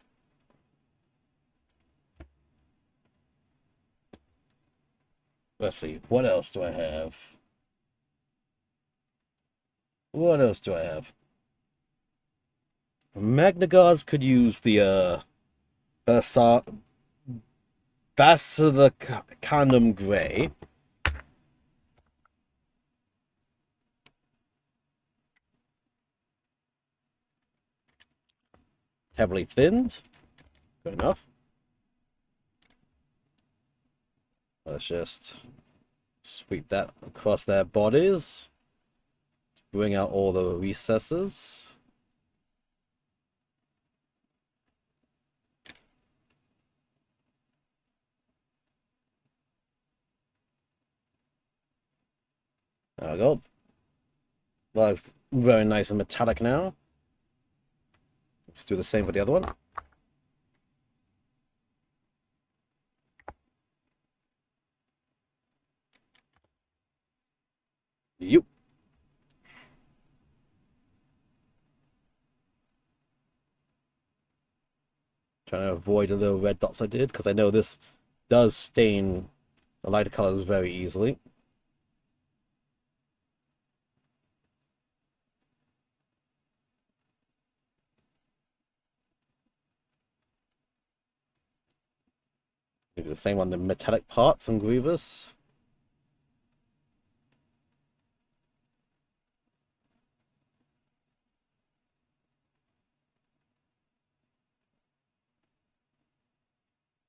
Let's see. What else do I have? What else do I have? Magnagods could use the Basilicanum Grey. Heavily thinned. Good enough. Let's just sweep that across their bodies. Bring out all the recesses. There we go. Looks very nice and metallic now. Let's do the same for the other one. Yep. Trying to avoid the little red dots I did, because I know this does stain the lighter colors very easily. Do the same on the metallic parts and Grievous.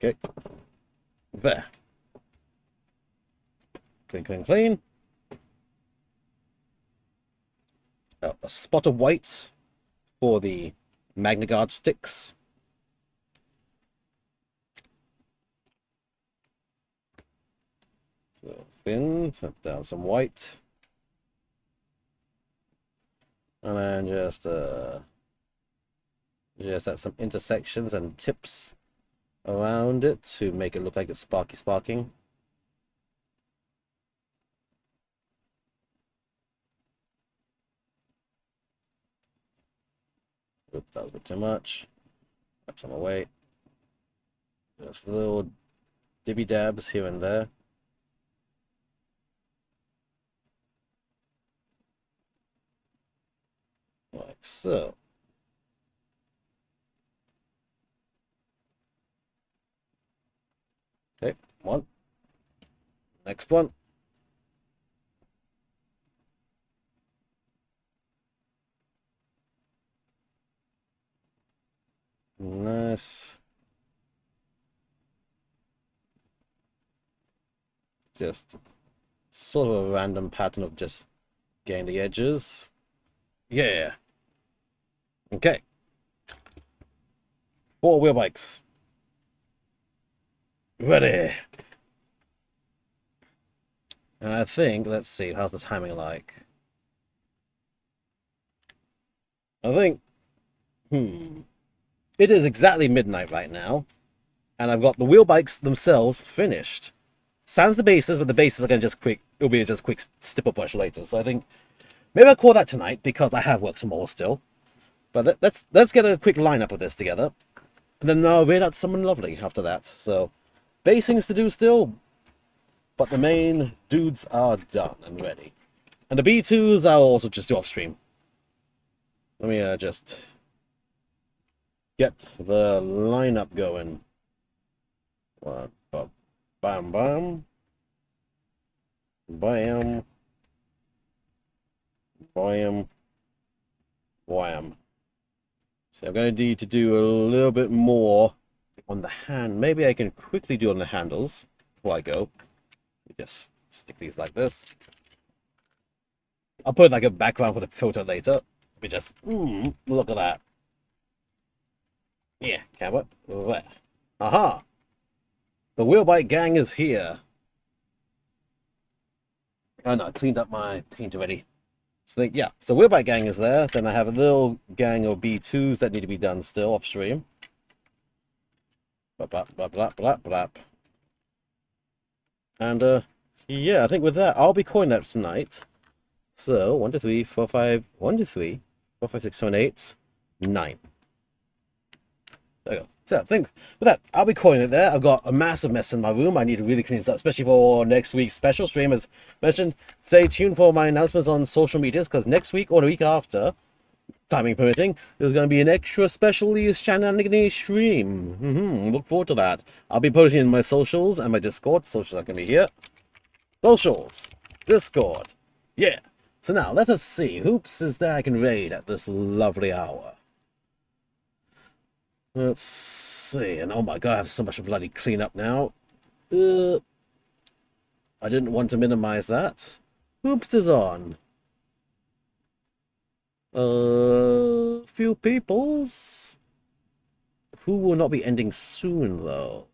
Okay. There. Clean, clean, clean. A spot of white for the Magnagard sticks. So thin, down some white. And then just add some intersections and tips around it to make it look like it's sparking. Oops, that was a bit too much. Wipe some away. Just little dibby dabs here and there. Like so. Okay, one. Next one. Nice. Just sort of a random pattern of just getting the edges. Yeah. Okay. 4 wheel bikes. Ready. And I think, let's see, how's the timing like? I think, it is exactly midnight right now, and I've got the wheel bikes themselves finished. Sans the bases, but the bases are gonna it'll be just quick stipple push later. So I think maybe I'll call that tonight because I have work tomorrow still. But let's get a quick lineup of this together, and then I'll read out someone lovely after that. So basings to do still, but the main dudes are done and ready. And the B2s I'll also just do off stream. Let me just get the lineup going. Bam, bam, bam, bam, wham. So I'm going to need to do a little bit more on the hand. Maybe I can quickly do on the handles before I go. Just stick these like this. I'll put like a background for the filter later. We just look at that. Yeah, camera. Where? Aha! The Wheelbike gang is here. Oh no, I cleaned up my paint already. So yeah, so Wheelbike gang is there. Then I have a little gang of B2s that need to be done still off stream. Blah, blah, blah, blah, blah, blah. And yeah, I think with that, I'll be calling that tonight. So 1, 2, 3, 4, 5, 1, 2, 3, 4, 5, 6, 7, 8, 9. There you go. So I think with that, I'll be calling it there. I've got a massive mess in my room. I need to really clean this up, especially for next week's special stream. As mentioned, stay tuned for my announcements on social medias, because next week or the week after, timing permitting, there's going to be an extra specially shenanigans stream. Look forward to that. I'll be posting in my socials and my Discord. Socials are going to be here. Socials. Discord. Yeah. So now, let us see. Hoops is there I can raid at this lovely hour. Let's see. And oh my god, I have so much bloody cleanup now. I didn't want to minimize that. Hoops is on. Few peoples who will not be ending soon though.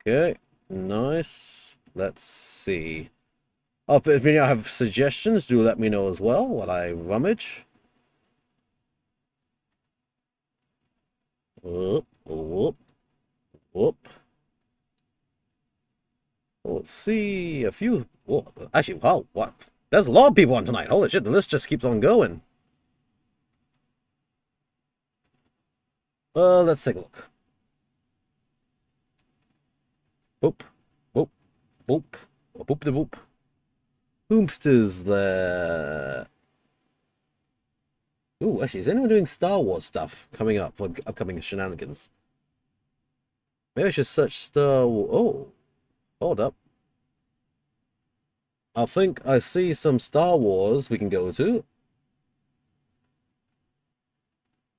Okay, nice. Let's see. Oh, if you have suggestions, do let me know as well while I rummage. Whoop, whoop, whoop. Let's see a few. Well, actually, wow, what? There's a lot of people on tonight. Holy shit, the list just keeps on going. Let's take a look. Boop, boop, boop, boop de boop. Boomsters there. Ooh, actually, is anyone doing Star Wars stuff coming up for upcoming shenanigans? Maybe I should search Star Wars. Oh, hold up. I think I see some Star Wars we can go to.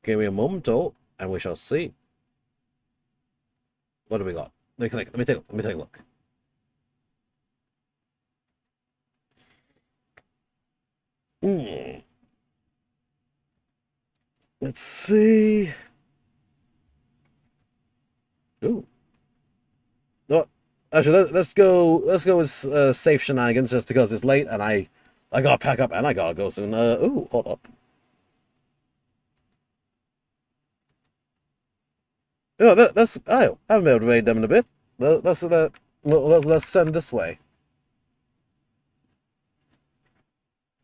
Give me a moment, and we shall see. What do we got? Let me take a look. Let's see. Ooh. No, actually, let's go with safe shenanigans, just because it's late and I gotta pack up and I gotta go soon. Ooh, hold up. Oh, that's I haven't been able to raid them in a bit. Let's send this way.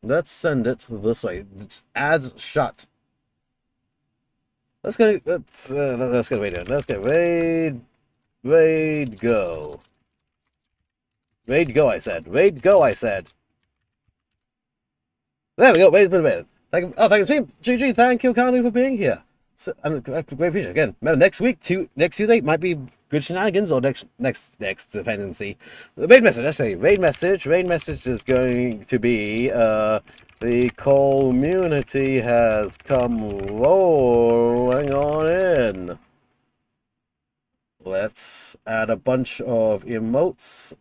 Let's send it this way. Ads shut. Let's get raid in. Let's get raid go. Raid go, I said. Raid go, I said. There we go. Raid's been raided. Thank you, team. GG. Thank you kindly for being here. So, and great appreciate again. Remember, next Tuesday might be good shenanigans, or next dependency. The raid message. Let's say raid message. Raid message is going to be the community has come rolling on in. Let's add a bunch of emotes.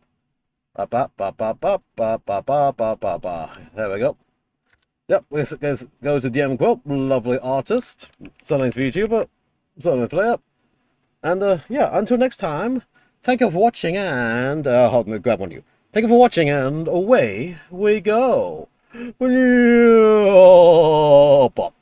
There we go. Yep, let's go to DM Quote, lovely artist, sometimes VTuber, sometimes player. And yeah, until next time, thank you for watching, and hold on, grab one of you. Thank you for watching, and away we go. Pop.